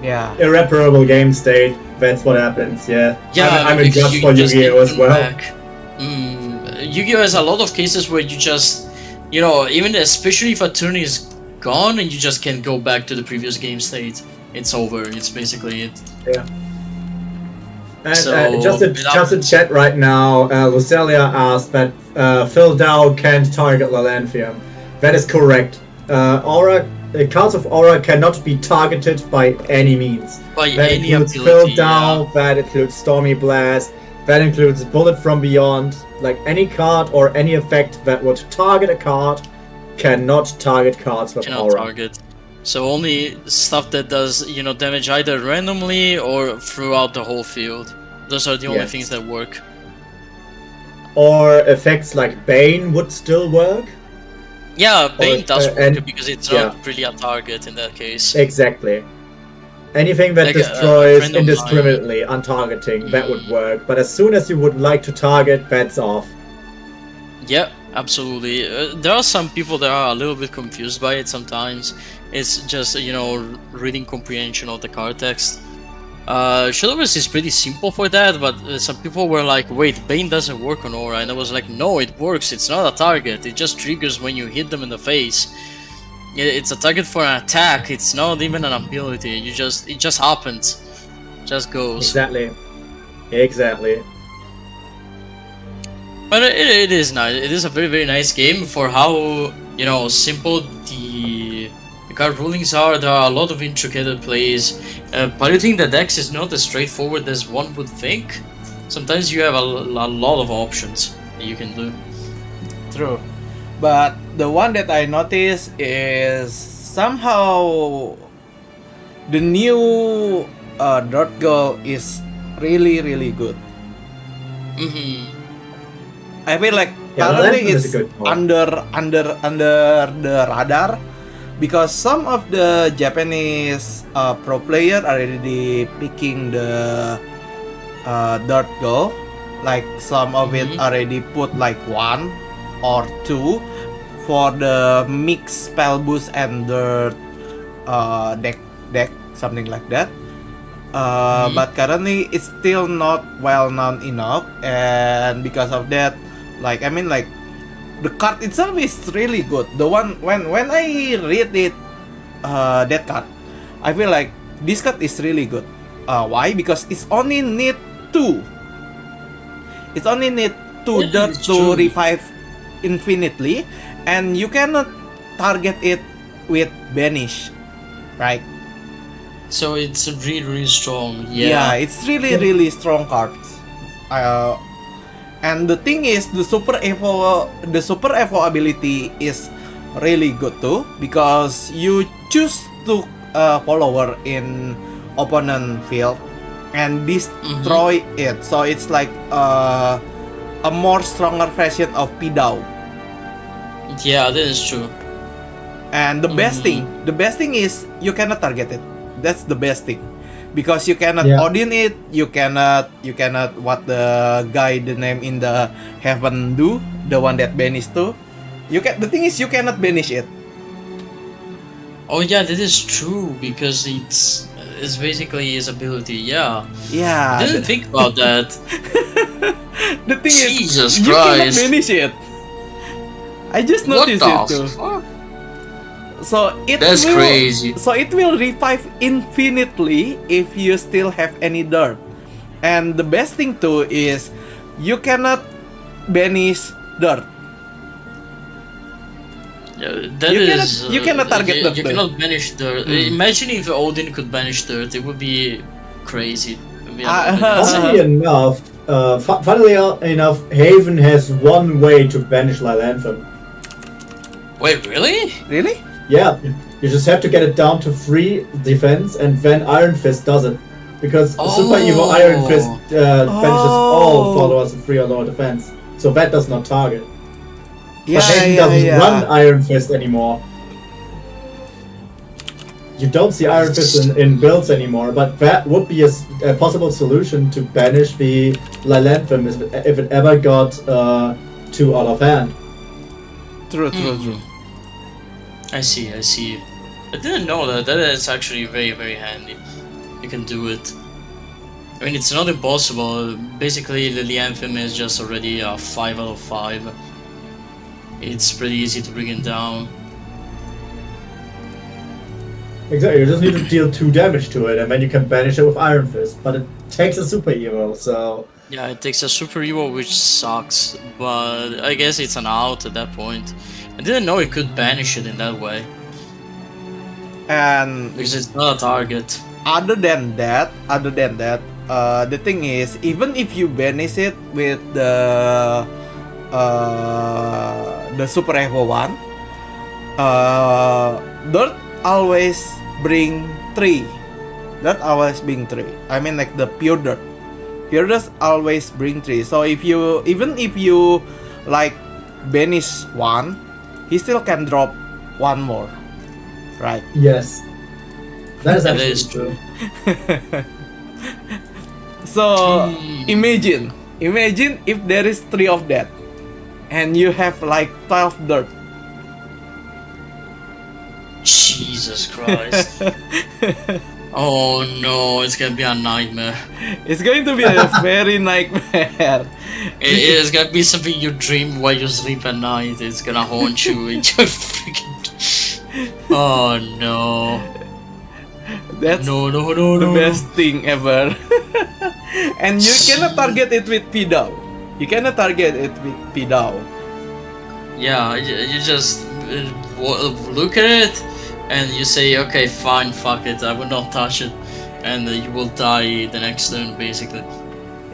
Yeah. Irreparable game state. That's what happens. Yeah. Yeah, I'm a because judge for just Yu-Gi-Oh as can't well. come back. Yu-Gi-Oh has a lot of cases where you just, you know, even especially if a turn is gone and you just can't go back to the previous game state. It's over. It's basically it. Yeah. And So, just in chat right now, Lucelia asked that Phil Dow can't target Lalanthium. That is correct. Cards of Aura cannot be targeted by any means. By That any includes ability, Phil Dow, that includes Stormy Blast, that includes Bullet from Beyond. Like any card or any effect that would target a card cannot target cards with Cannot Aura. target. So only stuff that does, you know, damage either randomly or throughout the whole field. Those are the only Yes. things that work. Or effects like Bane would still work. Yeah, Bane does work and- because it's not really a target in that case. Exactly. Anything that Like a destroys random indiscriminately, untargeting, that would work. But as soon as you would like to target, that's off. Yeah, absolutely. There are some people that are a little bit confused by it sometimes. It's just, you know, reading comprehension of the card text. Shadowverse is pretty simple for that, but some people were like, wait, Bane doesn't work on Aura, and I was like, no, it works, it's not a target, it just triggers when you hit them in the face. It's a target for an attack, it's not even an ability, it just happens. Just goes. Exactly. But it is nice, it is a very, very nice game for how, you know, simple the card rulings are. There are a lot of intricate plays. Piloting the decks is not as straightforward as one would think. Sometimes you have a lot of options that you can do. True. But the one that I noticed is somehow the new Dirt Girl is really, really good. I feel like currently Lalanthium is it's a good one. under the radar because some of the Japanese pro player are already picking the Dirt Girl. Like some of it already put like 1 or 2 for the mix spell boost and Dirt deck, something like that. But currently it's still not well known enough, and because of that, like I mean, like the card itself is really good. The one when I read it, that card, I feel like this card is really good. Why? Because it's only need 2. It's only need 2 dirt to revive infinitely, and you cannot target it with banish, right? So it's really, really strong. Yeah, it's really strong cards. And the thing is, the super evo ability is really good too, because you choose to follower in opponent field and destroy it. So it's like a more stronger version of Pidao. Yeah, that is true. And the best thing is you cannot target it. That's the best thing, because you cannot Odin it. You cannot what the guy the name in the heaven do, the one that banish too. The thing is you cannot banish it. Oh yeah, that is true, because it's basically his ability. Yeah. Yeah. I didn't think about that. The thing Jesus is, you cannot Christ. banish it. I just What noticed it too. the fuck? So That's crazy. So it will revive infinitely if you still have any dirt. And the best thing too is you cannot banish dirt. Yeah, you cannot target you dirt. You cannot banish dirt. Imagine if Odin could banish dirt. It would be crazy. It would be Funnily enough, Haven has one way to banish Lalanthium. Wait, really? Really? Yeah, you just have to get it down to 3 defense, and then Iron Fist does it. Because Super Evil Iron Fist banishes all followers of 3 or lower defense. so that does not target. Yeah, But Hayden doesn't run Iron Fist anymore. You don't see Iron Fist in builds anymore, but that would be a possible solution to banish the Lilanthem if it ever got too out of hand. True. I see. I didn't know that. That is actually very, very handy. You can do it. I mean, it's not impossible. Basically, Lilianthem is just already a 5 out of 5. It's pretty easy to bring it down. Exactly, you just need to deal 2 damage to it, and then you can banish it with Iron Fist. But it takes a super evo, so... Yeah, it takes a super evo, which sucks, but I guess it's an out at that point. I didn't know it could banish it in that way. And because it's not a target. Other than that, the thing is, even if you banish it with the Super Evo one, Dirt always bring 3. That always bring 3. I mean, like the pure Dirt. Pure Dirt always bring 3. So even if you like banish 1, he still can drop 1 more, right? Yes. That is actually true. So imagine if there is 3 of that, and you have like 12 Dirt. Jesus Christ. Oh no, it's gonna be a nightmare. It's going to be a very nightmare. It's gonna be something you dream while you sleep at night. It's gonna haunt you in your freaking... Oh no. That's no. the best thing ever. And you cannot target it with P-Dow. Yeah, you just look at it and you say, okay, fine, fuck it, I will not touch it, and you will die the next turn, basically.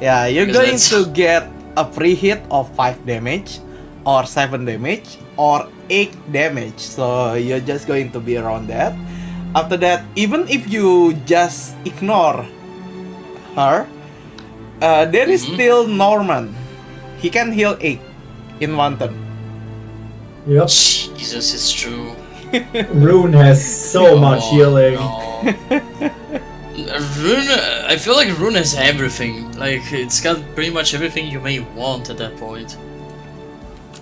Yeah, you're Because going to get a free hit of 5 damage, or 7 damage, or 8 damage. So you're just going to be around that. After that, even if you just ignore her, there is still Norman. He can heal 8 in 1 turn. Yep. Jesus, it's true. Rune has so much healing. No. Rune, I feel like Rune has everything. Like, it's got pretty much everything you may want at that point.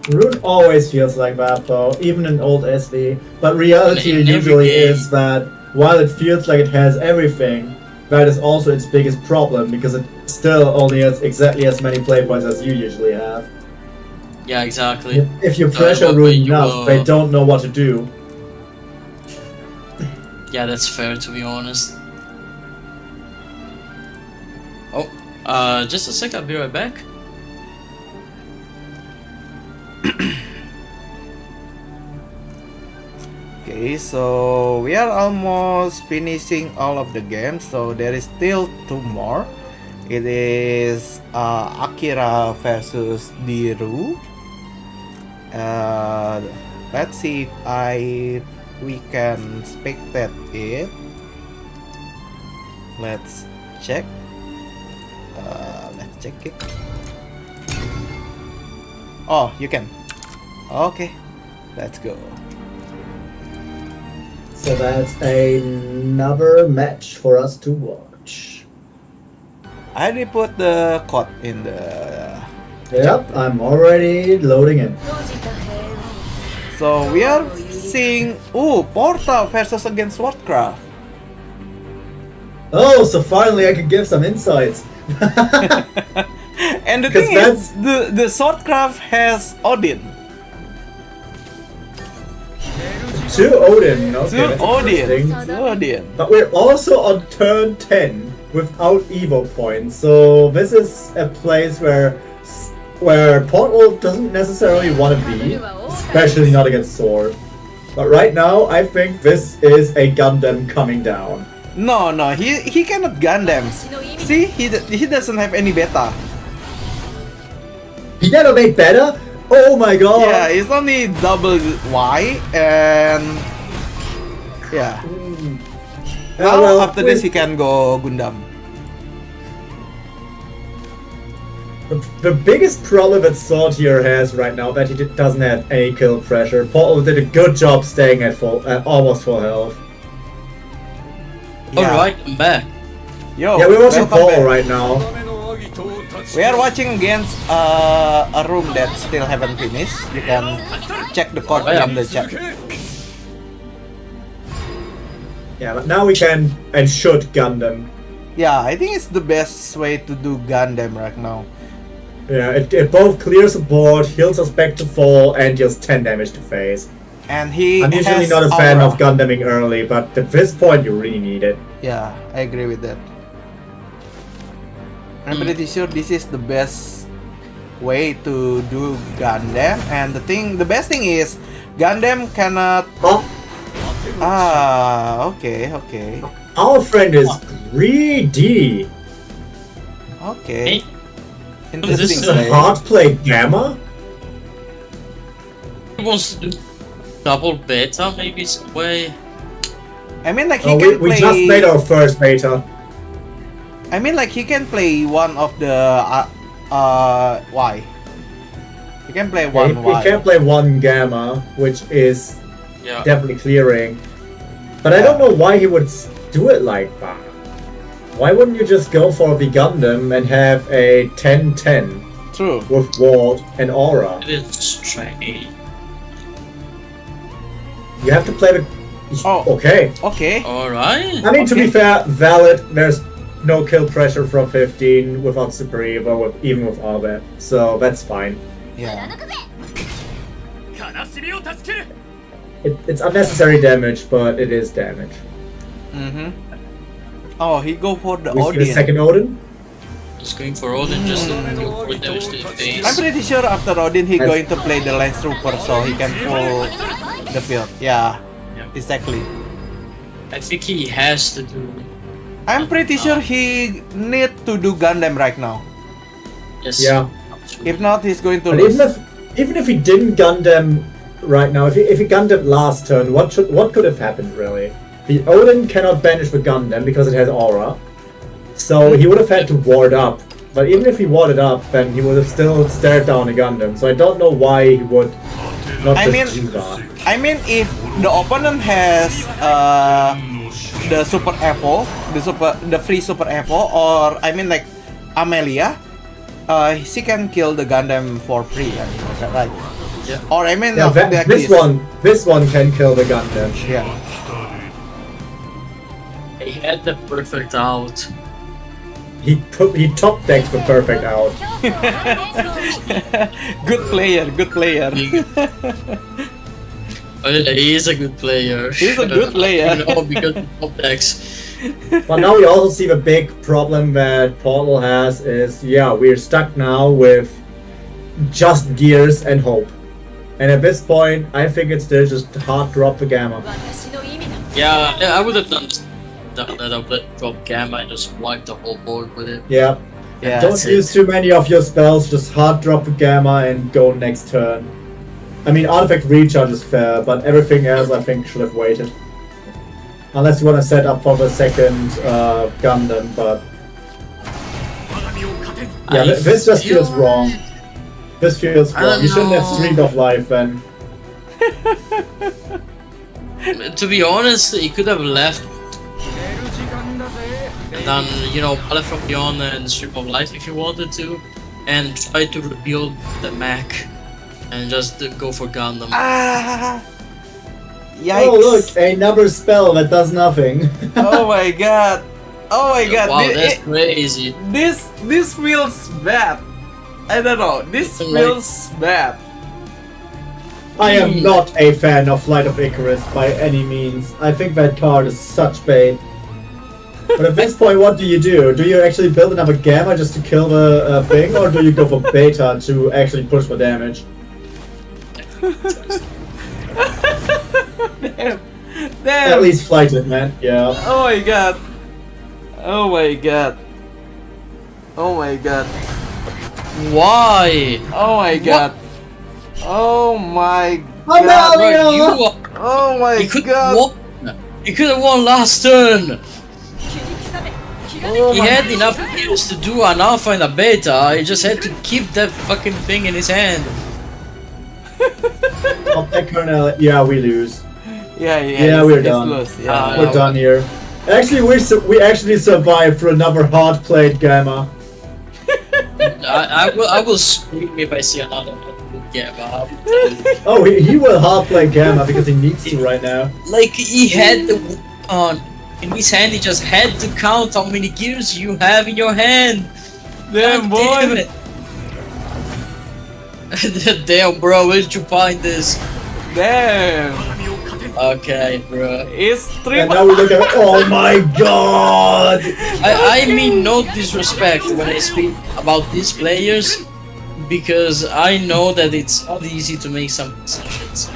Rune always feels like that though, even in old SV. But reality In every usually game. is that while it feels like it has everything, that is also its biggest problem because it still only has exactly as many play points as you usually have. Yeah, exactly. If you So, pressure but Rune you, enough, they don't know what to do. Yeah, that's fair, to be honest. Oh, just a sec, I'll be right back. Okay, so we are almost finishing all of the games, so there is still 2 more. It is Akira versus Diru. Let's see if we can spectate it. Let's check. Let's check it. Oh, you can. Okay, let's go. So that's another match for us to watch. I already put the code in the... Yep, I'm already loading in. So we are seeing... Ooh, Portal versus against Swordcraft. Oh, so finally I can give some insights. And the 'Cause thing is, the Swordcraft has Odin. To Odin, okay. To that's Odin. interesting. To Odin. But we're also on turn 10 without Evo points, so this is a place where Portal doesn't necessarily want to be, especially not against Sword. But right now, I think this is a Gundam coming down. No, he cannot Gundam. See, he doesn't have any beta. He never made better? Oh my god! Yeah, it's only double Y and yeah. Yeah, Now after this he can go Gundam. The biggest problem that Sword here has right now that he doesn't have any kill pressure. Portal did a good job staying at almost full health. Yeah. Alright, I'm back. Yo, Yeah, we're watching welcome Portal back. right now. We are watching against a room that still haven't finished. You can check the code in the chat. Yeah, but now we can and should gun them. Yeah, I think it's the best way to do Gundam right now. Yeah, it both clears the board, heals us back to full, and deals 10 damage to face. And he I'm usually has not a fan aura. of Gundaming early, but at this point you really need it. Yeah, I agree with that. I'm pretty sure this is the best way to do Gundam, and the best thing is Gundam cannot. Oh, Okay. our friend is greedy. Okay. This This Interesting. is a hard play Gamma? He wants to do double beta, maybe some way. I mean, like he Oh, can we play. just made our first beta. I mean, like he can play one of the Y. He can play one He Y. can play one Gamma, which is Yeah. definitely clearing. But I don't know why he would do it like that. Why wouldn't you just go for the Gundam and have a 10-10 True. with Ward and Aura? It is strange. You have to play the... Oh. Okay. Okay. Alright. I mean, to be Okay. fair, valid. There's no kill pressure from 15 without Supreme or even with Arbet. So that's fine. Yeah. It's unnecessary damage, but it is damage. Oh, he go for the We see the Odin. second Odin. Just going for Odin just to deal for damage to the face. I'm pretty sure after Odin he going to play the Lance Trooper so he can pull the field. Yeah, exactly. I think he has to do. I'm pretty sure he need to do Gundam right now. Yes. Yeah. If not, he's going to But lose. even if he didn't Gundam right now, if he Gundam last turn, what could have happened really? The Odin cannot banish the Gundam because it has aura, so he would have had to ward up. But even if he warded up, then he would have still stared down a Gundam. So I don't know why he would not I just mean- do that. I mean, if the opponent has the super Evo, the free super Evo, or I mean like Amelia, she can kill the Gundam for free. I mean, is that right? Yeah. Or I mean, Yeah, no, like this one can kill the Gundam. Yeah. He had the perfect out. He top decked the perfect out. Good player. He is a good player. He's a good player. You know, because of top decks. But now we also see the big problem that Portal has is, yeah, we're stuck now with just gears and hope. And at this point, I think it's still just hard drop the Gamma. Yeah, I would have done that drop Gamma and just wipe the whole board with it. Yeah. Yeah. Don't That's use it. too many of your spells, just hard drop the Gamma and go next turn. I mean, Artifact Recharge is fair, but everything else I think should have waited. Unless you want to set up for the second Gundam, but... Yeah, this just feels wrong. This feels I wrong. don't You shouldn't have know. Streak of Life then. To be honest, he could have left and done, you know, Palette from Beyond and Stream of Life if he wanted to, and try to rebuild the mech and just go for Gundam. Ah! Yikes! Oh look, another spell that does nothing. Oh my god! Oh my god! Wow, Thi- that's it- crazy. this feels bad. I don't know. This Like- feels bad. I am not a fan of Flight of Icarus by any means. I think that card is such bait. But at this point, what do? Do you actually build another Gamma just to kill the thing, or do you go for Beta to actually push for damage? Damn. At Damn. least flight it, man. Yeah. Oh my god. Oh my god. Oh my god. Why? Oh my god. Oh my I'm god. out. Bro, you are, Oh my he could god. have won. He could have won last turn. Oh He my had enough years to do an alpha and a beta. He just had to keep that fucking thing in his hand. Oh, that Colonel. Yeah, we lose. Yeah, we're it's done. loose, yeah. We're done here. Actually, we actually survived through another hard played gamma. I will scream if I see another gamma. Oh, he will hard play gamma because he needs to right now. Like he had the on in his hand. He just had to count how many gears you have in your hand. Damn, God boy. damn it. Damn, bro, where did you find this? Damn. Okay, bro. It's 3 And now we look at. Oh my god! I mean no disrespect when I speak about these players, because I know that it's not easy to make some decisions,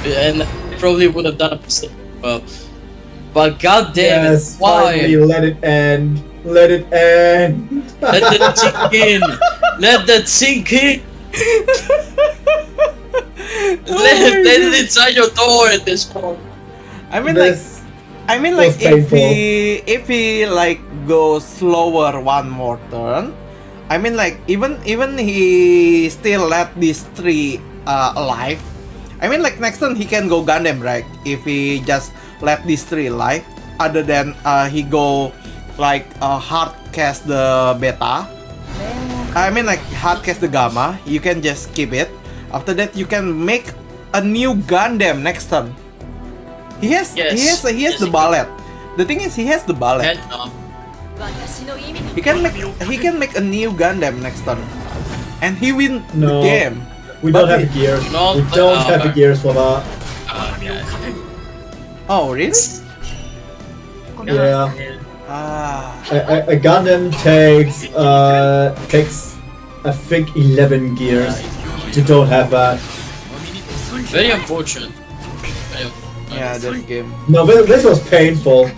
and I probably would have done a mistake. But god damn Yes, it, why? finally, let it end. Let it end. Let that sink in. Let that sink in. Let it inside your door at this point. I mean This like was painful. if he like goes slower one more turn, I mean like even he still let these 3 alive. I mean like next turn he can go Gundam, right? If he just let these 3 alive, other than he go like hard cast the beta. I mean like hard cast the gamma, you can just keep it. After that you can make a new Gundam next turn. He has Yes. the ballet. The thing is he has the ballet. And, He can make a new Gundam next turn. And he win No. the game. We don't have the gears. No, We don't have the gears for that. okay. Oh really? Yeah. Ah. A Gundam takes I think 11 gears. You don't have that. Very unfortunate. Yeah, that game. No, this was painful.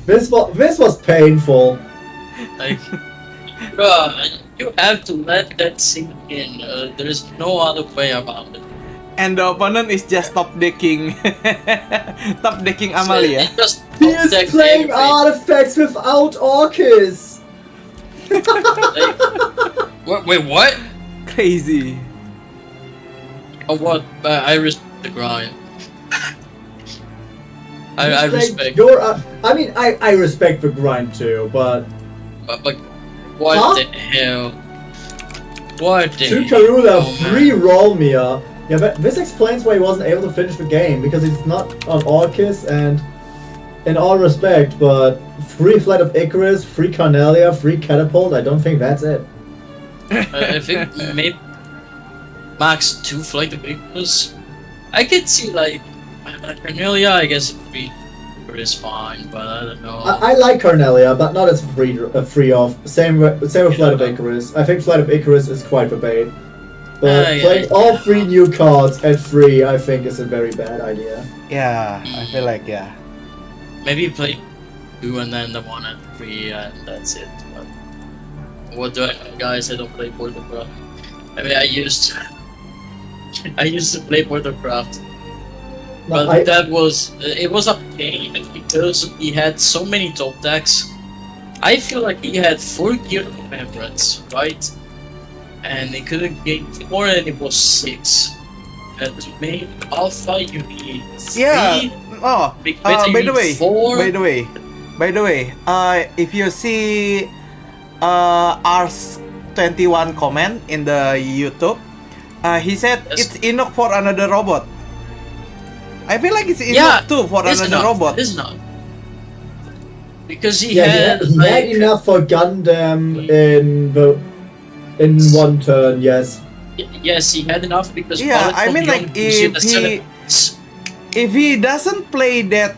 this was painful. Like, bruh, you have to let that sink in. There is no other way about it. And the opponent is just top decking Amalia. So it just He is protects playing everything. artifacts without Orcus. Wait, what? Crazy. Oh, what? I respect the grind. I respect. your. I mean, I respect the grind too, but But what Huh? the hell? What the Tsukarula hell, man? free roll Mia. Yeah, but this explains why he wasn't able to finish the game because it's not on Orcus and. In all respect, but free Flight of Icarus, free Carnelia, free Catapult. I don't think that's it. I think maybe max 2 flight of Icarus. I could see like Cornelia. I guess it is fine, but I don't know. I like Carnelia, but not as free off. Same with Flight of Icarus. I think Flight of Icarus is quite the bait. But Yeah, playing yeah. all 3 new cards at free, I think, is a very bad idea. Yeah, I feel like yeah. Maybe play 2 and then the 1 at 3 and that's it. But what do I guys? I don't play Portocraft. I mean, I used to play Portocraft, No, but that was it was a pain because he had so many top decks. I feel like he had 4 gear remembrance, right? And he couldn't get more than it was 6. And to make alpha, you need 3. Yeah. Oh, Big by beta, the way, 4. by the way, if you see Ars21 comment in the YouTube, he said Yes. it's enough for another robot. I feel like it's Yeah, enough too for It's another not. robot. It's not. Because he Yeah, had he had like enough for Gundam in one turn. Yes. yes, he had enough because Yeah, Pilot I from mean, Young like, gives you if the he- 7. If he doesn't play that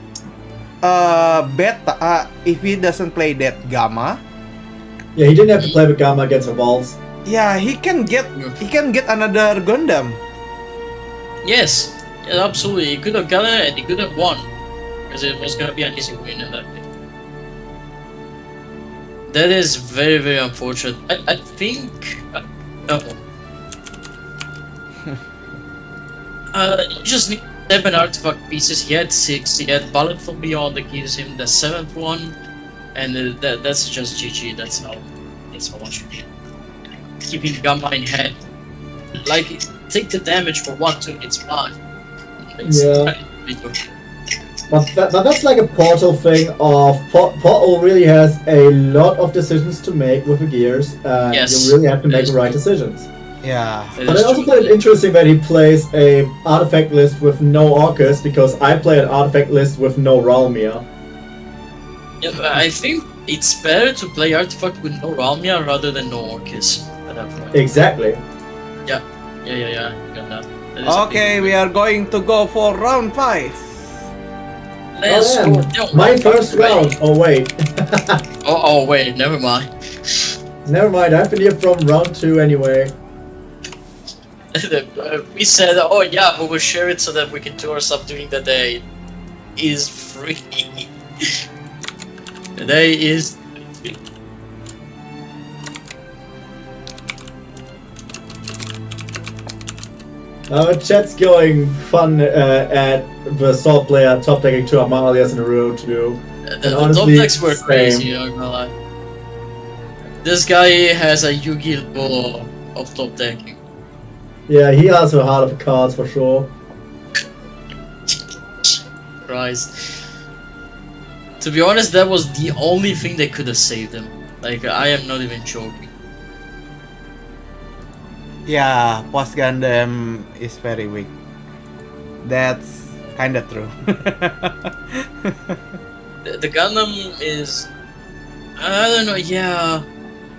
beta, if he doesn't play that gamma, Yeah, he didn't have to play with Gamma against Revolts. yeah, he can get another Gundam. Yes, yeah, absolutely. He could have gotten it and he could have won because it was gonna be an easy win in that game. That is very very unfortunate. I think no. You just need 7 artifact pieces. He had 6. He had Ballad from Beyond that gives him the 7th one, and that's just GG. That's how much you need. Keeping Gamma in hand, like take the damage for 1-2. It's fine. Yeah. But that's like a Portal thing. Portal really has a lot of decisions to make with the gears, and Yes, you really have to that make is the right true. decisions. Yeah. But I also find it interesting that he plays a artifact list with no Orcus, because I play an artifact list with no Ralmir. Yeah, but I think it's better to play artifact with no Ralmia rather than no Orcus at that point. Exactly. Yeah. You got that. That is a Okay, big we are going to go for round 5. Let's Oh, go. man. No, My wait. first round. Oh wait. Oh wait, never mind. Never mind. I've been here from round 2 anyway. We said, oh yeah, we will share it so that we can do our stuff during the day. Is free. The day is free. Chat's going fun at the Salt player top decking 2 Amalias in a row to do. The top honestly, decks were same. crazy, I'm not gonna lie. This guy has a Yu-Gi-Oh of top decking. Yeah, he has a heart of cards for sure. Christ. To be honest, that was the only thing that could have saved him. Like, I am not even joking. Yeah, post Gundam is very weak. That's kinda true. The Gundam is... I don't know, yeah.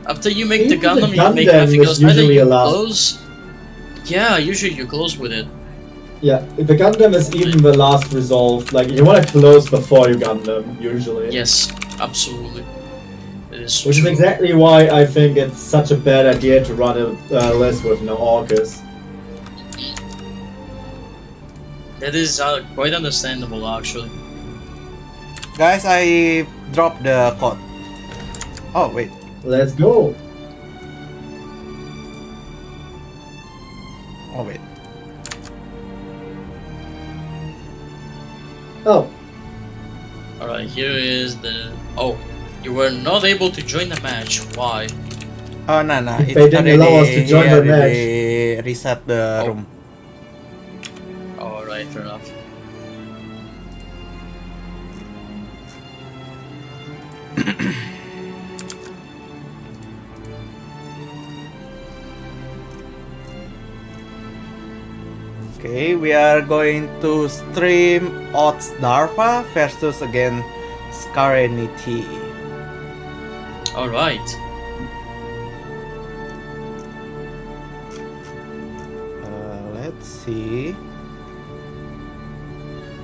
After you make the Even the Gundam, you make Gundam nothing is else. Either usually you allowed. close... Yeah, usually you close with it. Yeah, the Gundam is even the last resolve. Like, you want to close before you Gundam, usually. Yes, absolutely. It is Which is true. exactly why I think it's such a bad idea to run a list with no Orcus. That is quite understandable, actually. Guys, I dropped the code. Oh, wait. Let's go! Oh, wait. Oh, Alright, here is the... Oh, you were not able to join the match. Why? Oh, no. They didn't allow us to join the match. Reset the Oh. room. Alright, fair enough. Okay, we are going to stream Odds Darva versus again Scarenity. Alright. Let's see.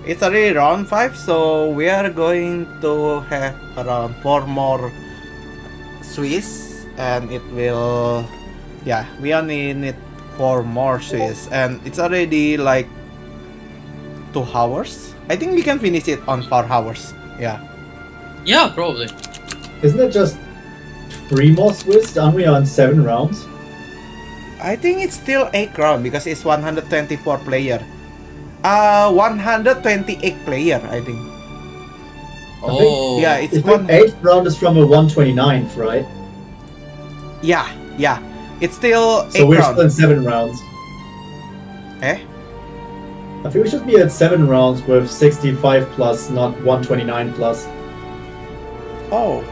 It's already round 5, so we are going to have around 4 more Swiss, and it will... Yeah, we only need 4 more Swiss, and it's already like 2 hours. I think we can finish it on 4 hours. Yeah. Yeah, probably. isn't it just 3 more Swiss? Aren't we on 7 rounds? I think it's still 8 round because it's 124 player. 128 player, I think. Oh. Yeah, it's It's one. 8th round is from a 129th, right? Yeah. It's still 8 So we're round. still in 7 rounds. Eh? I think we should be at 7 rounds with 65 plus, not 129 plus. Oh,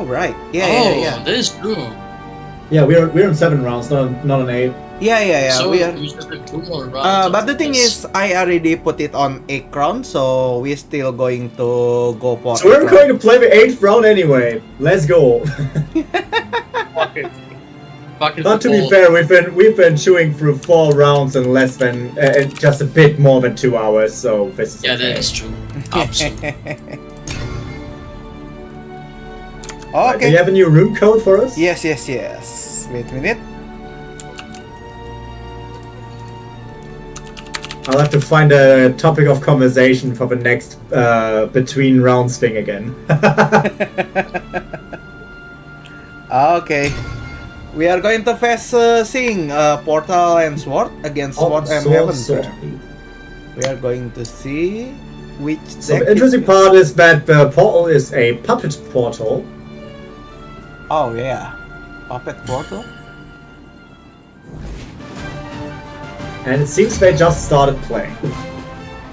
right. Oh, Yeah. that is true. Yeah, we're in 7 rounds, not an 8. Yeah. So We are. we just have 2 more rounds. But the thing is, I already put it on 8 round, so we're still going to go for. So we're 8 going round. to play the 8th round anyway. Let's go. Fucking Not to be football. fair, we've been chewing through 4 rounds in less than just a bit more than 2 hours. So this is Yeah, okay. that is true. Absolutely. Right, do Okay. you have a new room code for us? Yes. Wait a minute. I'll have to find a topic of conversation for the next between rounds thing again. Okay. We are going to face sing Portal and Sword against Sword and Heaven. We are going to see which So deck the interesting part is that the portal is a puppet portal. Oh yeah, Puppet Portal. And it seems they just started playing.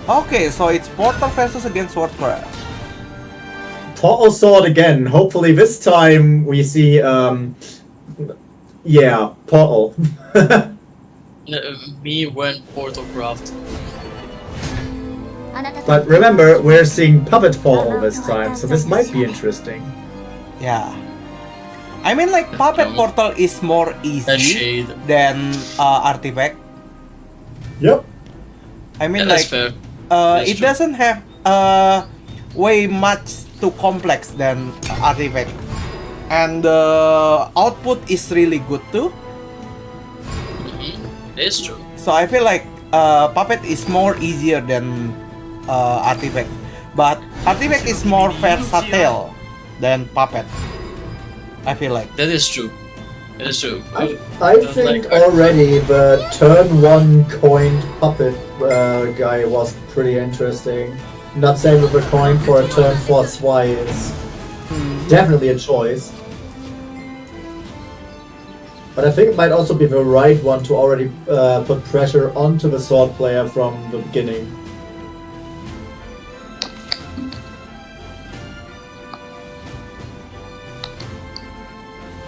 Okay, so it's Portal versus against Swordcraft. Portal sword again. Hopefully this time we see, yeah, portal. Me when Portal Craft. But remember, we're seeing puppet portal this time, so this might be interesting. Yeah. I mean, like, Puppet Portal is more That easy shade. than Artifact. Yep. I mean, Yeah, that's like, fair. That's it true. doesn't have way much too complex than Artifact. And the output is really good too. It's true. So I feel like Puppet is more easier than Artifact. But Artifact is more versatile than Puppet. I feel like. That is true. That is true. I think already the turn 1 coined puppet guy was pretty interesting. Not saying with a coin for a turn 4 Zwei is definitely a choice. But I think it might also be the right one to already put pressure onto the sword player from the beginning.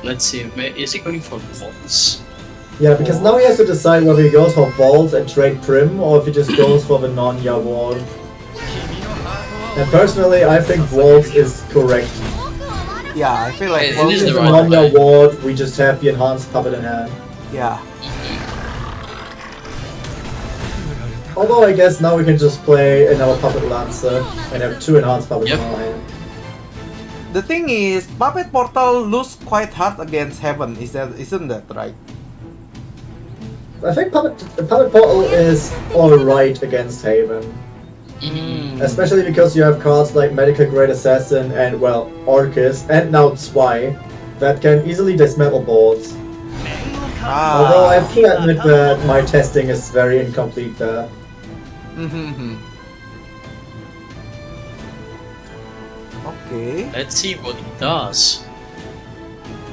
Let's see. Is he going for vaults? Yeah, because now he has to decide whether he goes for vaults and trade prim or if he just goes for the non-ya ward. And personally, I think vaults is correct. Yeah, I feel like. It is If the the right non-ya way. ward, we just have the enhanced puppet in hand. Yeah. Although I guess now we can just play another puppet lancer and have 2 enhanced puppets Yep. in our hand. The thing is, Puppet Portal lose quite hard against Heaven. Isn't that right? I think puppet portal is alright against Haven. Especially because you have cards like Medical Great Assassin and, well, Orcus and now Zwei that can easily dismantle boards. Although I have to admit that my testing is very incomplete there. Okay. Let's see what he does.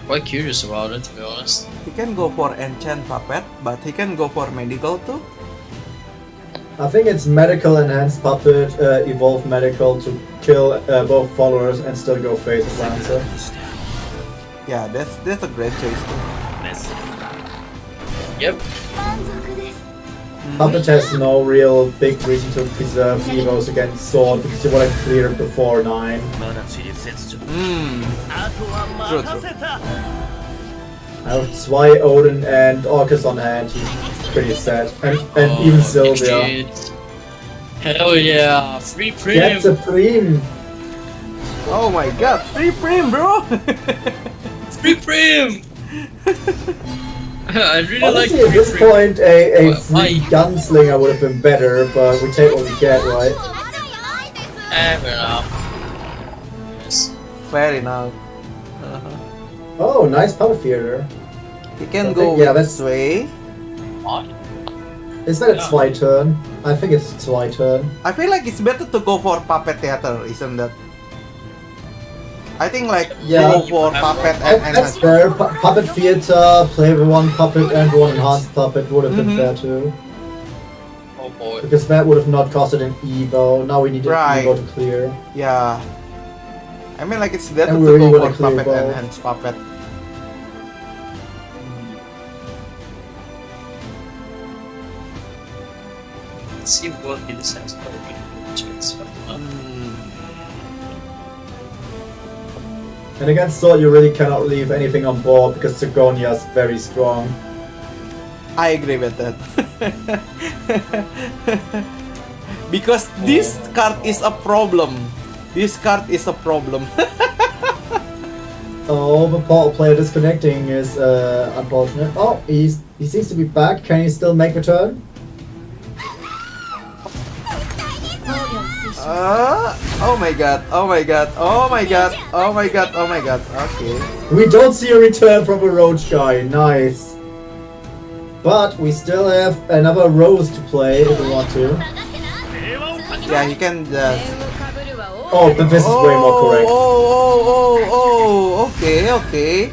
Quite curious about it, to be honest. He can go for Enchant Puppet, but he can go for Medical too. I think it's Medical Enhanced Puppet, Evolve Medical to kill both followers and still go face with Lancer. Yeah, that's a great choice too. Yep. Puppet has no real big reason to preserve Evos against Sword because you want to clear it before 9. True. I have Zwei, Odin, and Orcus on hand. He's pretty sad. And even Sylvia. Exchange. Hell yeah! Free prim! Gets a Prim! Oh my god, free prim, bro! Free prim! I really Honestly, like at this prim. point, a Why- free gunslinger would have been better, but we take what we get, right? Fair enough. Yes. Fair enough. Oh, nice Puppet Theater. He can I go think- yeah, with that's- Sway. What? Is that a Yeah. Zwei turn? I think it's Zwei turn. I feel like it's better to go for Puppet Theater, isn't that? I think like Yeah. go for Puppet and That's fair. Puppet Theater, play the 1 puppet and 1 enhanced puppet would have been fair too. Oh boy. Because that would have not costed an Evo. Now we need an Right. Evo to clear. Yeah. I mean like it's better And to we really go wanna for clear Puppet both. and Hands Puppet. Let's see what he decides to do. And against Sword, you really cannot leave anything on board because Sigonia's very strong. I agree with that. Because this card is a problem. This card is a problem. Oh, the portal player disconnecting is unfortunate. Oh, he seems to be back. Can he still make a turn? Oh my god, oh my god, oh my god, oh my god, oh my god. Okay. We don't see a return from the Roach guy. Nice. But we still have another Rose to play if we want to. Yeah, he can just. Oh, but this is way more correct. Okay.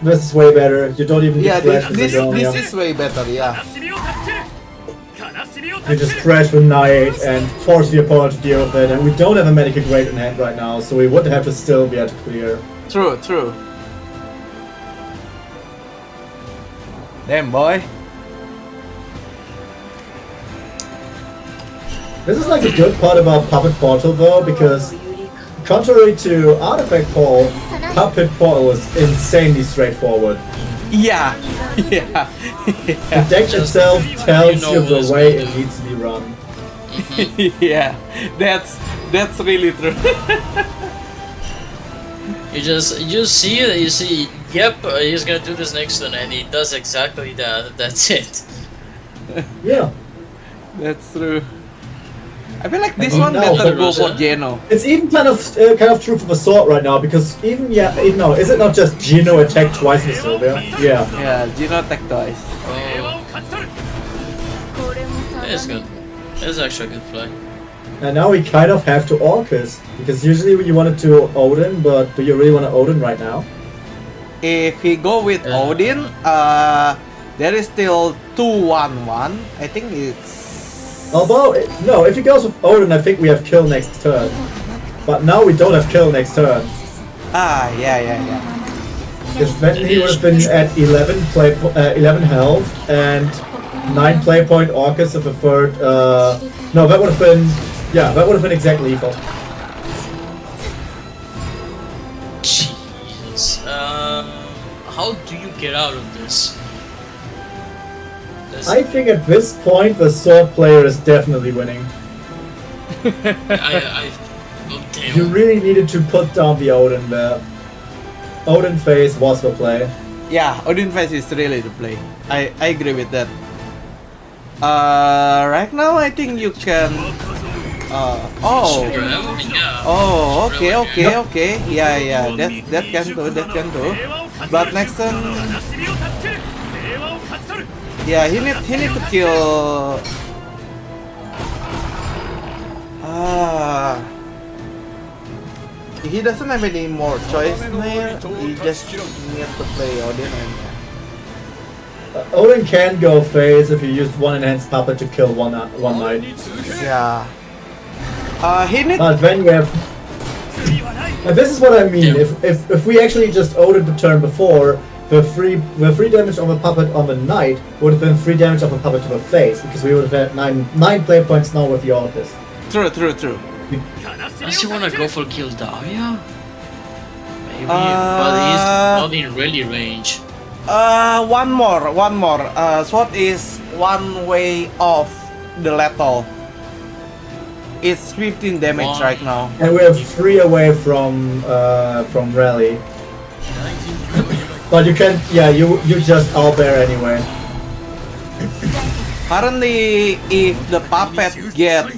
This is way better. You don't even Yeah, get flash this is way better. Yeah. You just crash with Knight and force the opponent to deal with it, and we don't have a medical grade in hand right now, so we would have to still be able to clear. True. Damn boy. This is like a good part about Puppet Portal though, because contrary to Artifact Portal, Puppet Portal is insanely straightforward. Yeah. The deck itself tells you the way it needs to be run. Yeah, that's really true. you see it, you see, yep, he's gonna do this next turn, and he does exactly that. That's it. Yeah. That's true. I feel like this And one now- better go for Geno. It's even kind of true for the sword right now, because even no, is it not just Geno attack twice with Sylvia? Yeah. Yeah, Geno attack twice. It's good. It's actually a good play. And now we kind of have to Orcus, because usually you wanted to Odin, but do you really want to Odin right now? If he go with Yeah. Odin, there is still 2-1-1. I think it's. Although, no, if he goes with Odin, I think we have kill next turn. But now we don't have kill next turn. Yeah. Because then he would have been at 11 health and 9 play point Orcus of a third. No, that would have been. Yeah, that would have been exactly lethal. Jesus. How do you get out of this? I think at this point the sword player is definitely winning. Oh, damn. You really needed to put down the Odin there. Odin phase was the play. Yeah, Odin phase is really the play. I agree with that. Right now I think you can. Okay. Yeah. That can do. But next turn. Yeah, he need to kill. He doesn't have any more choice there. He just need to play Odin and. Odin can go phase if you use one enhanced puppet to kill one knight. Yeah. He need. But then you have. And this is what I mean. If we actually just Odin the turn before, the free damage of a puppet on the knight would have been 3 damage of a puppet to the face, because we would have had 9 play points now with the Orcus. True. Does he wanna go for kill Daria? Maybe, but he's not in really range. One more. Sword is one way off the lethal. It's 15 damage right now. And we have 3 away from rally. But you can, you just owlbear anyway. Currently, if the puppet get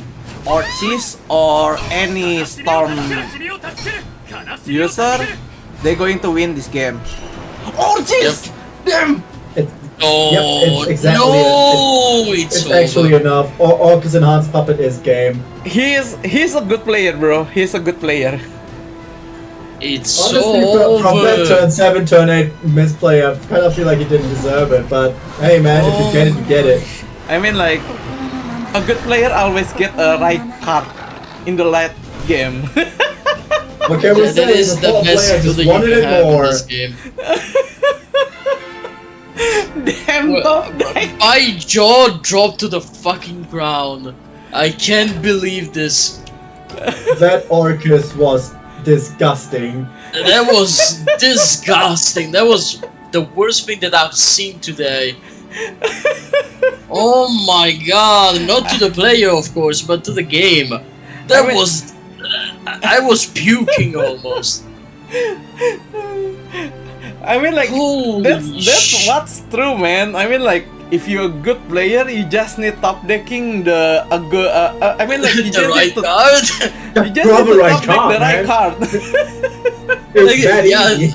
Orchis or any storm user, they're going to win this game. Orchis! Damn! Oh, it's exactly no! It's actually enough. Orcus enhanced puppet is game. He's a good player, bro. He's a good player. It's Honestly, so from that over. turn 7, turn 8 misplay, I kind of feel like he didn't deserve it, but hey man, if you get it, you get it. I mean, like, a good player always get a right card in the late game. Okay, we're That saying is the the poor best player just skill that wanted you it can have in more. this game. Damn top deck. My jaw dropped to the fucking ground. I can't believe this. That Orcus was disgusting. That was disgusting. That was the worst thing that I've seen today. Oh my god. Not to the player, of course, but to the game. That was... I was puking almost. I mean, like, Holy that's sh- what's true, man. I mean, like, if you're a good player, you just need top decking the I mean, like, you The just right need to, card. you just Grab need the to right top deck card, the right man. card. It's Like, that yeah. easy.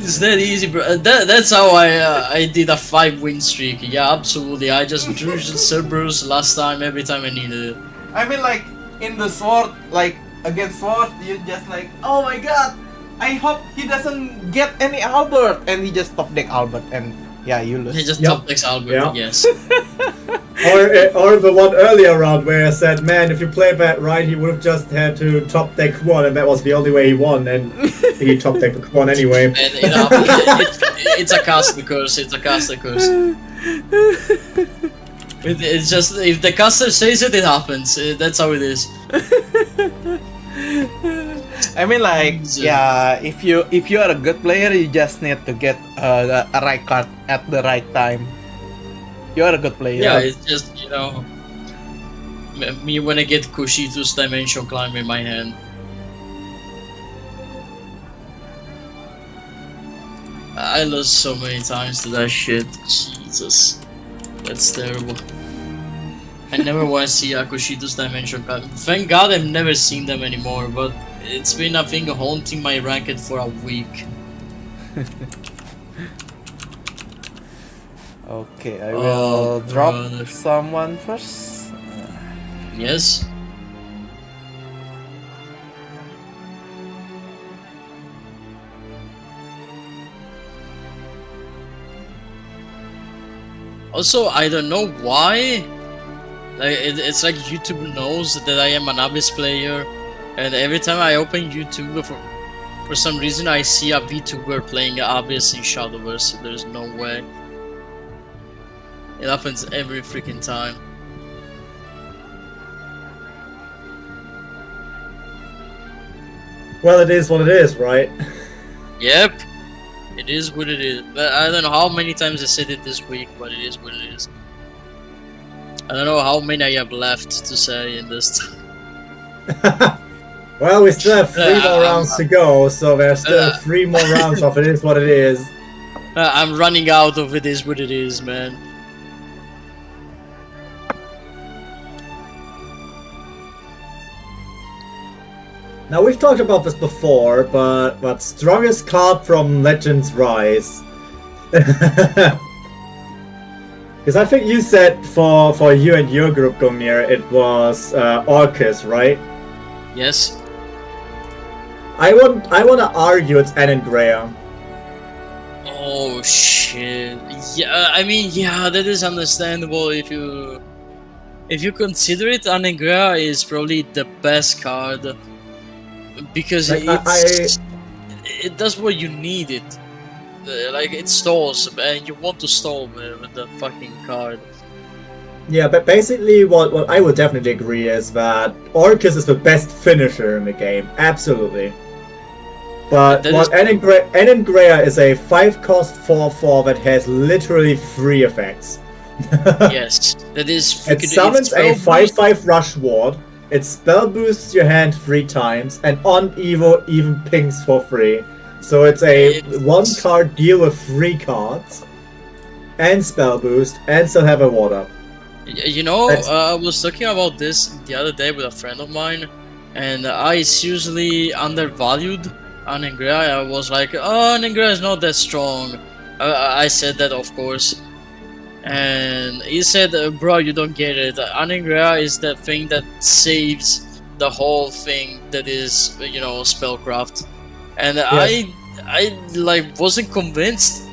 It's that easy, bro. That's how I did a 5-win streak. Yeah, absolutely. I just drew Cerberus last time, every time I needed it. I mean, like in the sword, like against sword, you just like, oh my god, I hope he doesn't get any Albert, and he just top deck Albert, and yeah, you lose. He just Yep. top decks Albert, Yep. yes. Or the one earlier round where I said, man, if you played that right, he would have just had to top deck Quan, and that was the only way he won, and he top decked Quan anyway. And it happened. It's a caster curse. It's a caster curse. It's just if the caster says it, it happens. That's how it is. I mean, like, yeah, if you are a good player, you just need to get a right card at the right time. You are a good player. Yeah, it's just, you know, me when I get Kushito's Dimension Climb in my hand. I lost so many times to that shit. Jesus. That's terrible. I never want to see Akushito's Dimension Climb. Thank God I've never seen them anymore, but it's been, I think, haunting my racket for a week. Okay, I Oh, will drop brother. someone first. Yes? Also, I don't know why. Like, it's like YouTube knows that I am an Abyss player, and every time I open YouTube, for some reason I see a VTuber playing Abyss in Shadowverse. There's no way. It happens every freaking time. Well, it is what it is, right? Yep. It is what it is. But I don't know how many times I said it this week, but it is what it is. I don't know how many I have left to say in this time. Well, we still have 3 more rounds to go, so there's still uh, 3 more rounds of it is what it is. I'm running out of it is what it is, man. Now, we've talked about this before, but strongest card from Legends Rise. Because I think you said for you and your group, Gomir, it was Orcus, right? Yes. I want to argue it's Anangrea. Oh shit. Yeah, I mean, yeah, that is understandable if you consider it. Anangrea is probably the best card because Like, it does what you need it. Like, it stalls, and you want to stall with the fucking card. Yeah, but basically what I would definitely agree is that Orcus is the best finisher in the game, absolutely. But That what Anangrea is a 5-cost 4/4 that has literally 3 effects. Yes, that is. It summons a 5/5 rush ward, it spell boosts your hand 3 times, and on Evo even pings for free. So it's a 1-card deal with 3 cards, and spell boost, and still have a ward up. You know, That's- I was talking about this the other day with a friend of mine, and I seriously undervalued Anangrea. I was like, oh, Anangrea is not that strong. I said that, of course. And he said, bro, you don't get it. Anangrea is the thing that saves the whole thing that is, you know, spellcraft. And I like wasn't convinced.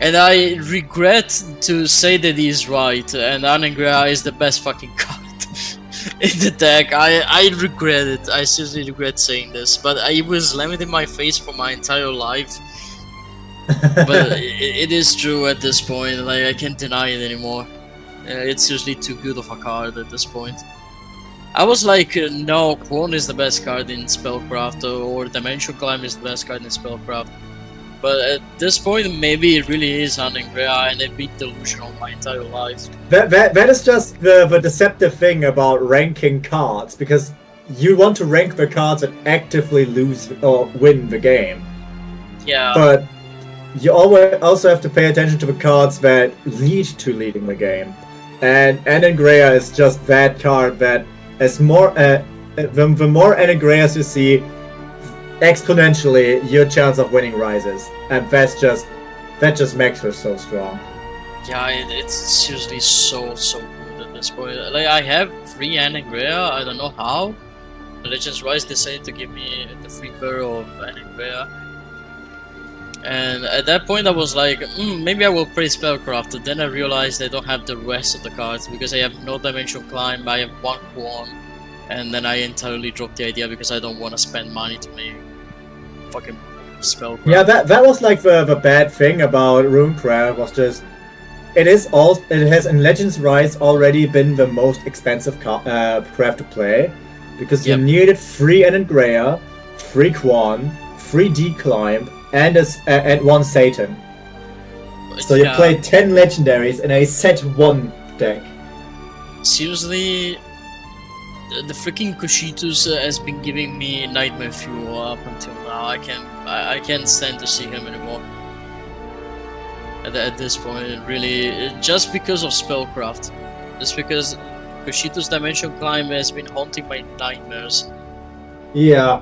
And I regret to say that he's right, and Anangrea is the best fucking card in the deck. I regret it. I seriously regret saying this, but it was slammed in my face for my entire life. But it is true at this point. Like, I can't deny it anymore. It's seriously too good of a card at this point. I was like, no, Quan is the best card in Spellcraft, or Dimension Climb is the best card in Spellcraft. But at this point, maybe it really is Anangrea, and I've been delusional my entire life. That is just the deceptive thing about ranking cards, because you want to rank the cards that actively lose or win the game. Yeah. But you always also have to pay attention to the cards that lead to leading the game. And Anangrea is just that card that, as more the more Anangreas you see, exponentially your chance of winning rises, and that just makes her so strong. Yeah, it's seriously so good at this point. Like, I have free Anangrea, I don't know how. The Legends Rise decided to give me the free barrel of Anangrea. And at that point I was like, maybe I will play Spellcraft. Then I realized I don't have the rest of the cards because I have no Dimension Climb, I have 1 Quan. And then I entirely dropped the idea because I don't want to spend money to make fucking Spellcraft. Yeah, that was like the bad thing about Runecraft was just it has in Legends Rise already been the most expensive craft to play because you needed free Anangrea, free Quan, free D-Climb, and 1 Satan. So you played 10 legendaries in a set 1 deck. Seriously, the freaking Kushitus has been giving me nightmare fuel up until now. I can't stand to see him anymore. At this point, really, just because of Spellcraft, just because Kushito's Dimension Climb has been haunting my nightmares. Yeah,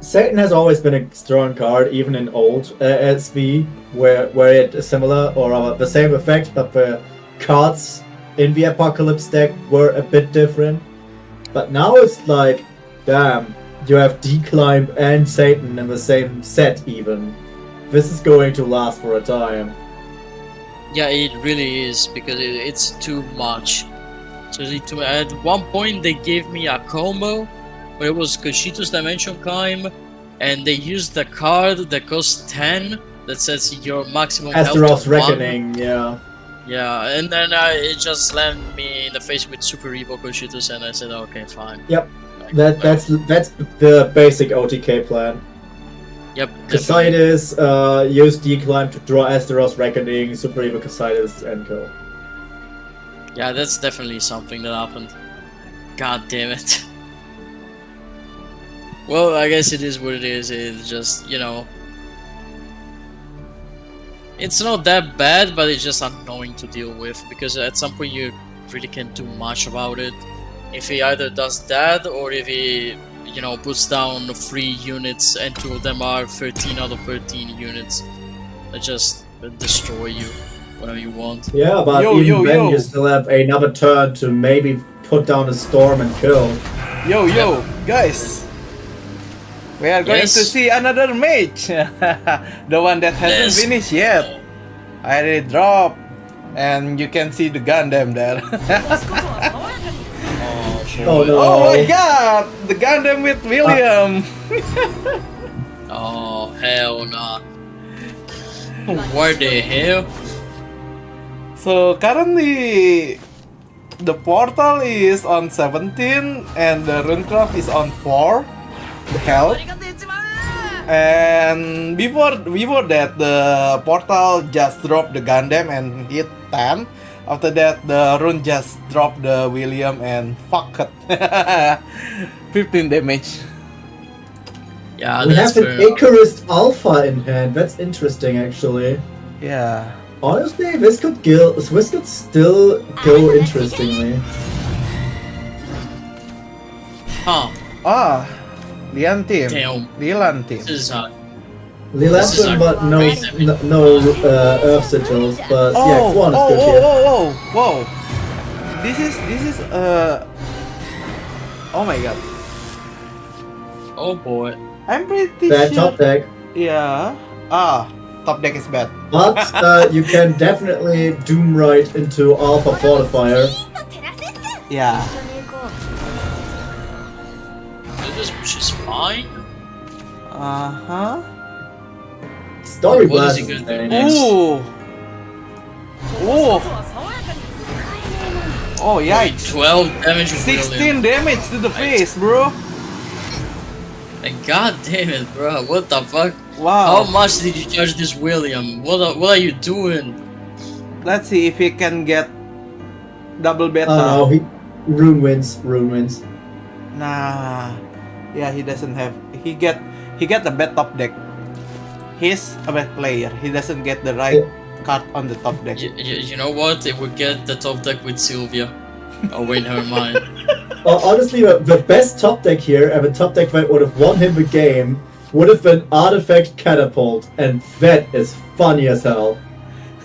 Satan has always been a strong card, even in old SV, where it is similar or the same effect, but the cards in the Apocalypse deck were a bit different. But now it's like, damn, you have D-Climb and Satan in the same set even. This is going to last for a time. Yeah, it really is, because it's too much. So at one point they gave me a combo where it was Kushito's Dimension Climb, and they used the card that costs 10 that says your maximum health Astaroth's of 1. Reckoning, yeah. Yeah, and then it just slammed me in the face with Super Evil Kushitos, and I said, okay, fine. Yep, that's the basic OTK plan. Yep. Casidas, use D-Climb to draw Astaroth's Reckoning, Super Evil Casidas, and go. Yeah, that's definitely something that happened. God damn it. Well, I guess it is what it is. It's just, you know, it's not that bad, but it's just annoying to deal with because at some point you really can't do much about it. If he either does that or if he, you know, puts down 3 units and 2 of them are 13 out of 13 units that just destroy you whenever you want. Yeah, but even then you still have another turn to maybe put down a storm and kill. Yo, guys! We are going to see another mage! The one that hasn't finished yet. I already dropped, and you can see the Gundam there. Oh no! Oh my god! The Gundam with William! Oh, hell nah. What the hell? So currently, the portal is on 17 and the Runecraft is on 4. The health. And before that, the portal just dropped the Gundam and hit 10. After that, the Rune just dropped the William and fuck it. 15 damage. Yeah, we that's have an Icarus Alpha in hand. That's interesting, actually. Yeah. Honestly, this could still go interestingly. Huh. Ah, Lian team. Damn. Lilan team. This is Lilan, but no Earth Sigils, but yeah, Quan is good here. Whoa. This is oh my god. Oh boy. I'm pretty Bad sure. top deck. Yeah. Top deck is bad. But you can definitely Doom right into Alpha Fortifier. Yeah. Which is fine. Story What is Blast he is gonna do insane. next? Oh yikes. 12 damage. 16 damage to the face, bro. And god damn it, bro. What the fuck? Wow. How much did you charge this William? What are you doing? Let's see if he can get double beta. Oh no, Rune wins. Nah. Yeah, he doesn't have. He get the bad top deck. He's a bad player. He doesn't get the right card on the top deck. You know what? It would get the top deck with Sylvia. Oh wait, never mind. Honestly, the best top deck here, and the top deck that would have won him the game, would have been Artifact Catapult, and that is funny as hell.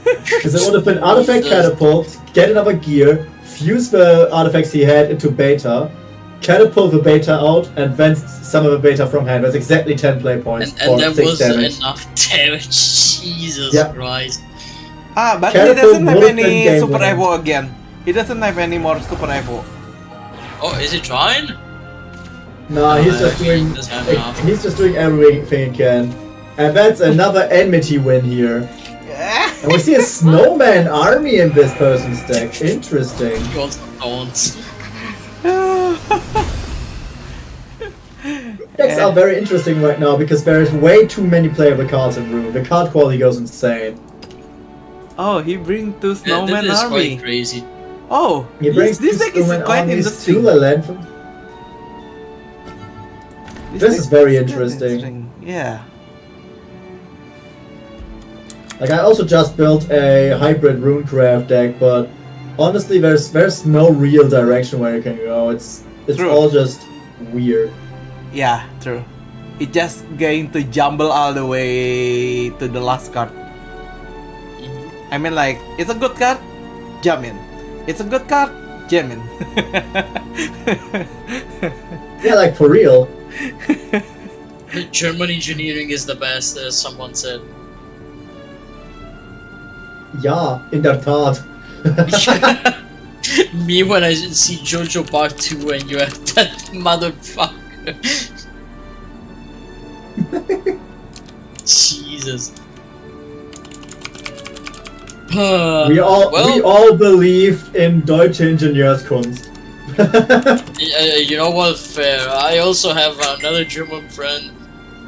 Because it would have been Artifact Catapult, get another gear, fuse the artifacts he had into beta, catapult the beta out, and then summon the beta from hand. That's exactly 10 play points. And that 6 was damage. enough damage. Jesus Christ. But Catapult he doesn't have would have been any game Super winning. Evo again. He doesn't have any more Super Evo. Oh, is he trying? Nah, he's just doing. doesn't have enough. He's just doing everything he can, and that's another Enmity win here. And we see a snowman army in this person's deck. Interesting. He also don't. Decks are very interesting right now because there is way too many playable cards in Rune. The card quality goes insane. Oh, he brings two snowman That is army. quite crazy. Oh, He brings this two deck is snowman quite armies interesting. to the land. This deck is very quite interesting. Yeah. Like I also just built a hybrid Runecraft deck, but honestly, there's no real direction where you can go. It's True. all just weird. Yeah, true. It's just going to jumble all the way to the last card. I mean, like, it's a good card, jump in. It's a good card, jam in. Yeah, like for real. German engineering is the best, as someone said. Ja, in der Tat. Me when I see JoJo Part 2 and you have that motherfucker. Jesus. We all believed in Deutsche Ingenieurskunst. You know what? Fair. I also have another German friend,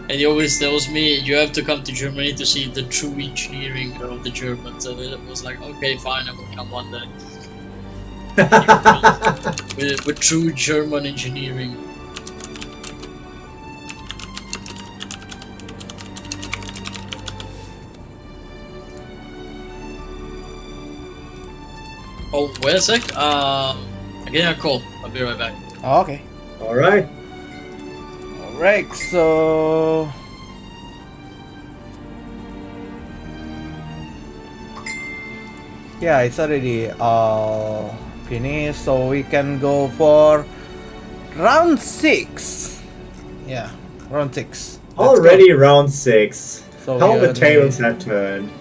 and he always tells me you have to come to Germany to see the true engineering of the Germans. And it was like, okay, fine, I will come one day. with true German engineering. Oh, wait a sec. I'm getting a call. I'll be right back. Okay. Alright. Alright, so... Yeah, it's already all finished, so we can go for round 6. Yeah, round 6. Let's Already round 6. So How we the only- tables have turned.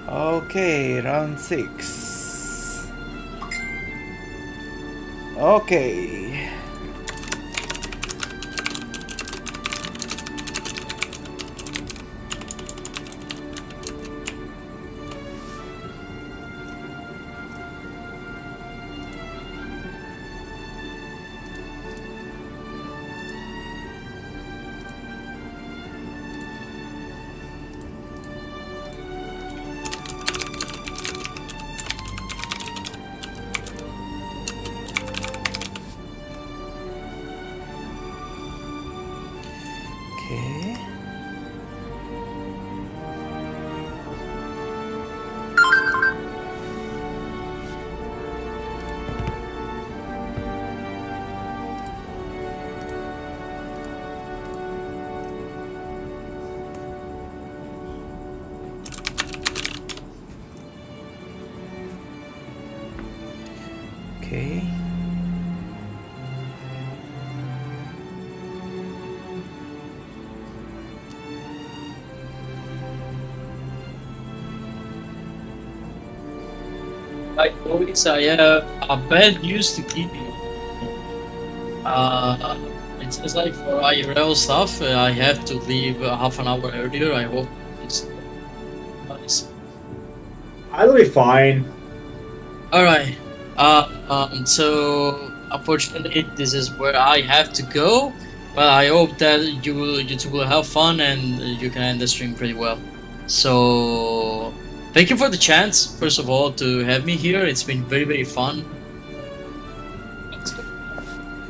Okay, round 6. Okay. Okay. Okay. Like always, I have a bad news to give you. It's just like for IRL stuff, I have to leave half an hour earlier. I hope it's nice. I'll be fine. Alright. So unfortunately, this is where I have to go. But I hope that you two will have fun and you can end the stream pretty well. So, thank you for the chance, first of all, to have me here. It's been very, very fun.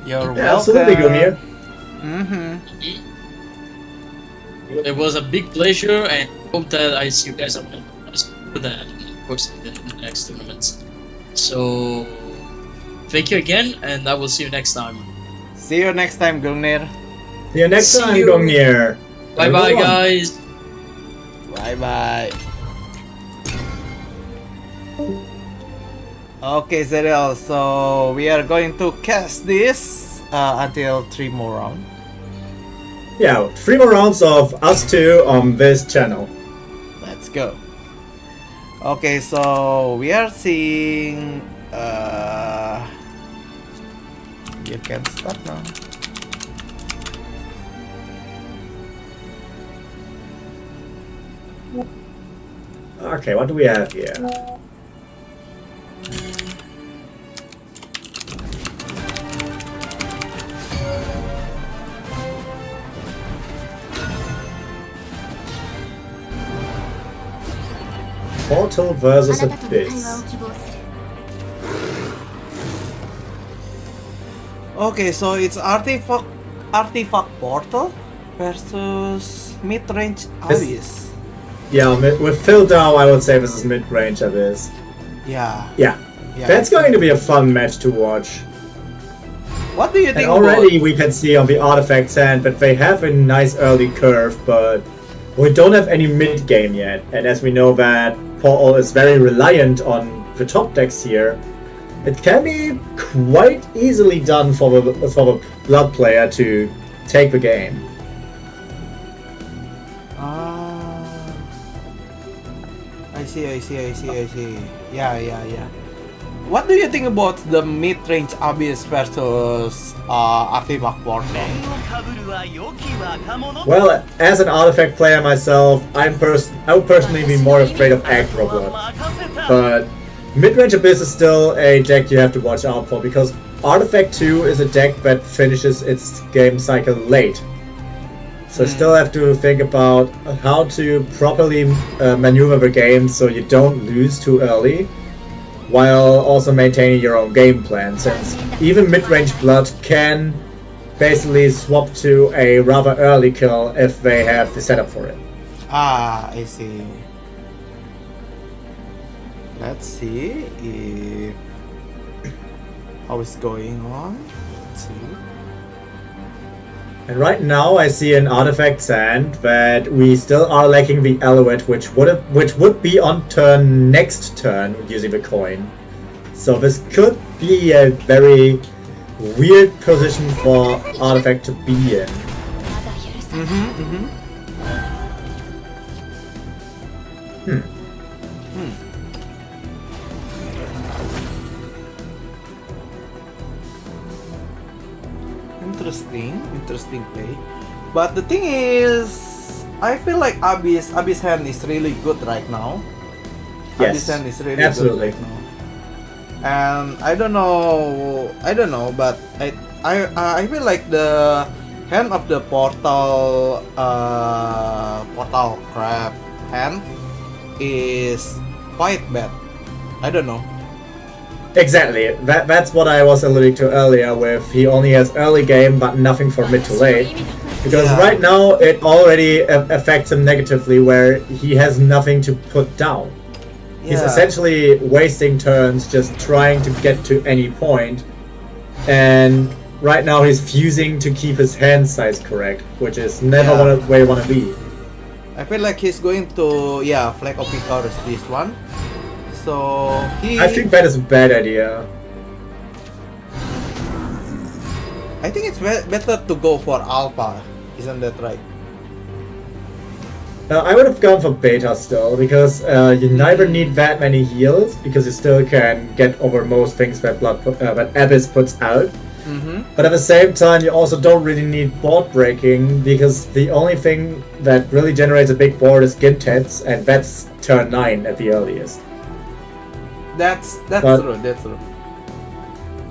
You're welcome. Absolutely, Gunir. It was a big pleasure, and hope that I see you guys on that, of course, in the next tournaments. So, thank you again, and I will see you next time. See you next time, Gunir. See you next See time, you. Gunir. Bye bye, guys. Bye bye. Okay, Zerial, so we are going to cast this until 3 more rounds. Yeah, 3 more rounds of us two on this channel. Let's go. Okay, so we are seeing you can start now. Okay, what do we have here? Portal versus Abyss. Okay, so it's artifact portal versus mid-range abyss. Yeah, with Phil Dow, I would say this is mid-range Abyss. Yeah. Yeah, that's going to be a fun match to watch. What do you think? And already we can see on the artifacts hand that they have a nice early curve, but we don't have any mid game yet. And as we know that Portal is very reliant on the top decks here, it can be quite easily done for the blood player to take the game. I see. Yeah. What do you think about the mid-range abyss versus artifact portal? Well, as an artifact player myself, I would personally be more afraid of Aggro blood. But mid-range Abyss is still a deck you have to watch out for, because Artifact 2 is a deck that finishes its game cycle late. So you still have to think about how to properly maneuver the game so you don't lose too early, while also maintaining your own game plan, since even mid-range blood can basically swap to a rather early kill if they have the setup for it. I see. Let's see if how it's going on. Let's see. And right now I see an artifact sand that we still are lacking the Alouette, which would be on next turn using the coin. So this could be a very weird position for artifact to be in. Interesting play. But the thing is, I feel like Abyss hand is really good right now. Yes, Abyss hand is really absolutely. good right now. And I don't know, but I feel like the hand of the portal crab hand is quite bad. I don't know. Exactly. That's what I was alluding to earlier with he only has early game but nothing for mid to late. Because right now it already affects him negatively where he has nothing to put down. He's essentially wasting turns just trying to get to any point. And right now he's fusing to keep his hand size correct, which is never where you want to be. I feel like he's going to flag Ophicorus this one. So I think that is a bad idea. I think it's better to go for Alpha, isn't that right? I would have gone for Beta still, because you neither need that many heals, because you still can get over most things that that Abyss puts out. But at the same time, you also don't really need board breaking, because the only thing that really generates a big board is Gintet's, and that's turn 9 at the earliest. That's true.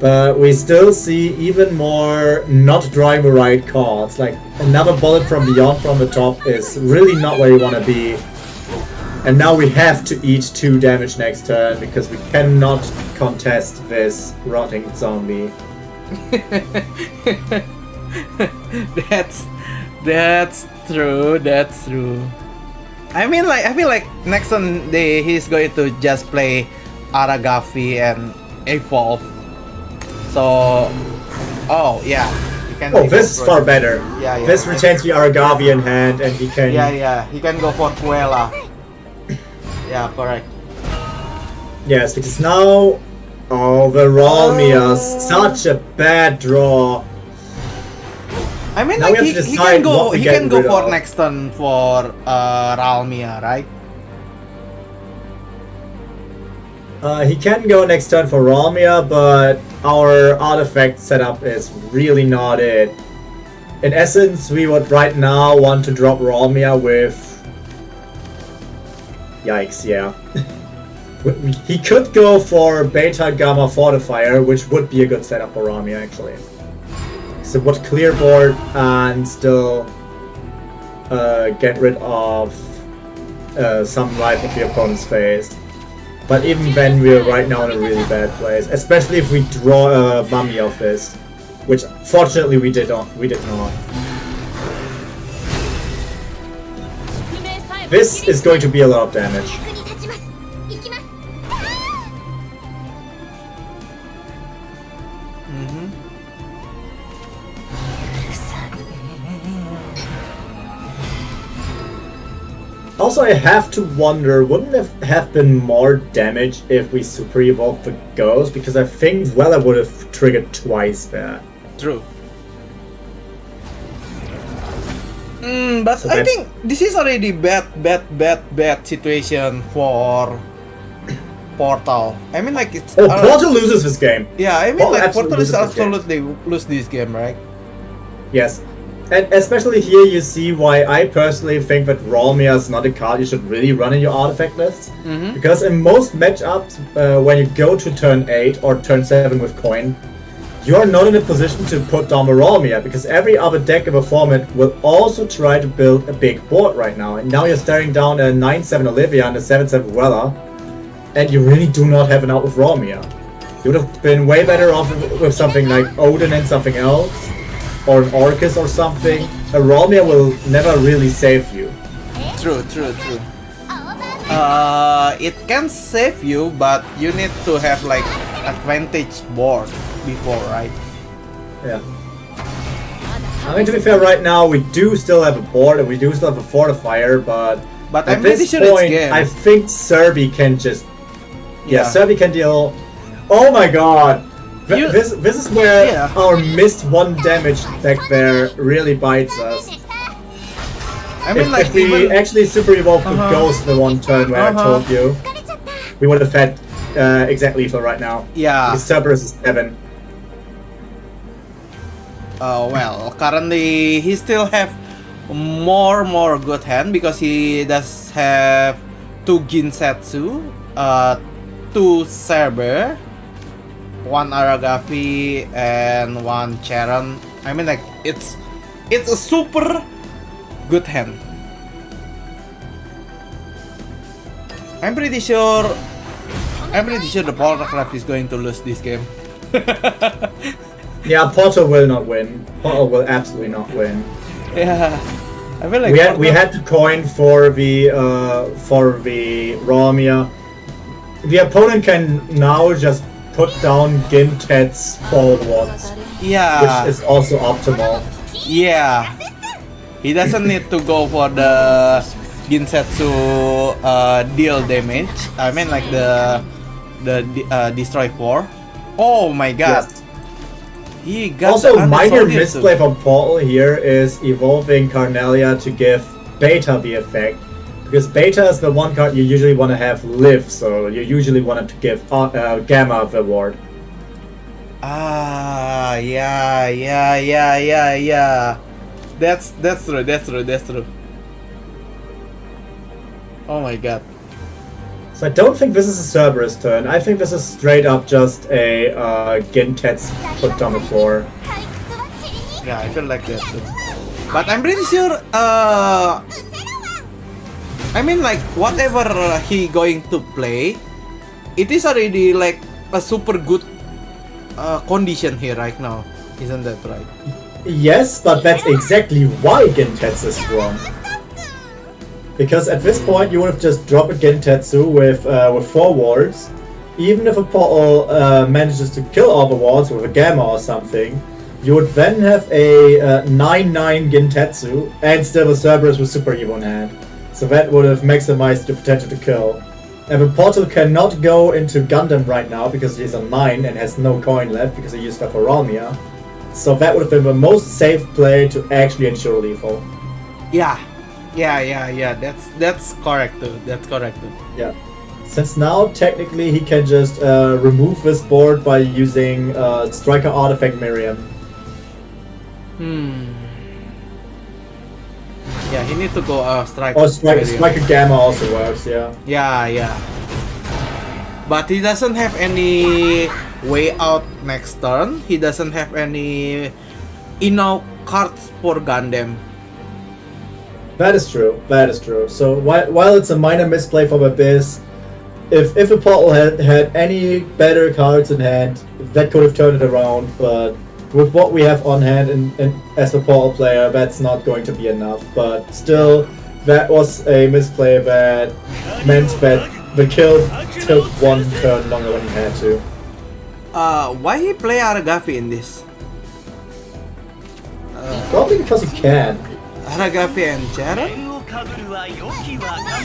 But we still see even more not drawing the right cards. Like another bullet from beyond from the top is really not where you want to be. And now we have to eat 2 damage next turn because we cannot contest this rotting zombie. That's true. That's true. I mean, like I feel like next turn he's going to just play Aragafi and evolve. So, oh yeah, you can. Oh, this is far better. Yeah, yeah. This retains the Aragavi in hand, and he can. Yeah, he can go for Tuela. Yeah, correct. Yes, because now, oh, the Ralmia, such a bad draw. I mean, Now like we have to he decide can go. what we He get can go rid for of. next turn for Ralmia, right? He can go next turn for Ralmia, but our artifact setup is really not it. In essence, we would right now want to drop Ralmia with... Yikes, yeah. He could go for Beta Gamma Fortifier, which would be a good setup for Ralmia, actually. So would clear board and still get rid of some life of the opponent's face. But even then, we're right now in a really bad place, especially if we draw a mummy of this, which fortunately we did not. This is going to be a lot of damage. Also, I have to wonder, wouldn't it have been more damage if we super evolved the ghost? Because I think Vela would have triggered twice there. True. But So I that's- think this is already bad situation for Portal. I mean, like it's. Oh, Portal loses this game. Yeah, I mean, Portal like absolutely Portal is loses this game. absolutely lose this game, right? Yes. And especially here you see why I personally think that Ralmia is not a card you should really run in your artifact list. Because in most matchups, when you go to turn 8 or turn 7 with coin, you are not in a position to put down the Ralmia, because every other deck of a format will also try to build a big board right now. And now you're staring down a 9-7 Olivia and a 7-7 Vela, and you really do not have an out with Ralmia. You would have been way better off with something like Odin and something else, or an Orcus or something. A Ralmia will never really save you. True. It can save you, but you need to have like advantage board before, right? Yeah. I mean, to be fair, right now we do still have a board and we do still have a fortifier, but But at I'm pretty this sure it's point, game. I think Serbi can just... Yeah, Yeah. Serbi can deal... Oh my god! You- This is where Yeah. our missed 1 damage deck there really bites us. I mean, like if we even actually super evolved the Uh-huh. Ghost the one turn where I told you, we would have had exact lethal right now. yeah. Because Cerberus is 7. Well, currently he still have more good hand because he does have 2 Ginsetsu, 2 Cerber, 1 Aragafi, and 1 Charon. I mean, like it's a super good hand. I'm pretty sure the Poltercraft is going to lose this game. Yeah, Portal will not win. Portal will absolutely not win. Yeah, I feel like We had to coin for the Ralmia. The opponent can now just put down Gintet's forward ones, yeah, which is also optimal. yeah. He doesn't need to go for the Ginsetsu deal damage. I mean, like the destroy 4. Oh my god. Yes. He got Also, the minor Undersoldier misplay too. from Portal here is evolving Carnelia to give Beta the effect. Because Beta is the one card you usually want to have live, so you usually want to give Gamma the ward. Ah, yeah. That's true. Oh my god. So I don't think this is a Cerberus turn. I think this is straight up just a Gintetsu put on the floor. Yeah, I feel like that too. But I'm pretty sure, I mean, like, whatever he going to play, it is already like a super good condition here right now. Isn't that right? Yes, but that's exactly why Gintetsu is strong. Because at this point you would have just dropped a Gintetsu with 4 wards. Even if a portal manages to kill all the wards with a Gamma or something, you would then have a 9-9 Gintetsu and still a Cerberus with Super Evo in hand. So that would have maximized the potential to kill. And the portal cannot go into Gundam right now because he's on 9 and has no coin left because he used up Aramia. So that would have been the most safe play to actually ensure lethal. Yeah. That's correct too. Yeah. Since now, technically, he can just remove this board by using Striker Artifact Miriam. Yeah, he need to go strike. Or Striker Gamma also works, yeah. Yeah. But he doesn't have any way out next turn. He doesn't have any enough cards for Gundam. That is true. So while it's a minor misplay from Abyss, if the portal had any better cards in hand, that could have turned it around. But with what we have on hand and as a portal player, that's not going to be enough. But still, that was a misplay that meant that the kill took 1 turn longer than he had to. Why he play Aragafi in this? Probably because he can. Aragafi and Jaren?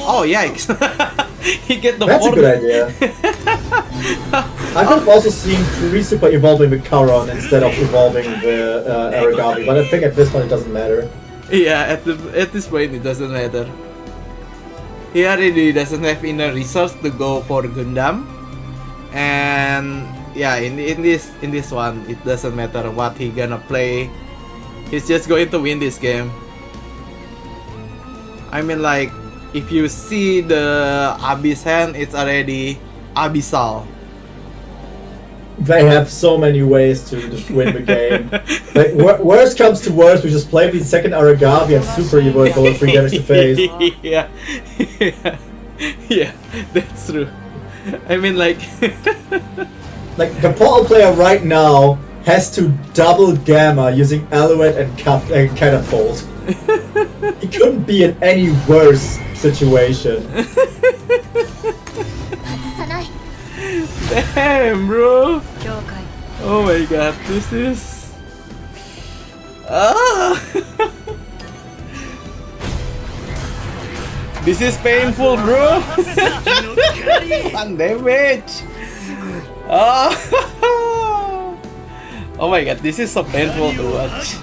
Oh yikes! He get the. That's a good idea. I could have also seen 3 super evolving the Charon instead of evolving the Aragami, but I think at this point it doesn't matter. Yeah, at this point it doesn't matter. He already doesn't have enough resource to go for Gundam, and yeah, in this one it doesn't matter what he gonna play. He's just going to win this game. I mean, like, if you see the Abyss hand, it's already abyssal. They have so many ways to win the game. Like, worst comes to worst, we just play the second Aragavi and Super Evo for 3 damage to face. Yeah, that's true. I mean, like, like the portal player right now has to double Gamma using Alouette and Catapult. He couldn't be in any worse situation. Damn, bro! Oh my god, this is... This is painful, bro! 1 damage! Oh my god, this is so painful to watch.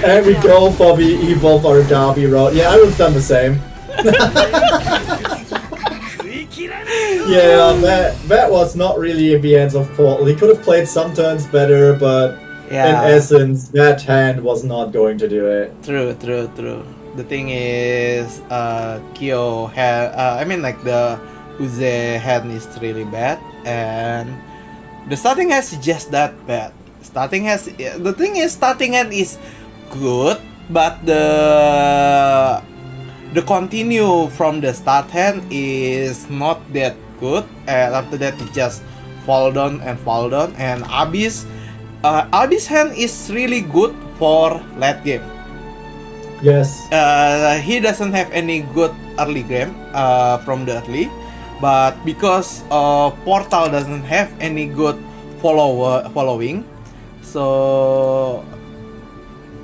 And we go for the Evolve Aragavi route. Yeah, I would have done the same. Yeah, that was not really the ends of Portal. He could have played some turns better, but in essence, that hand was not going to do it. True. The thing is, Kyo had, I mean, like, the Uze hand is really bad, and the starting hand is just that bad. The thing is, starting hand is good, but the continue from the start hand is not that good, and after that it just fall down. And Abyss hand is really good for late game. Yes. He doesn't have any good early game from the early, but because Portal doesn't have any good following, so.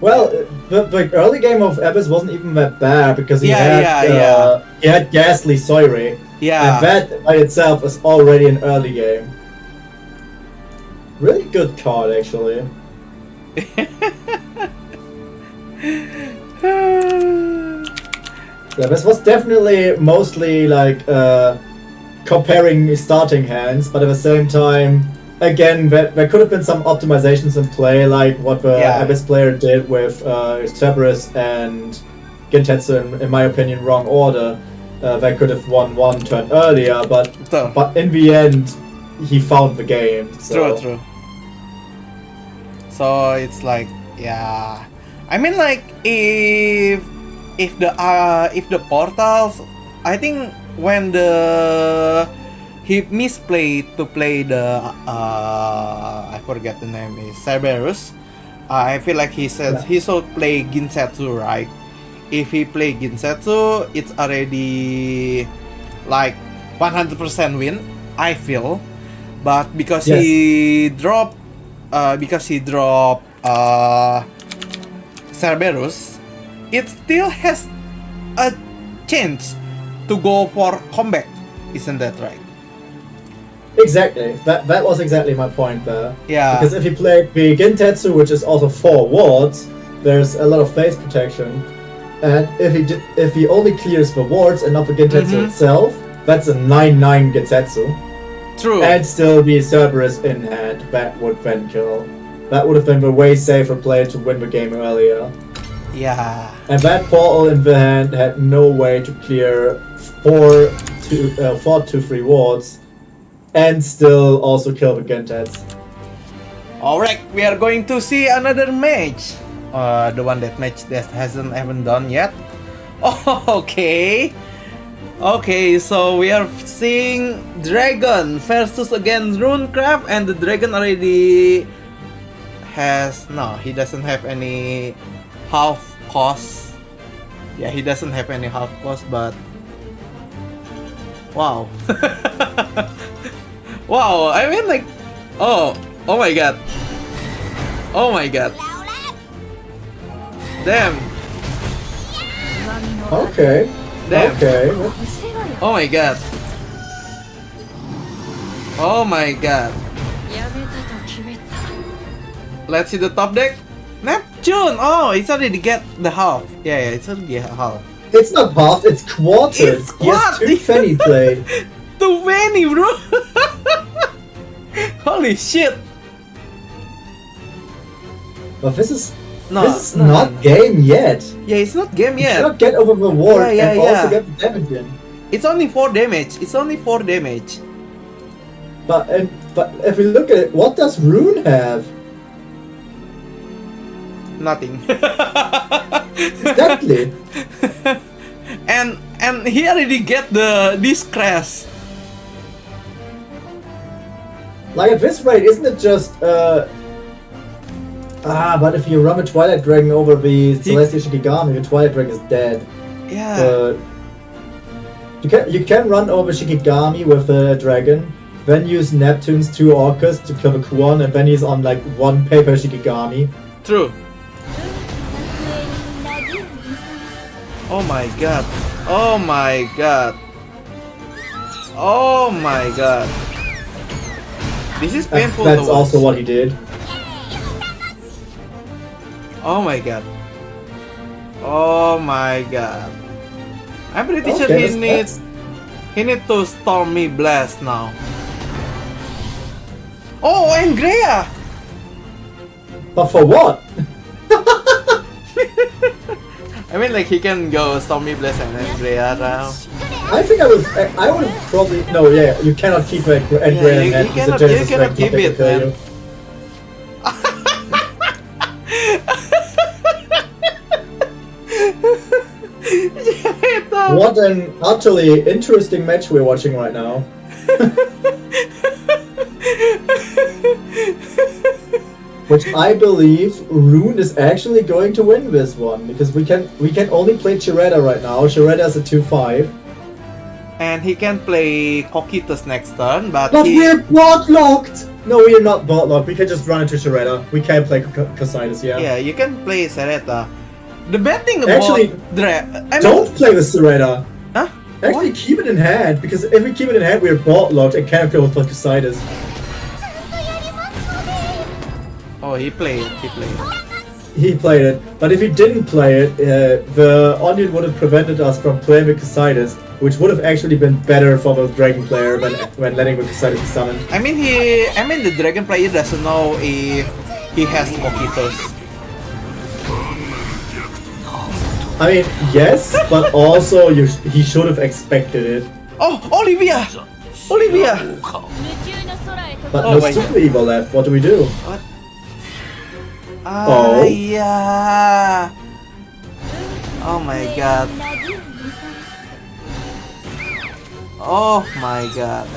Well, the early game of Abyss wasn't even that bad because he had Ghastly Soiree. Yeah. And that by itself is already an early game. Really good card, actually. Yeah, this was definitely mostly like comparing starting hands, but at the same time, again, there could have been some optimizations in play, like what the Abyss player did with Cerberus and Gintetsu, in my opinion, wrong order. that could have won one turn earlier, but True. in the end, he found the game. So. True. So it's like, yeah. I mean, like if the portals, I think when he misplayed to play the I forget the name is Cerberus. I feel like he said he should play Ginsetsu, right? If he play Ginsetsu, it's already like 100% win, I feel. But because he dropped Cerberus, it still has a chance to go for comeback, isn't that right? Exactly. That was exactly my point there. Yeah. Because if you play the Gintetsu, which is also 4 wards, there's a lot of phase protection. And if he only clears the wards and not the Gintetsu itself, that's a 9/9 Gintetsu. True. And still be Cerberus in hand, that would then kill. That would have been the way safer play to win the game earlier. Yeah. And that portal in the hand had no way to clear 4 to 3 wards and still also kill the Gintets. Alright, we are going to see another match. The one that hasn't even done yet. Oh, okay. Okay, so we are seeing Dragon versus against Runecraft, and the Dragon already he doesn't have any half cost. Yeah, he doesn't have any half cost, but wow. Wow, I mean, like, oh my god. Oh my god. Damn. Okay. Damn. Okay. Oh my god. Oh my god. Let's see the top deck. Neptune! Oh, it's already get the half. Yeah, it's already half. It's not half, it's quartered. It's He has quartered. 2 Fanny played. Too many, bro! Holy shit! But this is No, not game yet. Yeah, it's not game You yet. cannot get over the ward Yeah, and yeah. also get the damage in. It's only 4 damage. It's only 4 damage. But if we look at it, what does Rune have? Nothing. Exactly. and he already get this crash. Like at this rate, isn't it just but if you run a Twilight Dragon over the Celestial Shikigami, the Twilight Dragon is dead. Yeah. You can run over Shikigami with the dragon, then use Neptune's 2 Orcas to kill the Kuon, and then he's on like 1 paper Shikigami. True. Oh my god. Oh my god. Oh my god. This is painful That's to watch. also what he did. Oh my god. Oh my god. I'm pretty sure Okay, he needs to Stormy Blast now. Oh, and Greya! But for what? I mean, like, he can go Stormy Blast and then Greya now. I think I would have probably you cannot keep it and Yeah, in hand you because the cannot Genesis keep Strength it, will kill man. you. What an utterly interesting match we're watching right now. Which I believe Rune is actually going to win this one because we can only play Chiretta right now. Chiretta is a 2/5. And he can play Coquitus next turn, but we're bot locked. No, we are not bot locked. We can just run into Chiretta. We can't play Casitas, yeah, you can play Sereta. The bad thing about Actually, don't play with Chiretta. Huh? Actually, keep it in hand because if we keep it in hand, we're bot locked and can't go with Casitas. Oh, he played. He played it, but if he didn't play it, the Onion would have prevented us from playing with Casitas, which would have actually been better for the Dragon player than when letting the Casitas be summoned. I mean, the Dragon player doesn't know if he has Coquitos. I mean, yes, but also he should have expected it. Oh, Olivia! Olivia! But Oh no my Super Evo left. What do we do? What? Oh. Yeah. Oh my god. Oh my god.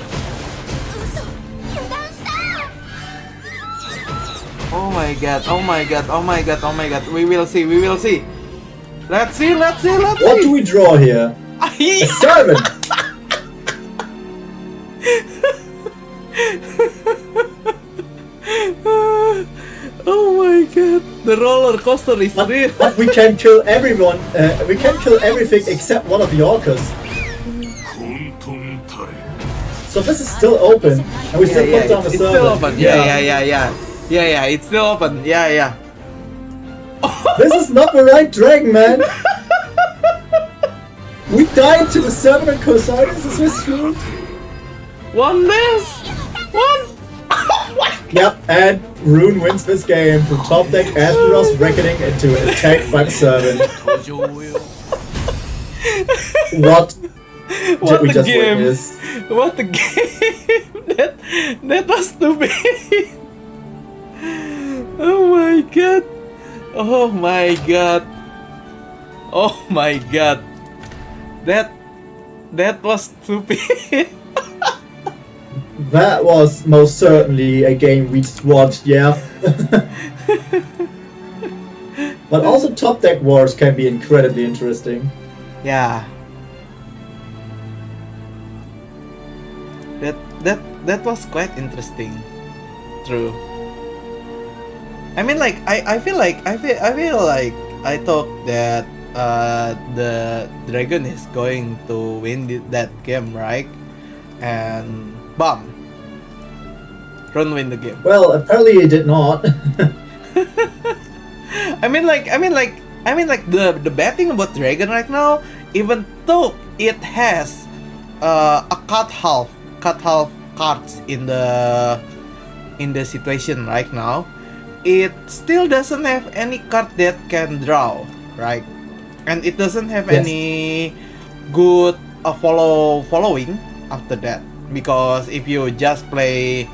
Oh my god. Oh my god. Oh my god. Oh my god. We will see. We will see. Let's see. Let's see. Let's see. What do we draw here? A servant. Oh my god, the roller coaster is real. But we can kill everyone. We can kill everything except one of the orcas. So this is still open, and we still put down the it's servant. still open. Yeah, it's still open. Yeah. This is not the right dragon, man. We died to the servant and Cosiris. Is this true? One less. One. Yep, and Rune wins this game from top deck Asperos Reckoning into attack by the servant. What did we just witness? What the game? that was stupid. Oh my god. Oh my god. Oh my god. That was stupid. That was most certainly a game we just watched, yeah. But also top deck wars can be incredibly interesting. Yeah. That was quite interesting. True. I mean, like I feel like I thought that the dragon is going to win that game, right? And bam, Rune win the game. Well, apparently it did not. I mean like the betting about dragon right now, even though it has a cut half cards in the situation right now, it still doesn't have any card that can draw, right? And it doesn't have Yes. any good following after that, because if you just play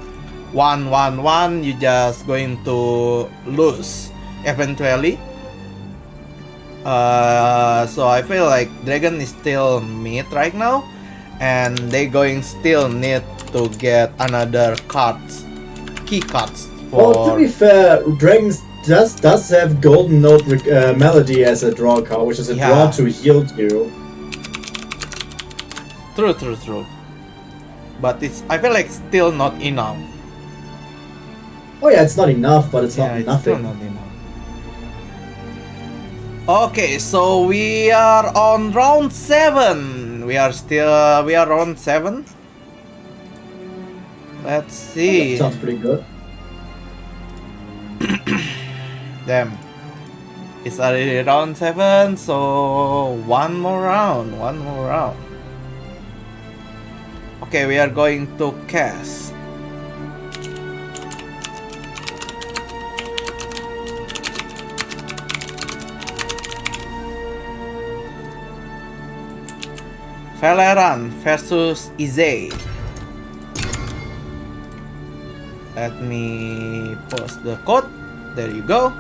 1-1-1, you just going to lose eventually. So I feel like dragon is still mid right now, and they going still need to get another key cards for. Well, to be fair, Dragons does have Golden Note Melody as a draw card, which is a Yeah. draw to heal you. True. But I feel like still not enough. Oh yeah, it's not enough, but it's Yeah, not it's still nothing. not enough. Okay, so we are on round 7. We are round 7. Let's see. That sounds pretty good. Damn. It's already round 7, so one more round. Okay, we are going to cast. Valeran versus Izay. Let me post the code. There you go.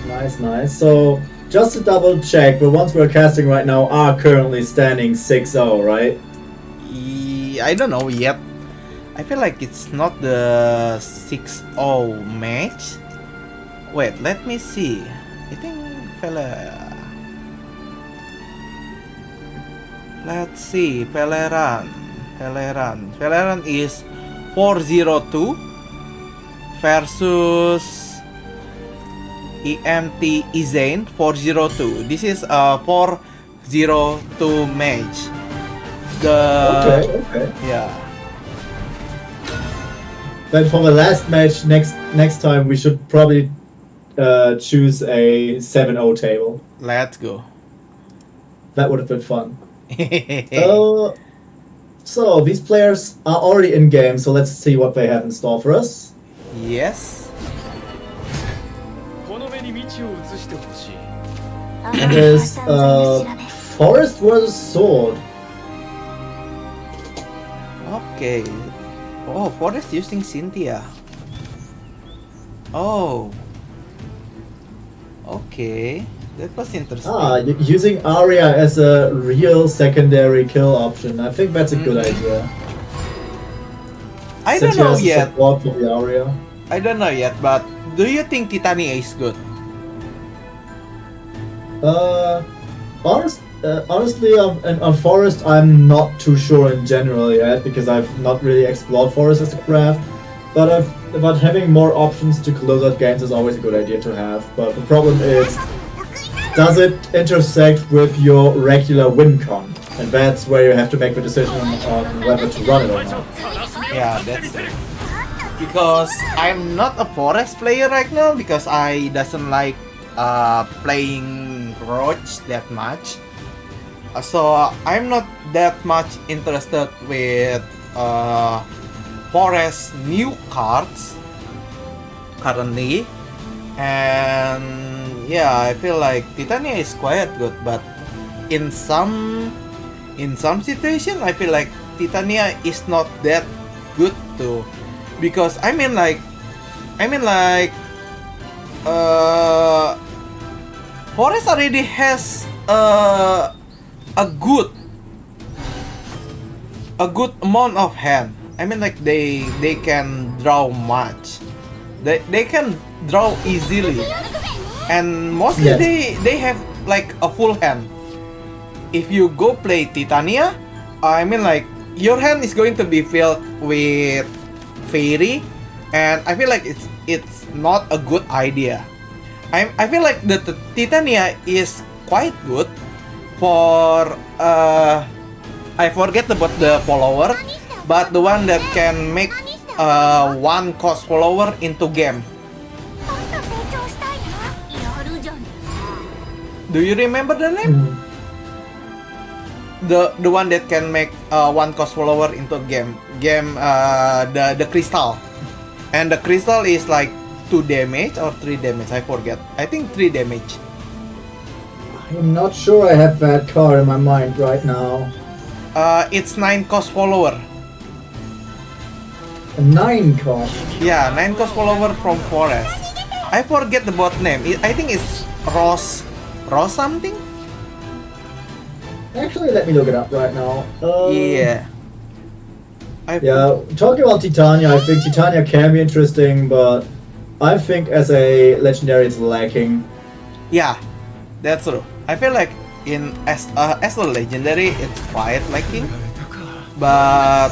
Nice. So, just to double check, the ones we're casting right now are currently standing 6-0, right? I don't know yet. I feel like it's not the 6-0 match. Wait, let me see. I think let's see. Valeran is 402 versus EMT Izane 402. This is a 402 match. Okay. Yeah. Then for the last match, next time we should probably choose a 7-0 table. Let's go. That would have been fun. So these players are already in game, so let's see what they have in store for us. Yes. And there's Forest versus Sword. Okay. Oh, Forest using Cynthia. Oh. Okay. That was interesting. Using Arya as a real secondary kill option. I think that's a good idea. I Since don't know he has yet. support for the Arya. I don't know yet, but do you think Titania is good? Honestly, on Forest, I'm not too sure in general yet because I've not really explored Forest as a craft. But having more options to close out games is always a good idea to have. But the problem is, does it intersect with your regular win con? And that's where you have to make the decision on whether to run it or not. Yeah, that's it. Because I'm not a Forest player right now because I doesn't like playing Roach that much. So I'm not that much interested with Forest new cards currently. And yeah, I feel like Titania is quite good, but in some situation I feel like Titania is not that good too, because I mean like Forest already has a good amount of hand. I mean like they can draw much. They can draw easily, and mostly Yes. they have like a full hand. If you go play Titania, I mean like your hand is going to be filled with Fairy, and I feel like it's not a good idea. I feel like the Titania is quite good for I forget about the follower, but the one that can make one cost follower into game. Do you remember the name? The one that can make one cost follower into game. The crystal, and the crystal is like 2 damage or 3 damage. I forget. I think 3 damage. I'm not sure I have that card in my mind right now. It's 9 cost follower. A 9 cost. Yeah, 9 cost follower from Forest. I forget the bot name. I think it's Ross something. Actually, let me look it up right now. Yeah. Yeah, talking about Titania, I think Titania can be interesting, but I think as a legendary it's lacking. Yeah, that's true. I feel like as a legendary it's quite lacking, but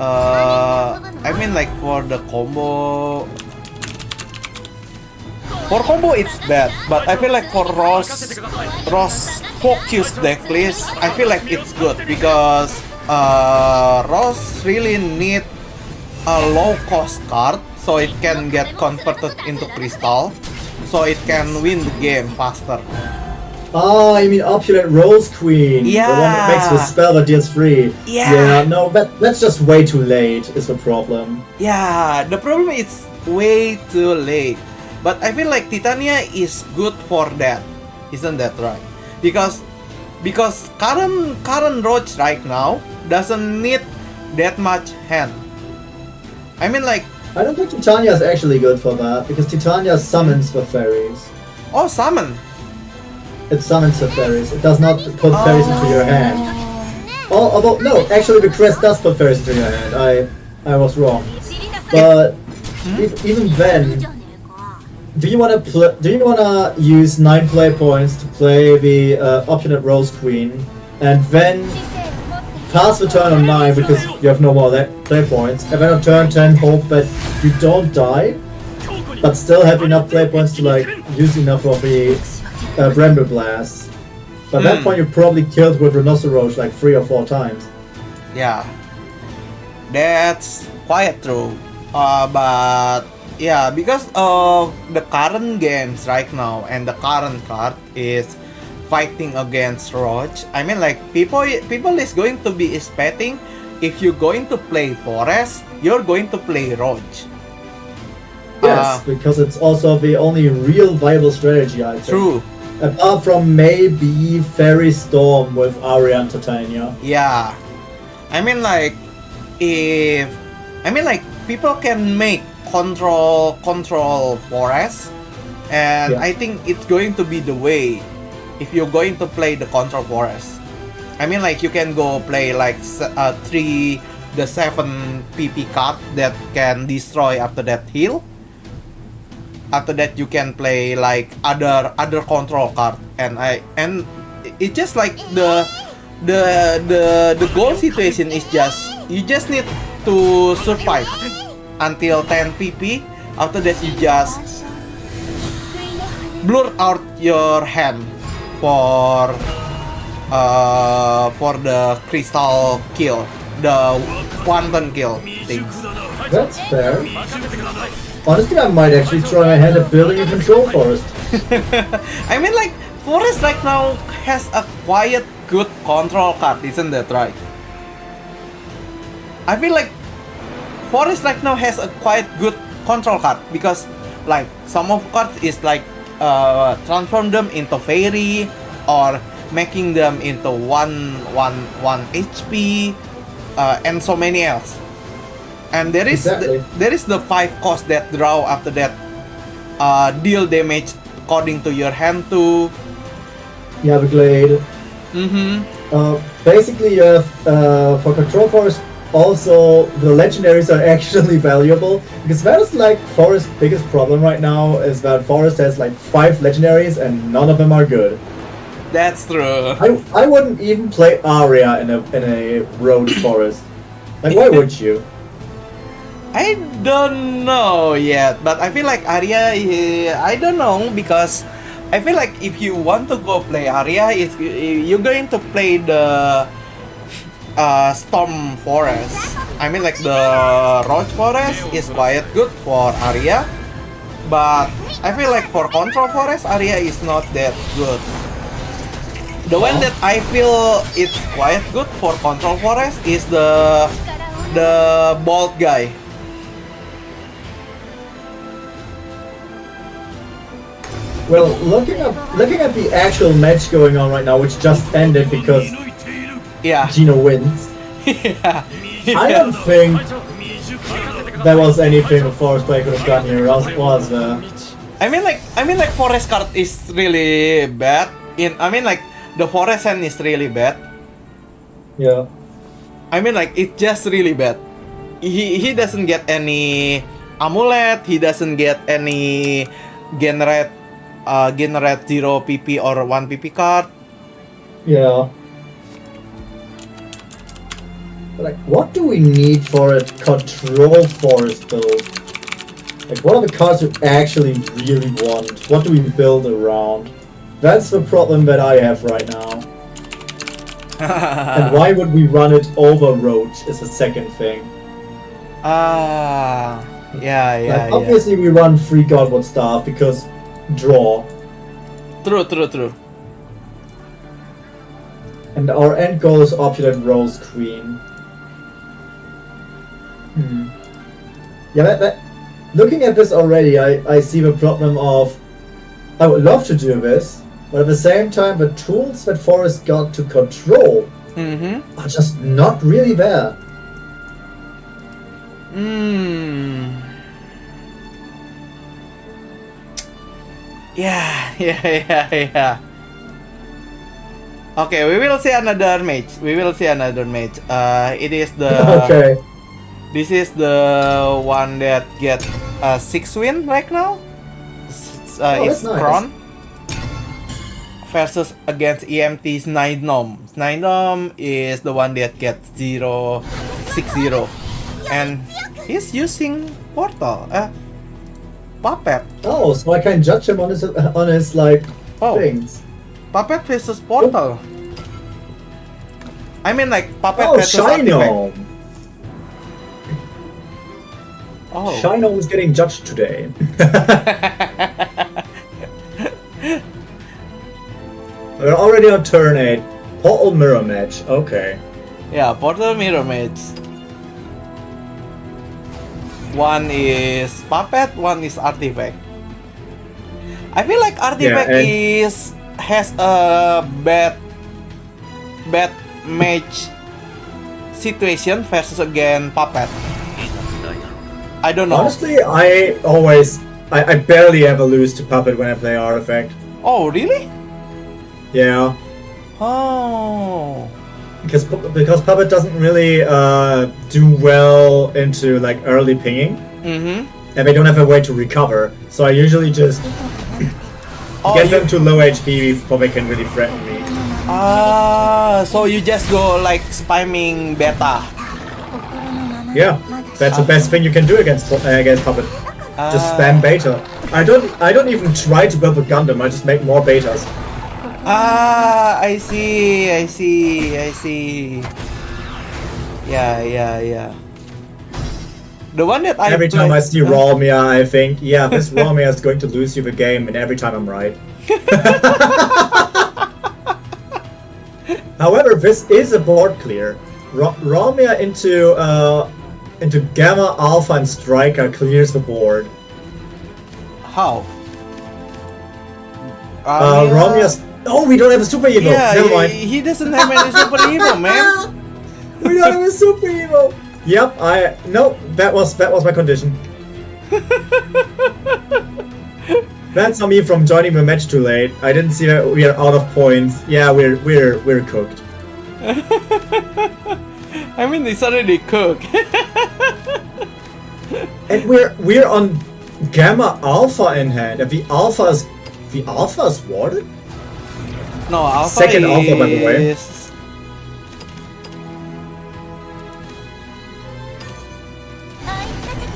I mean like for the combo. For combo it's bad, but I feel like for Ross focus deck list, I feel like it's good because Ross really need a low cost card so it can get converted into crystal, so it can win the game faster. Oh, you mean Opulent Rose Queen? The one that makes the spell that deals free. Yeah. No, that's just way too late is the problem. Yeah, the problem is way too late. But I feel like Titania is good for that. Isn't that right? Because current Roach right now doesn't need that much hand. I mean like, I don't think Titania is actually good for that, because Titania summons the fairies. oh, summon. It summons the fairies. It does not put fairies into your hand. Although, no, actually the crest does put fairies into your hand. I was wrong. But even then, do you wanna use 9 play points to play the Opulent Rose Queen, and then pass the turn on 9 because you have no more play points, and then on turn 10 hope that you don't die, but still have enough play points to like use enough of the Bramble Blast. By that point, you're probably killed with Rhinoceros like 3 or 4 times. Yeah, that's quite true. But yeah, because of the current games right now and the current card is fighting against Roach. I mean like people is going to be expecting if you're going to play Forest, you're going to play Roach. Yes, because it's also the only real viable strategy, I think. True. Apart from maybe Fairy Storm with Aria and Titania. Yeah, I mean like people can make control forest, and Yeah. I think it's going to be the way if you're going to play the control forest. I mean like you can go play like 7 PP card that can destroy after that heal. After that you can play like other control card, and it's just like the goal situation is just you just need to survive until 10 PP. After that you just blur out your hand for the crystal kill, the quantum kill thing. That's fair. Honestly, I might actually try my hand at building a control forest. I mean like forest right now has a quiet good control card, isn't that right? I feel like forest right now has a quite good control card because like some of cards is like transform them into fairy or making them into one HP and so many else. And there is Exactly. there is the 5 cost that draw after that deal damage according to your hand too. You have a glade. Mm-hmm. Basically, you have for control forest. Also, the legendaries are actually valuable because that is like Forest's biggest problem right now. Is that Forest has like 5 legendaries and none of them are good. That's true. I wouldn't even play Aria in a road forest. Like, why would you? I don't know yet, but I feel like Arya, I don't know because I feel like if you want to go play Arya, you're going to play the Storm Forest. I mean like the Roach Forest is quite good for Arya, but I feel like for Control Forest, Arya is not that good. The one that I feel it's quite good for Control Forest is the bald guy. Well, looking at the actual match going on right now, which just ended because Yeah. Gino wins, Yeah. I don't think there was anything the Forest player could have done here. Was there? I mean like Forest card is really bad. The Forest hand is really bad. Yeah. I mean like it's just really bad. He doesn't get any amulet. He doesn't get any generate 0 PP or 1 PP card. Yeah. But like, what do we need for a control forest build? Like, what are the cards we actually really want? What do we build around? That's the problem that I have right now. And why would we run it over Roach is the second thing. Yeah. Like, obviously we run free Godwood Staff because draw. True. And our end goal is Opulent Rose Queen. Yeah, looking at this already, I see the problem of I would love to do this, but at the same time the tools that Forest got to control are just not really there. Yeah. Okay, we will see another match. It is the Okay. This is the one that get 6 win right now. It's that's nice. Kron versus against EMT's Nine Gnome. Nine Gnome is the one that gets 0-6-0, and he's using Portal. Puppet. Oh, so I can judge him on his like things. Puppet versus Portal. I mean like Puppet Oh, versus Artifact. Shino! Oh. Shino is getting judged today. We're already on turn 8. Portal mirror match. Okay. Yeah, Portal mirror match. One is Puppet, one is Artifact. I feel like Artifact Yeah, is has a bad match situation versus again Puppet? I don't know. Honestly, I barely ever lose to Puppet when I play Artifact. Oh, really? Yeah. Oh. Because Puppet doesn't really do well into like early pinging, Mm-hmm. and they don't have a way to recover. So I usually just get them to low HP before they can really threaten me. So you just go like spamming beta. Yeah, that's the best thing you can do against Puppet. Just spam beta. I don't even try to build a Gundam. I just make more betas. I see. Yeah. The one that I Every time play- I see Rawmia, I think, yeah, this Rawmia is going to lose you the game, and every time I'm right. However, this is a board clear. Rawmia into Gamma, Alpha, and Striker clears the board. How? Rawmia's... Oh, we don't have a Super Evo! Yeah, Never mind. he doesn't have any super evil, man. We don't have a Super Evo! Yep, no, that was my condition. That's on me from joining the match too late. I didn't see that we are out of points. Yeah, we're cooked. I mean, it's already cooked. And we're on Gamma Alpha in hand. And the Alpha is warded? No, Alpha Second Alpha, by the way. is-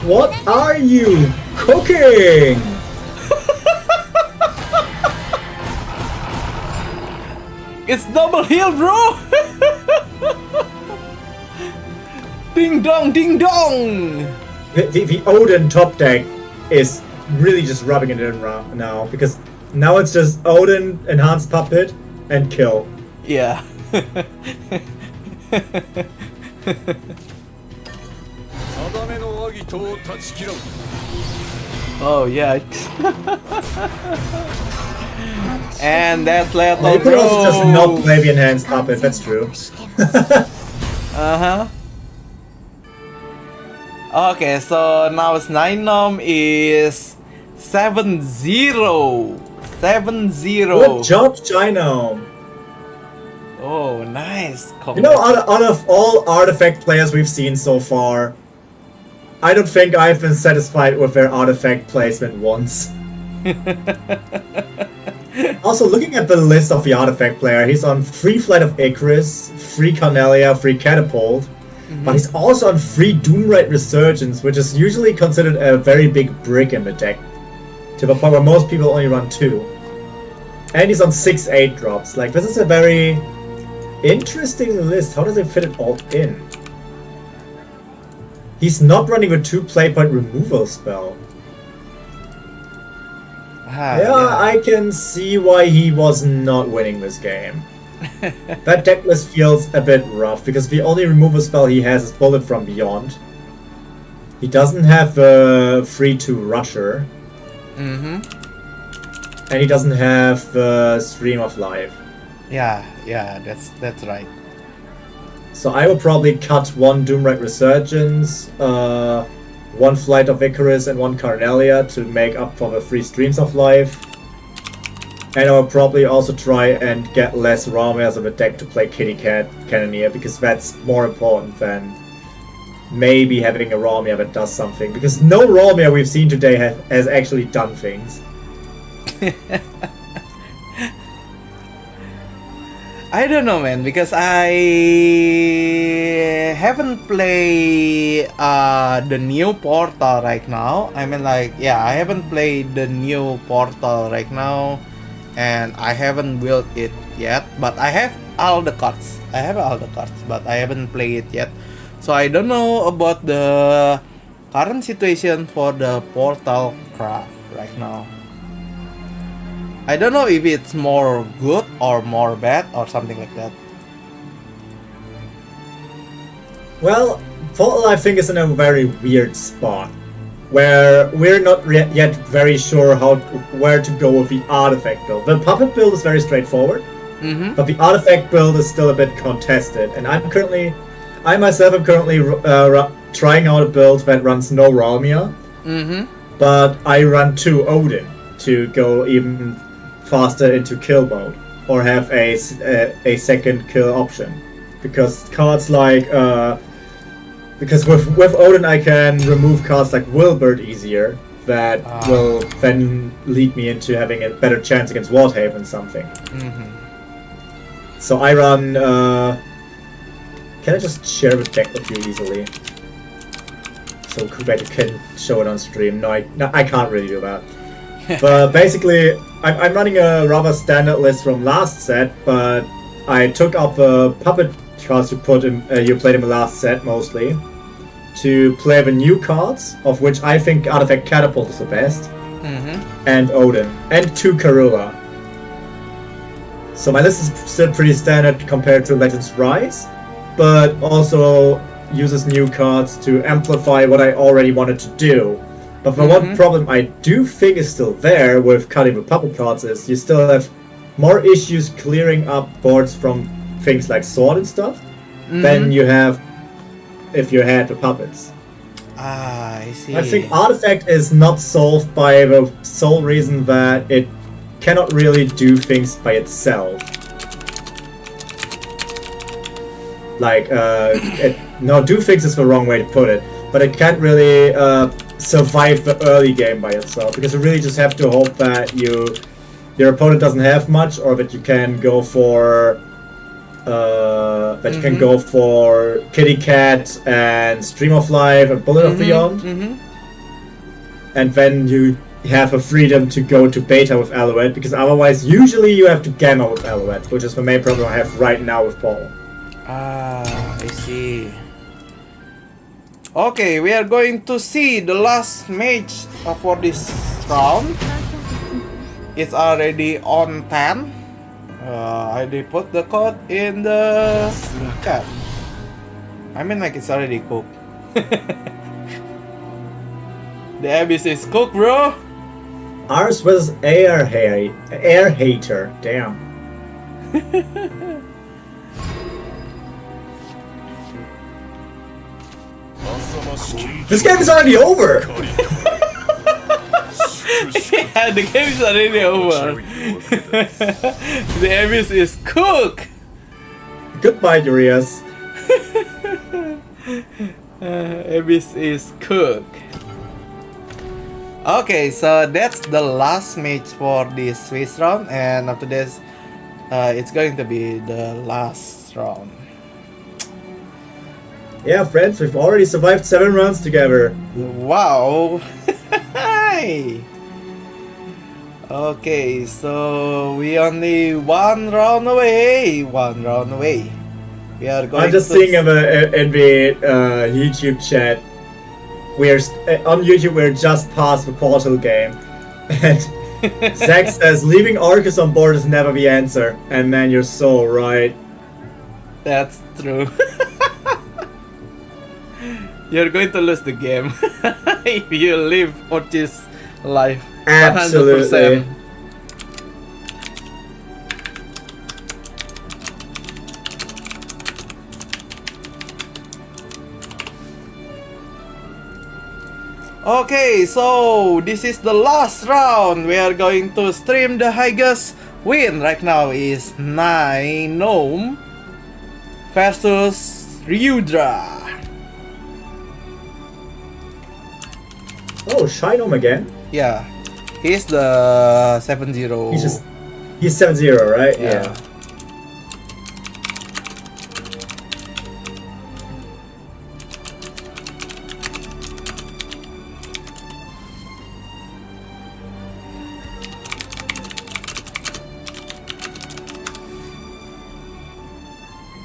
What are you cooking? It's double heal, bro! Ding dong, ding dong! The Odin top deck is really just rubbing it in now, because now it's just Odin, Enhanced Puppet, and kill. Yeah. Oh yeah. And that's level You could also just not play the Enhanced Puppet, that's true. Uh-huh. Okay, so now it's 9 is 7-0. 7-0. Good job, Chino. Oh, nice. You know, out of all Artifact players we've seen so far, I don't think I've been satisfied with their Artifact placement once. Also, looking at the list of the Artifact player, he's on free Flight of Icarus, free Cornelia, free Catapult, but he's also on free Doomrite Resurgence, which is usually considered a very big brick in the deck, to the point where most people only run 2. And he's on 6-8 drops. Like, this is a very interesting list. How does it fit it all in? He's not running a 2 play point removal spell. Yeah, I can see why he was not winning this game. That deck list feels a bit rough, because the only removal spell he has is Bullet from Beyond. He doesn't have a free 2 Rusher. Mm-hmm. And he doesn't have Stream of Life. Yeah, that's right. So I will probably cut 1 Doomrite Resurgence, 1 Flight of Icarus, and 1 Carnelia to make up for the 3 Streams of Life. And I will probably also try and get less Rawmias of a deck to play Kitty Cat Cannoneer, because that's more important than maybe having a Rawmia that does something. Because no Rawmia we've seen today has actually done things. I don't know, man, because I haven't played the new Portal right now. I mean, like, yeah, I haven't played the new Portal right now, and I haven't built it yet. But I have all the cards. But I haven't played it yet. So I don't know about the current situation for the Portal craft right now. I don't know if it's more good or more bad or something like that. Well, Portal I think is in a very weird spot. where we're not yet very sure where to go with the artifact build. The puppet build is very straightforward, but the artifact build is still a bit contested. And I myself am currently trying out a build that runs no Ralmia, but I run 2 Odin to go even faster into kill mode, or have a second kill option, because cards like because with Odin I can remove cards like Wilbert easier, that will then lead me into having a better chance against Wardhaven and something. So I run. Can I just share the deck with you easily? So Commentator can show it on stream. No, I can't really do that. But basically, I'm running a rather standard list from last set, but I took out the puppet cards you played in the last set mostly, to play the new cards, of which I think Artifact Catapult is the best, and Odin, and 2 Karula. So my list is still pretty standard compared to Legends Rise, but also uses new cards to amplify what I already wanted to do. But the one problem I do think is still there with cutting the puppet cards is you still have more issues clearing up boards from things like sword and stuff than you have if you had the puppets. I see. I think Artifact is not solved by the sole reason that it cannot really do things by itself. Like, do things is the wrong way to put it, but it can't really survive the early game by itself, because you really just have to hope that your opponent doesn't have much, or that you can go for Kitty Cat and Stream of Life and Bullet of Beyond, and then you have a freedom to go to beta with Alouette, because otherwise usually you have to gamma with Alouette, which is the main problem I have right now with Paul. I see. Okay, we are going to see the last match for this round. It's already on 10. I already put the code in the chat. I mean, like, it's already cooked. The Abyss is cooked, bro. Ours was Air Hater. Damn. This game is already over! Yeah, the game is already over. The Abyss is cooked! Goodbye, Urias. Abyss is cooked. Okay, so that's the last match for this Swiss round, and after this, it's going to be the last round. Yeah, friends, we've already survived 7 rounds together. Wow! Hi! Okay, so we only 1 round away. 1 round away. We are going. I'm just seeing in the YouTube chat. We're on YouTube. We're just past the Portal game, and Zach says leaving Arcus on board is never the answer. And man, you're so right. That's true. You're going to lose the game if you leave Ortiz life. Absolutely. 100%. Okay, so this is the last round. We are going to stream the highest win right now is 9 Gnome versus Ryudra. Oh, Shinom again? Yeah, he's the 7-0. He's 7-0, right? Yeah.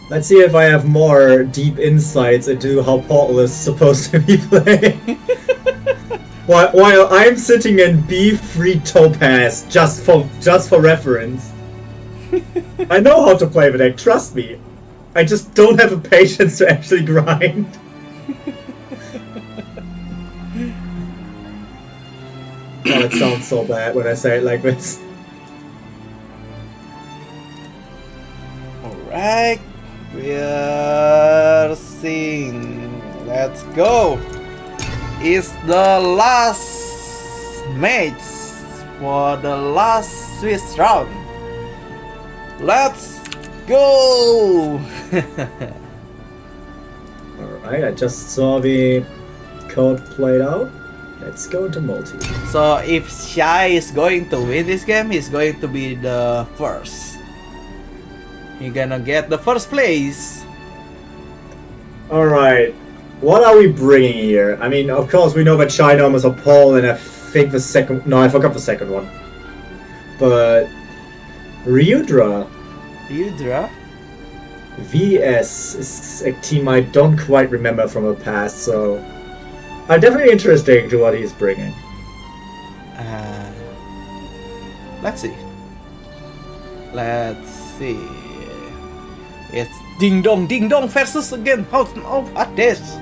Let's see if I have more deep insights into how Portal is supposed to be played. While I'm sitting in B3 Topaz just for reference. I know how to play the deck, trust me. I just don't have the patience to actually grind. God, it sounds so bad when I say it like this. Alright, we're seeing. Let's go. It's the last match for the last Swiss round. Let's go. Alright, I just saw the code played out. Let's go into multi. So if Shai is going to win this game, he's going to be the first. He's gonna get the first place. Alright, what are we bringing here? I mean, of course, we know that Shydom is a Paul, and I think the second. No, I forgot the second one. But. Ryudra Ryudra? VS is a team I don't quite remember from the past, so. Definitely interesting to what he's bringing. Let's see. Let's see. It's Ding Dong versus again House of Hades.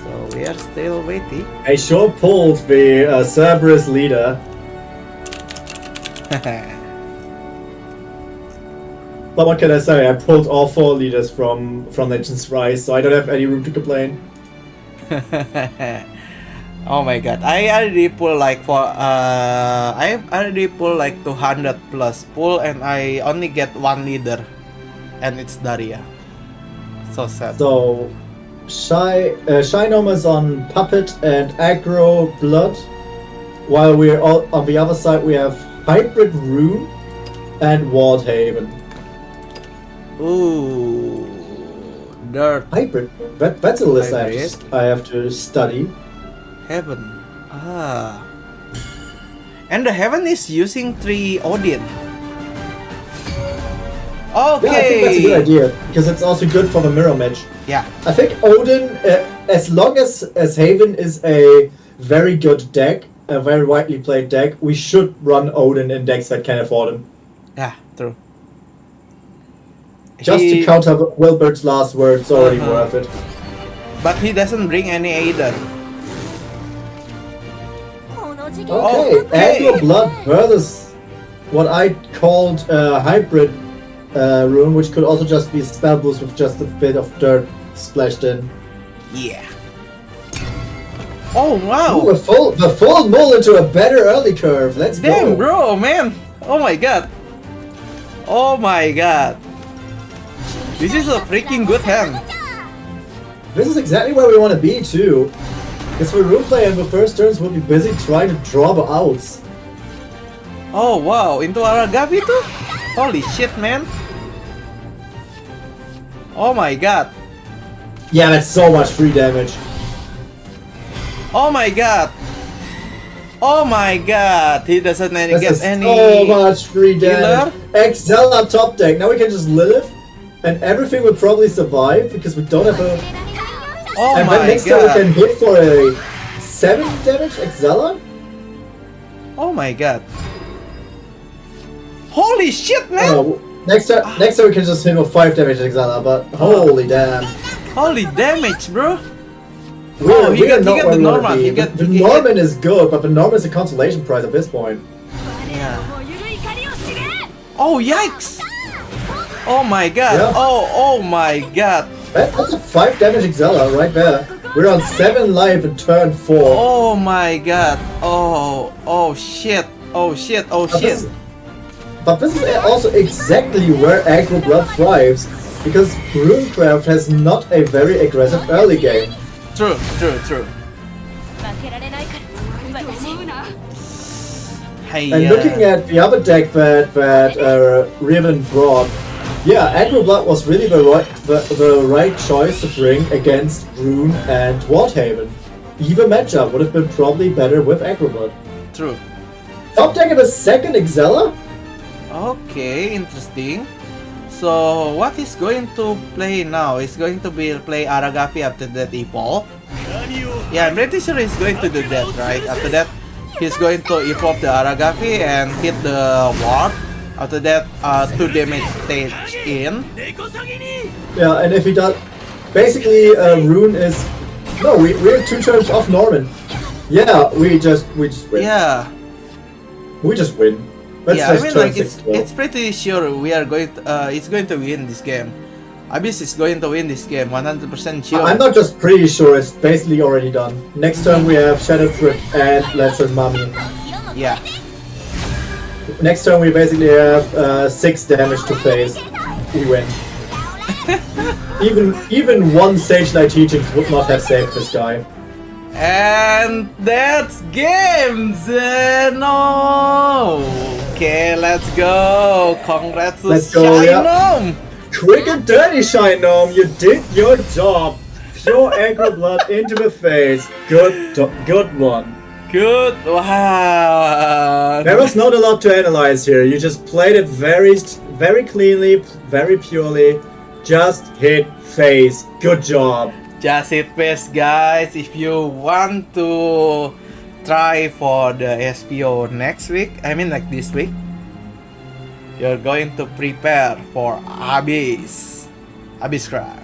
So we are still waiting. I sure pulled the Cerberus leader. But what can I say? I pulled all 4 leaders from Legends Rise, so I don't have any room to complain. Oh my god, I already pull like 200 plus pull, and I only get 1 leader, and it's Daria. So sad. So, Shinom is on Puppet and Aggro Blood, while we're all on the other side we have Hybrid Rune and Wardhaven. Ooh, dirt. Hybrid? That's a list Hybrid. I have to study. Heaven. And the Heaven is using 3 Odin. Okay. Yeah, I think that's a good idea, because it's also good for the mirror match. Yeah. I think Odin, as long as Haven is a very good deck, a very widely played deck, we should run Odin in decks that can afford him. Yeah, true. Just to counter Wilbert's last word, it's already worth it. But he doesn't bring any Aiden. Okay, Aggro Blood versus what I called Hybrid Rune, which could also just be a spell boost with just a bit of dirt splashed in. Yeah. Oh wow! Ooh, the full mull into a better early curve. Let's go. Damn, bro, man! Oh my god! Oh my god! This is a freaking good hand. This is exactly where we want to be too. Because for Rune player in the first turns we'll be busy trying to draw the outs. Oh wow, into Aragavi too? Holy shit, man! Oh my god! Yeah, that's so much free damage. Oh my god! Oh my god! He doesn't This get is any. so much free damage. healer? Exela top deck. Now we can just Lilith, and everything will probably survive because we don't have a. Oh And my then next turn we god! can hit for a 7 damage Exela. Oh my god! Holy shit, man! Oh, next turn we can just hit for 5 damage Exela. But holy damn. Holy damage, bro! We he are got not the where we wanna Norman, be. he got- The he Norman is good, but the Norman is a consolation prize at this point. Yeah. Oh yikes! Oh my god! Yeah. Oh my god! That's a 5 damage Exela right there. We're on 7 life in turn 4. Oh my god! Oh shit! Oh shit! Oh shit! But this is also exactly where Aggro Blood thrives, because RuneCraft has not a very aggressive early game. True. Hey, And looking at the other deck that Riven brought, yeah, Aggro Blood was really the right choice to bring against Rune and Wardhaven. Either matchup would have been probably better with Aggro Blood. True. Top deck of a second Exela? Okay, interesting. So what he's going to play now is going to be play Aragavi after that evolve. Yeah, I'm pretty sure he's going to do that, right? After that, he's going to evolve the Aragavi and hit the ward. After that, 2 damage stage in. Yeah, and if he does... Basically, Rune is No, we're 2 turns off Norman. Yeah, we just win. Yeah. We just win. Let's Yeah, I just mean, turn like, 6 it's pretty sure we are going to, it's going to win this game. Abyss is going to win this game, 100% sure. I'm not just pretty sure, it's basically already done. Next turn we have Shadow Threat and Lesser Mummy. Yeah. Next turn we basically have 6 damage to face. We win. even one Sage Light Teachings would not have saved this guy. And that's games! No! Okay, let's go! Congrats to Let's go, yeah. Shinom! Quick and dirty, Shinom! You did your job! Pure aggro blood into the face. Good one. Good, wow! There was not a lot to analyze here. You just played it very cleanly, very purely. Just hit face. Good job. Just hit face, guys. If you want to try for the SPO next week, I mean like this week, you're going to prepare for Abyss Craft.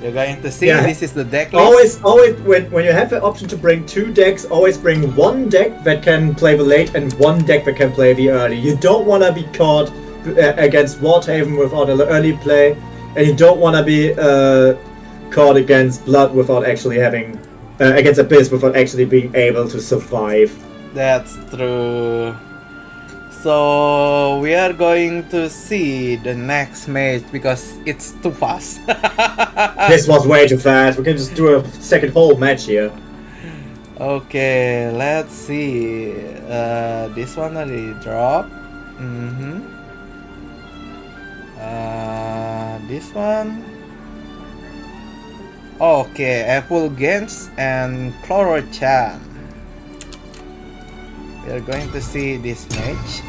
You're going to see, this is the deck list. Always, when you have the option to bring 2 decks, always bring one deck that can play the late and one deck that can play the early. You don't want to be caught against Wardhaven without an early play, and you don't want to be caught against Blood without actually having against Abyss without actually being able to survive. That's true. So we are going to see the next match because it's too fast. This was way too fast. We can just do a second whole match here. Okay, let's see. This one already dropped. This one. Okay, Effulgence and Chlorochan. We are going to see this match.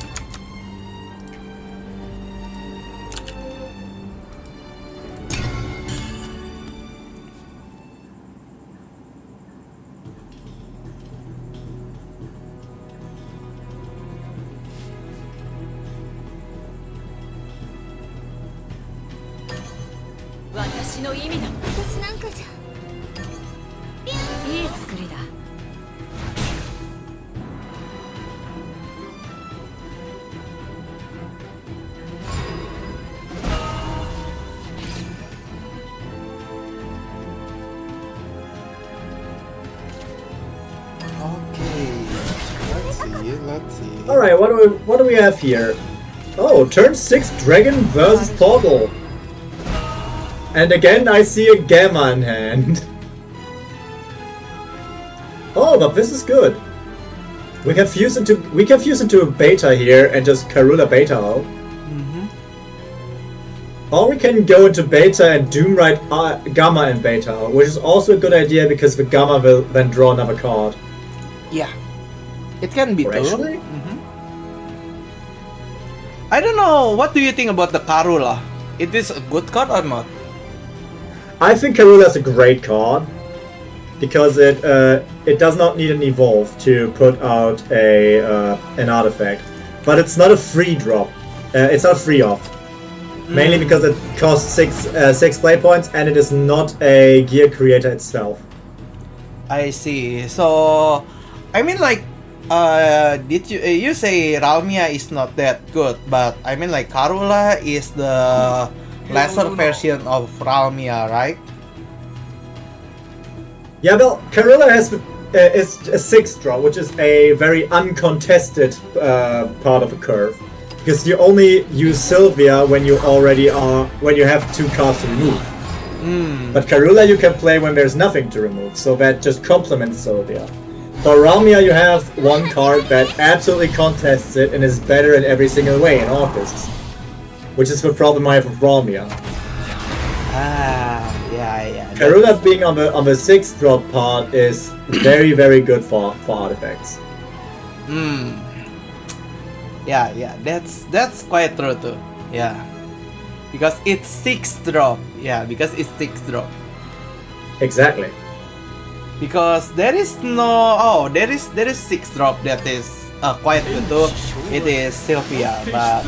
Let's see. Alright, what do we have here? Oh, turn 6 Dragon versus Portal. And again I see a Gamma in hand. Oh, but this is good. We can fuse into a beta here and just Karula beta out. Or we can go into beta and Doomrite Gamma and beta out, which is also a good idea because the Gamma will then draw another card. Yeah. It can be Or true. actually? I don't know. What do you think about the Karula? It is a good card or not? I think Karula is a great card because it does not need an evolve to put out an artifact, but it's not a free drop. It's not a free off, mainly because it costs 6 play points and it is not a gear creator itself. I see. So, I mean, like, did you say Ralmia is not that good, but I mean, like, Karula is the lesser version of Ralmia, right? Yeah, well, Karula is a 6 draw, which is a very uncontested part of a curve, because you only use Sylvia when you have 2 cards to remove. But Karula you can play when there's nothing to remove, so that just complements Sylvia. For Ralmia you have 1 card that absolutely contests it and is better in every single way in August, which is the problem I have with Ralmia. Yeah. Karula being on the 6 drop part is very, very good for artifacts. Yeah, that's quite true too. Yeah, because it's 6 drop. Yeah, because it's 6 drop. Exactly. Because there is there is 6 drop that is quite good too. It is Sylvia, but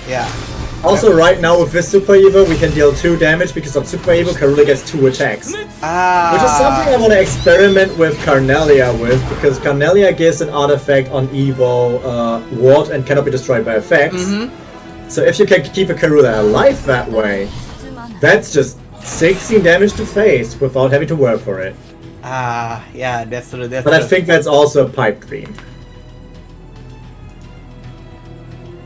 yeah. Also, right now with this Super Evo, we can deal 2 damage because on Super Evo, Karula gets 2 attacks. Which is something I want to experiment with Carnelia with, because Carnelia gives an artifact on Evo ward and cannot be destroyed by effects. So if you can keep a Karula alive that way, that's just 16 damage to face without having to work for it. Yeah, that's true. But I think that's also a pipe dream.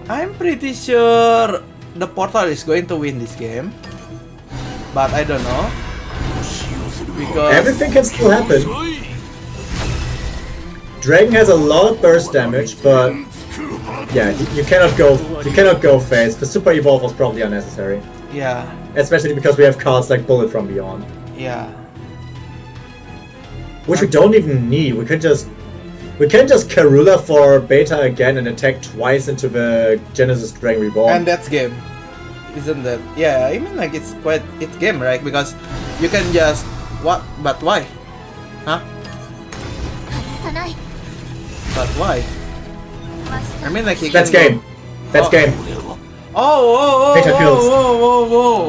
I'm pretty sure the Portal is going to win this game, but I don't know because Everything can still happen. Dragon has a lot of burst damage, but yeah, you cannot go phase. The Super Evolve was probably unnecessary, yeah, especially because we have cards like Bullet from Beyond, yeah. which we don't even need. We can just Karula for beta again and attack twice into the Genesis Dragon Reborn. And that's game, isn't that? Yeah, I mean like it's game, right? Because you can just what? But why? Huh? But why? I mean like That's game. That's game. Oh, Beta kills.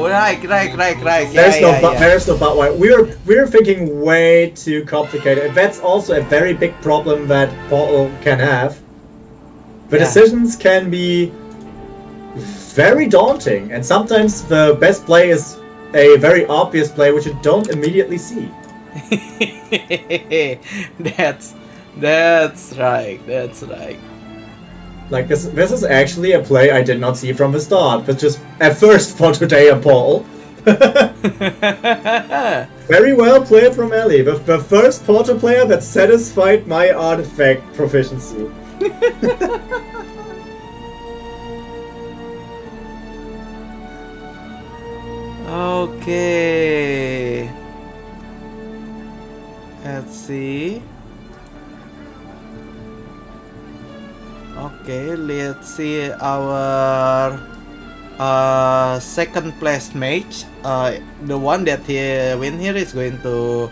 Right. There's no but why. We're thinking way too complicated. And that's also a very big problem that Portal can have. The decisions can be very daunting, and sometimes the best play is a very obvious play which you don't immediately see. That's right. Like this is actually a play I did not see from the start, but just at first for today a Portal. Very well played from Ellie, the first Portal player that satisfied my artifact proficiency. Okay. Let's see. Okay, let's see our second place match. The one that he win here is going to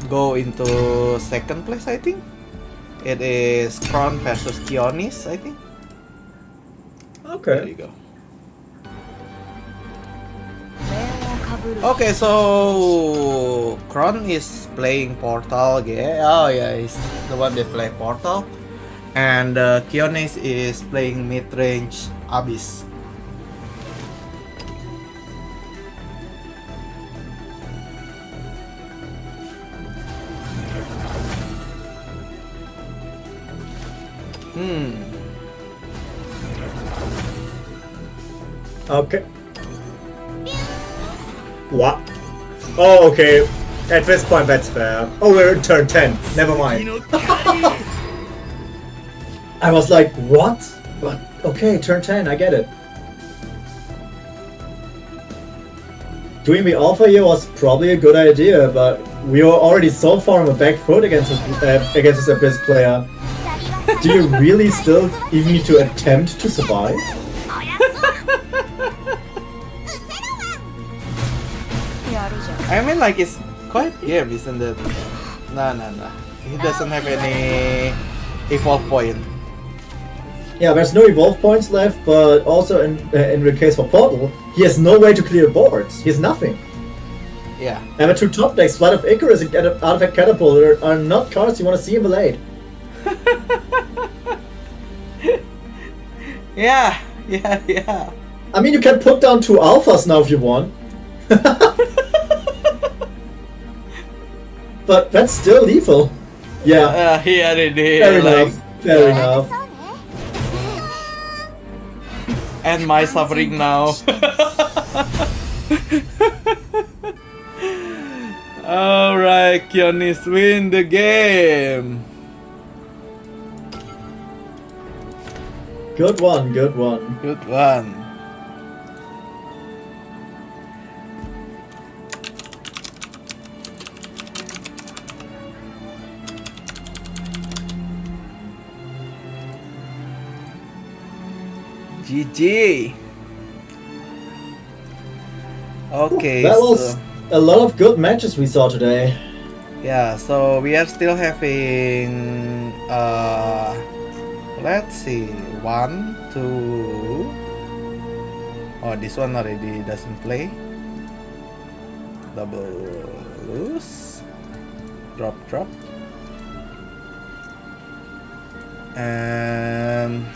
go into second place, I think. It is Kron versus Kionis, I think. Okay. There you go. Okay, so Kron is playing Portal, yeah. Oh yeah, he's the one that play Portal. And Kionis is playing mid-range Abyss. Okay. What? Oh, okay. At this point, that's fair. Oh, we're in turn 10. Never mind. I was like, what? But okay, turn 10, I get it. Doing the alpha here was probably a good idea, but we were already so far on the back foot against this Abyss player. Do you really still even need to attempt to survive? I mean, like, it's quite game, isn't it? Nah. He doesn't have any evolve point. Yeah, there's no evolve points left, but also in the case for Portal, he has no way to clear boards. He has nothing. Yeah. And the two top decks, Flight of Icarus and Artifact Catapult, are not cards you want to see in the late. Yeah. I mean, you can put down 2 alphas now if you want. But that's still lethal. Yeah. Here it is. Fair enough. And my suffering now. Alright, Kionis win the game. Good one. Good one. GG. Okay, That was a lot of good matches we saw today. yeah, so we are still having let's see, 1, 2, Oh, this one already doesn't play. Double loose. Drop, drop. And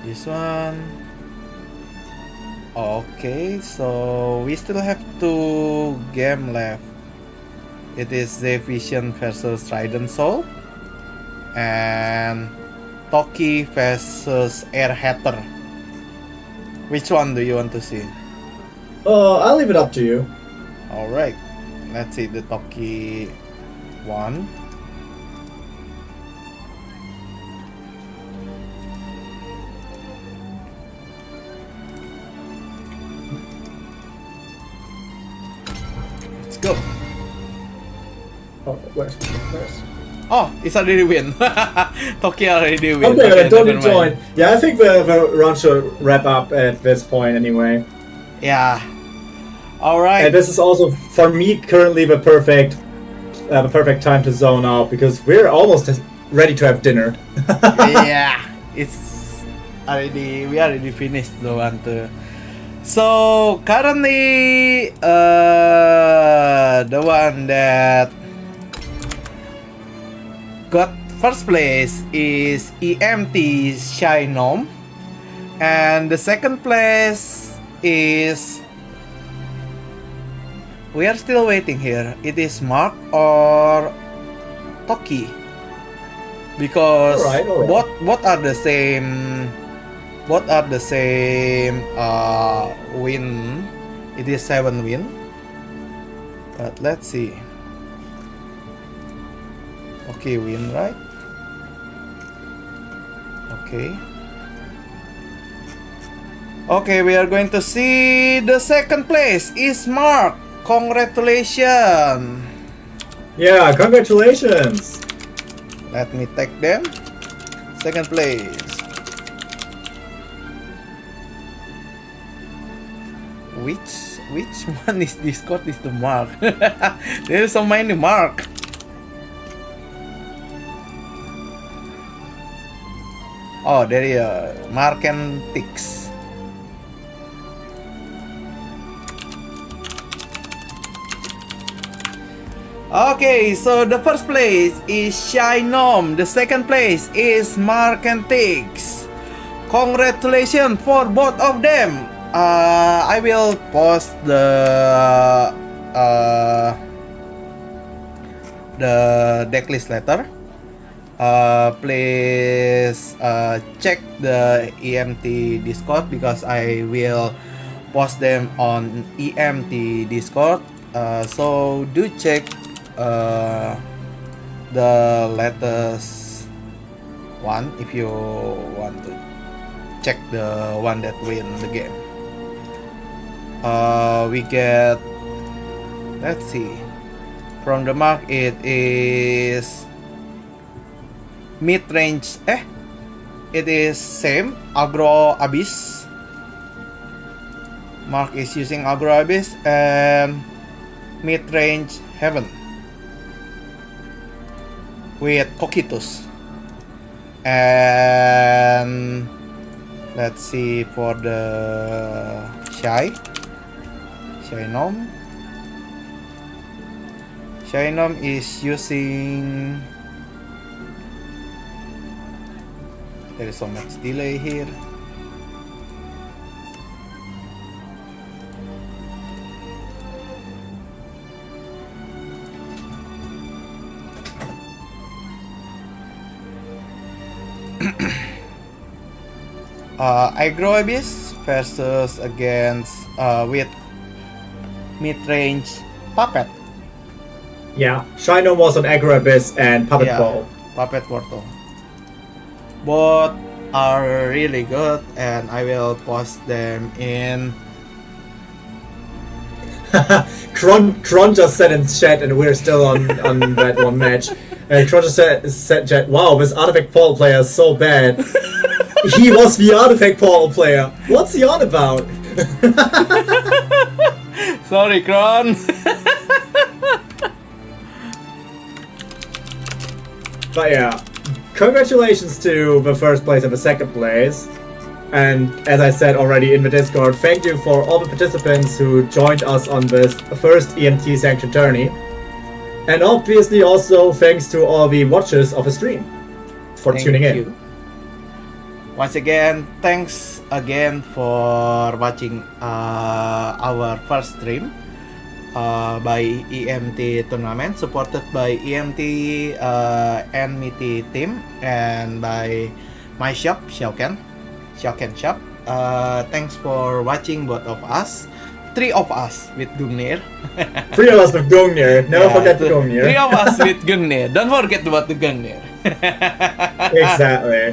this one. Okay, so we still have 2 game left. It is the Vision versus Trident Soul and Toki versus Air Hatter. Which one do you want to see? I'll leave it up to you. Alright, let's see the Toki one. Let's go. Oh, where's? Oh, it's already win. Toki already win. Okay, don't never join. mind. Yeah, I think the round should wrap up at this point anyway. Yeah. Alright. And this is also, for me, currently the perfect time to zone out because we're almost ready to have dinner. Yeah, it's already, we already finished the one too. So currently, the one that got first place is EMT Shainom, and the second place is, we are still waiting here. It is Mark or Toki, because Alright. both are the same. Both are the same win. It is 7 win. But let's see. Okay, win, right? Okay. Okay, we are going to see the second place is Mark. Congratulations. Yeah, congratulations. Let me take them. Second place. Which one is Discord is the Mark? There is so many Mark. Oh, there is Mark and Tix. Okay, so the first place is Shainom. The second place is Mark and Tix. Congratulations for both of them. I will post the decklist later. Please check the EMT Discord because I will post them on EMT Discord. So do check the latest one if you want to check the one that win the game. We get, let's see, from the mark it is mid-range, it is same, Aggro Abyss. Mark is using Aggro Abyss and mid-range Heaven with Cocytus. And let's see for the Shainom. Shainom is using, there is so much delay here. Aggro Abyss versus against with mid-range Puppet. Yeah, Shino was on Aggro Abyss and Puppet Ball. Puppet Portal. Both are really good, and I will post them in. Kron just said in chat, and we're still on that one match. And Kron just said chat, wow, this Artifact Portal player is so bad. He was the Artifact Portal player. What's he on about? Sorry, Kron. But yeah, congratulations to the first place and the second place. And as I said already in the Discord, thank you for all the participants who joined us on this first EMT sanctioned tourney. And obviously also thanks to all the watchers of the stream for tuning in. Once again, thanks again for watching our first stream by EMT tournament, supported by EMT Enmity team and by my shop, XiaoKen shop. Thanks for watching both of us. 3 of us with Gungnir. 3 of us with Gungnir. Never forget the Gungnir. 3 of us with Gungnir. Don't forget about the Gungnir. Exactly.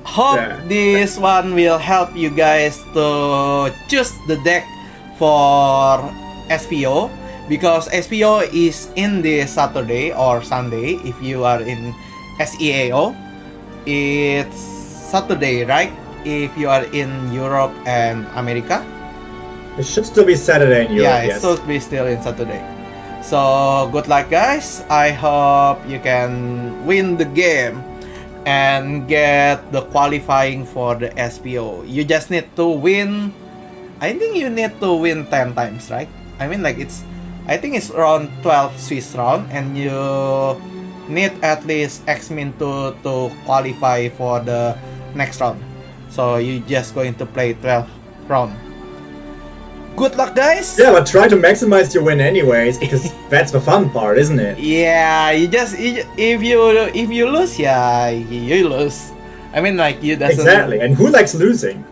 Hope this one will help you guys to choose the deck for SPO, because SPO is in this Saturday or Sunday. If you are in SEAO, it's Saturday, right? If you are in Europe and America, it should still be Saturday in Europe. yeah, it yes. should be still in Saturday. So good luck, guys. I hope you can win the game and get the qualifying for the SPO. You just need to win. I think you need to win 10 times, right? I mean, like I think it's around 12 Swiss round, and you need at least X-Min to qualify for the next round. So you just going to play 12 round. Good luck, guys. Yeah, but try to maximize your win anyways, because that's the fun part, isn't it? Yeah, if you lose, yeah, you lose. I mean, like, you doesn't. Exactly, and who likes losing?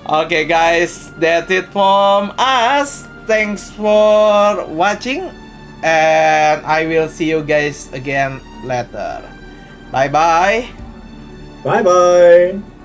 Okay, guys, that's it from us. Thanks for watching, and I will see you guys again later. Bye bye. Bye bye.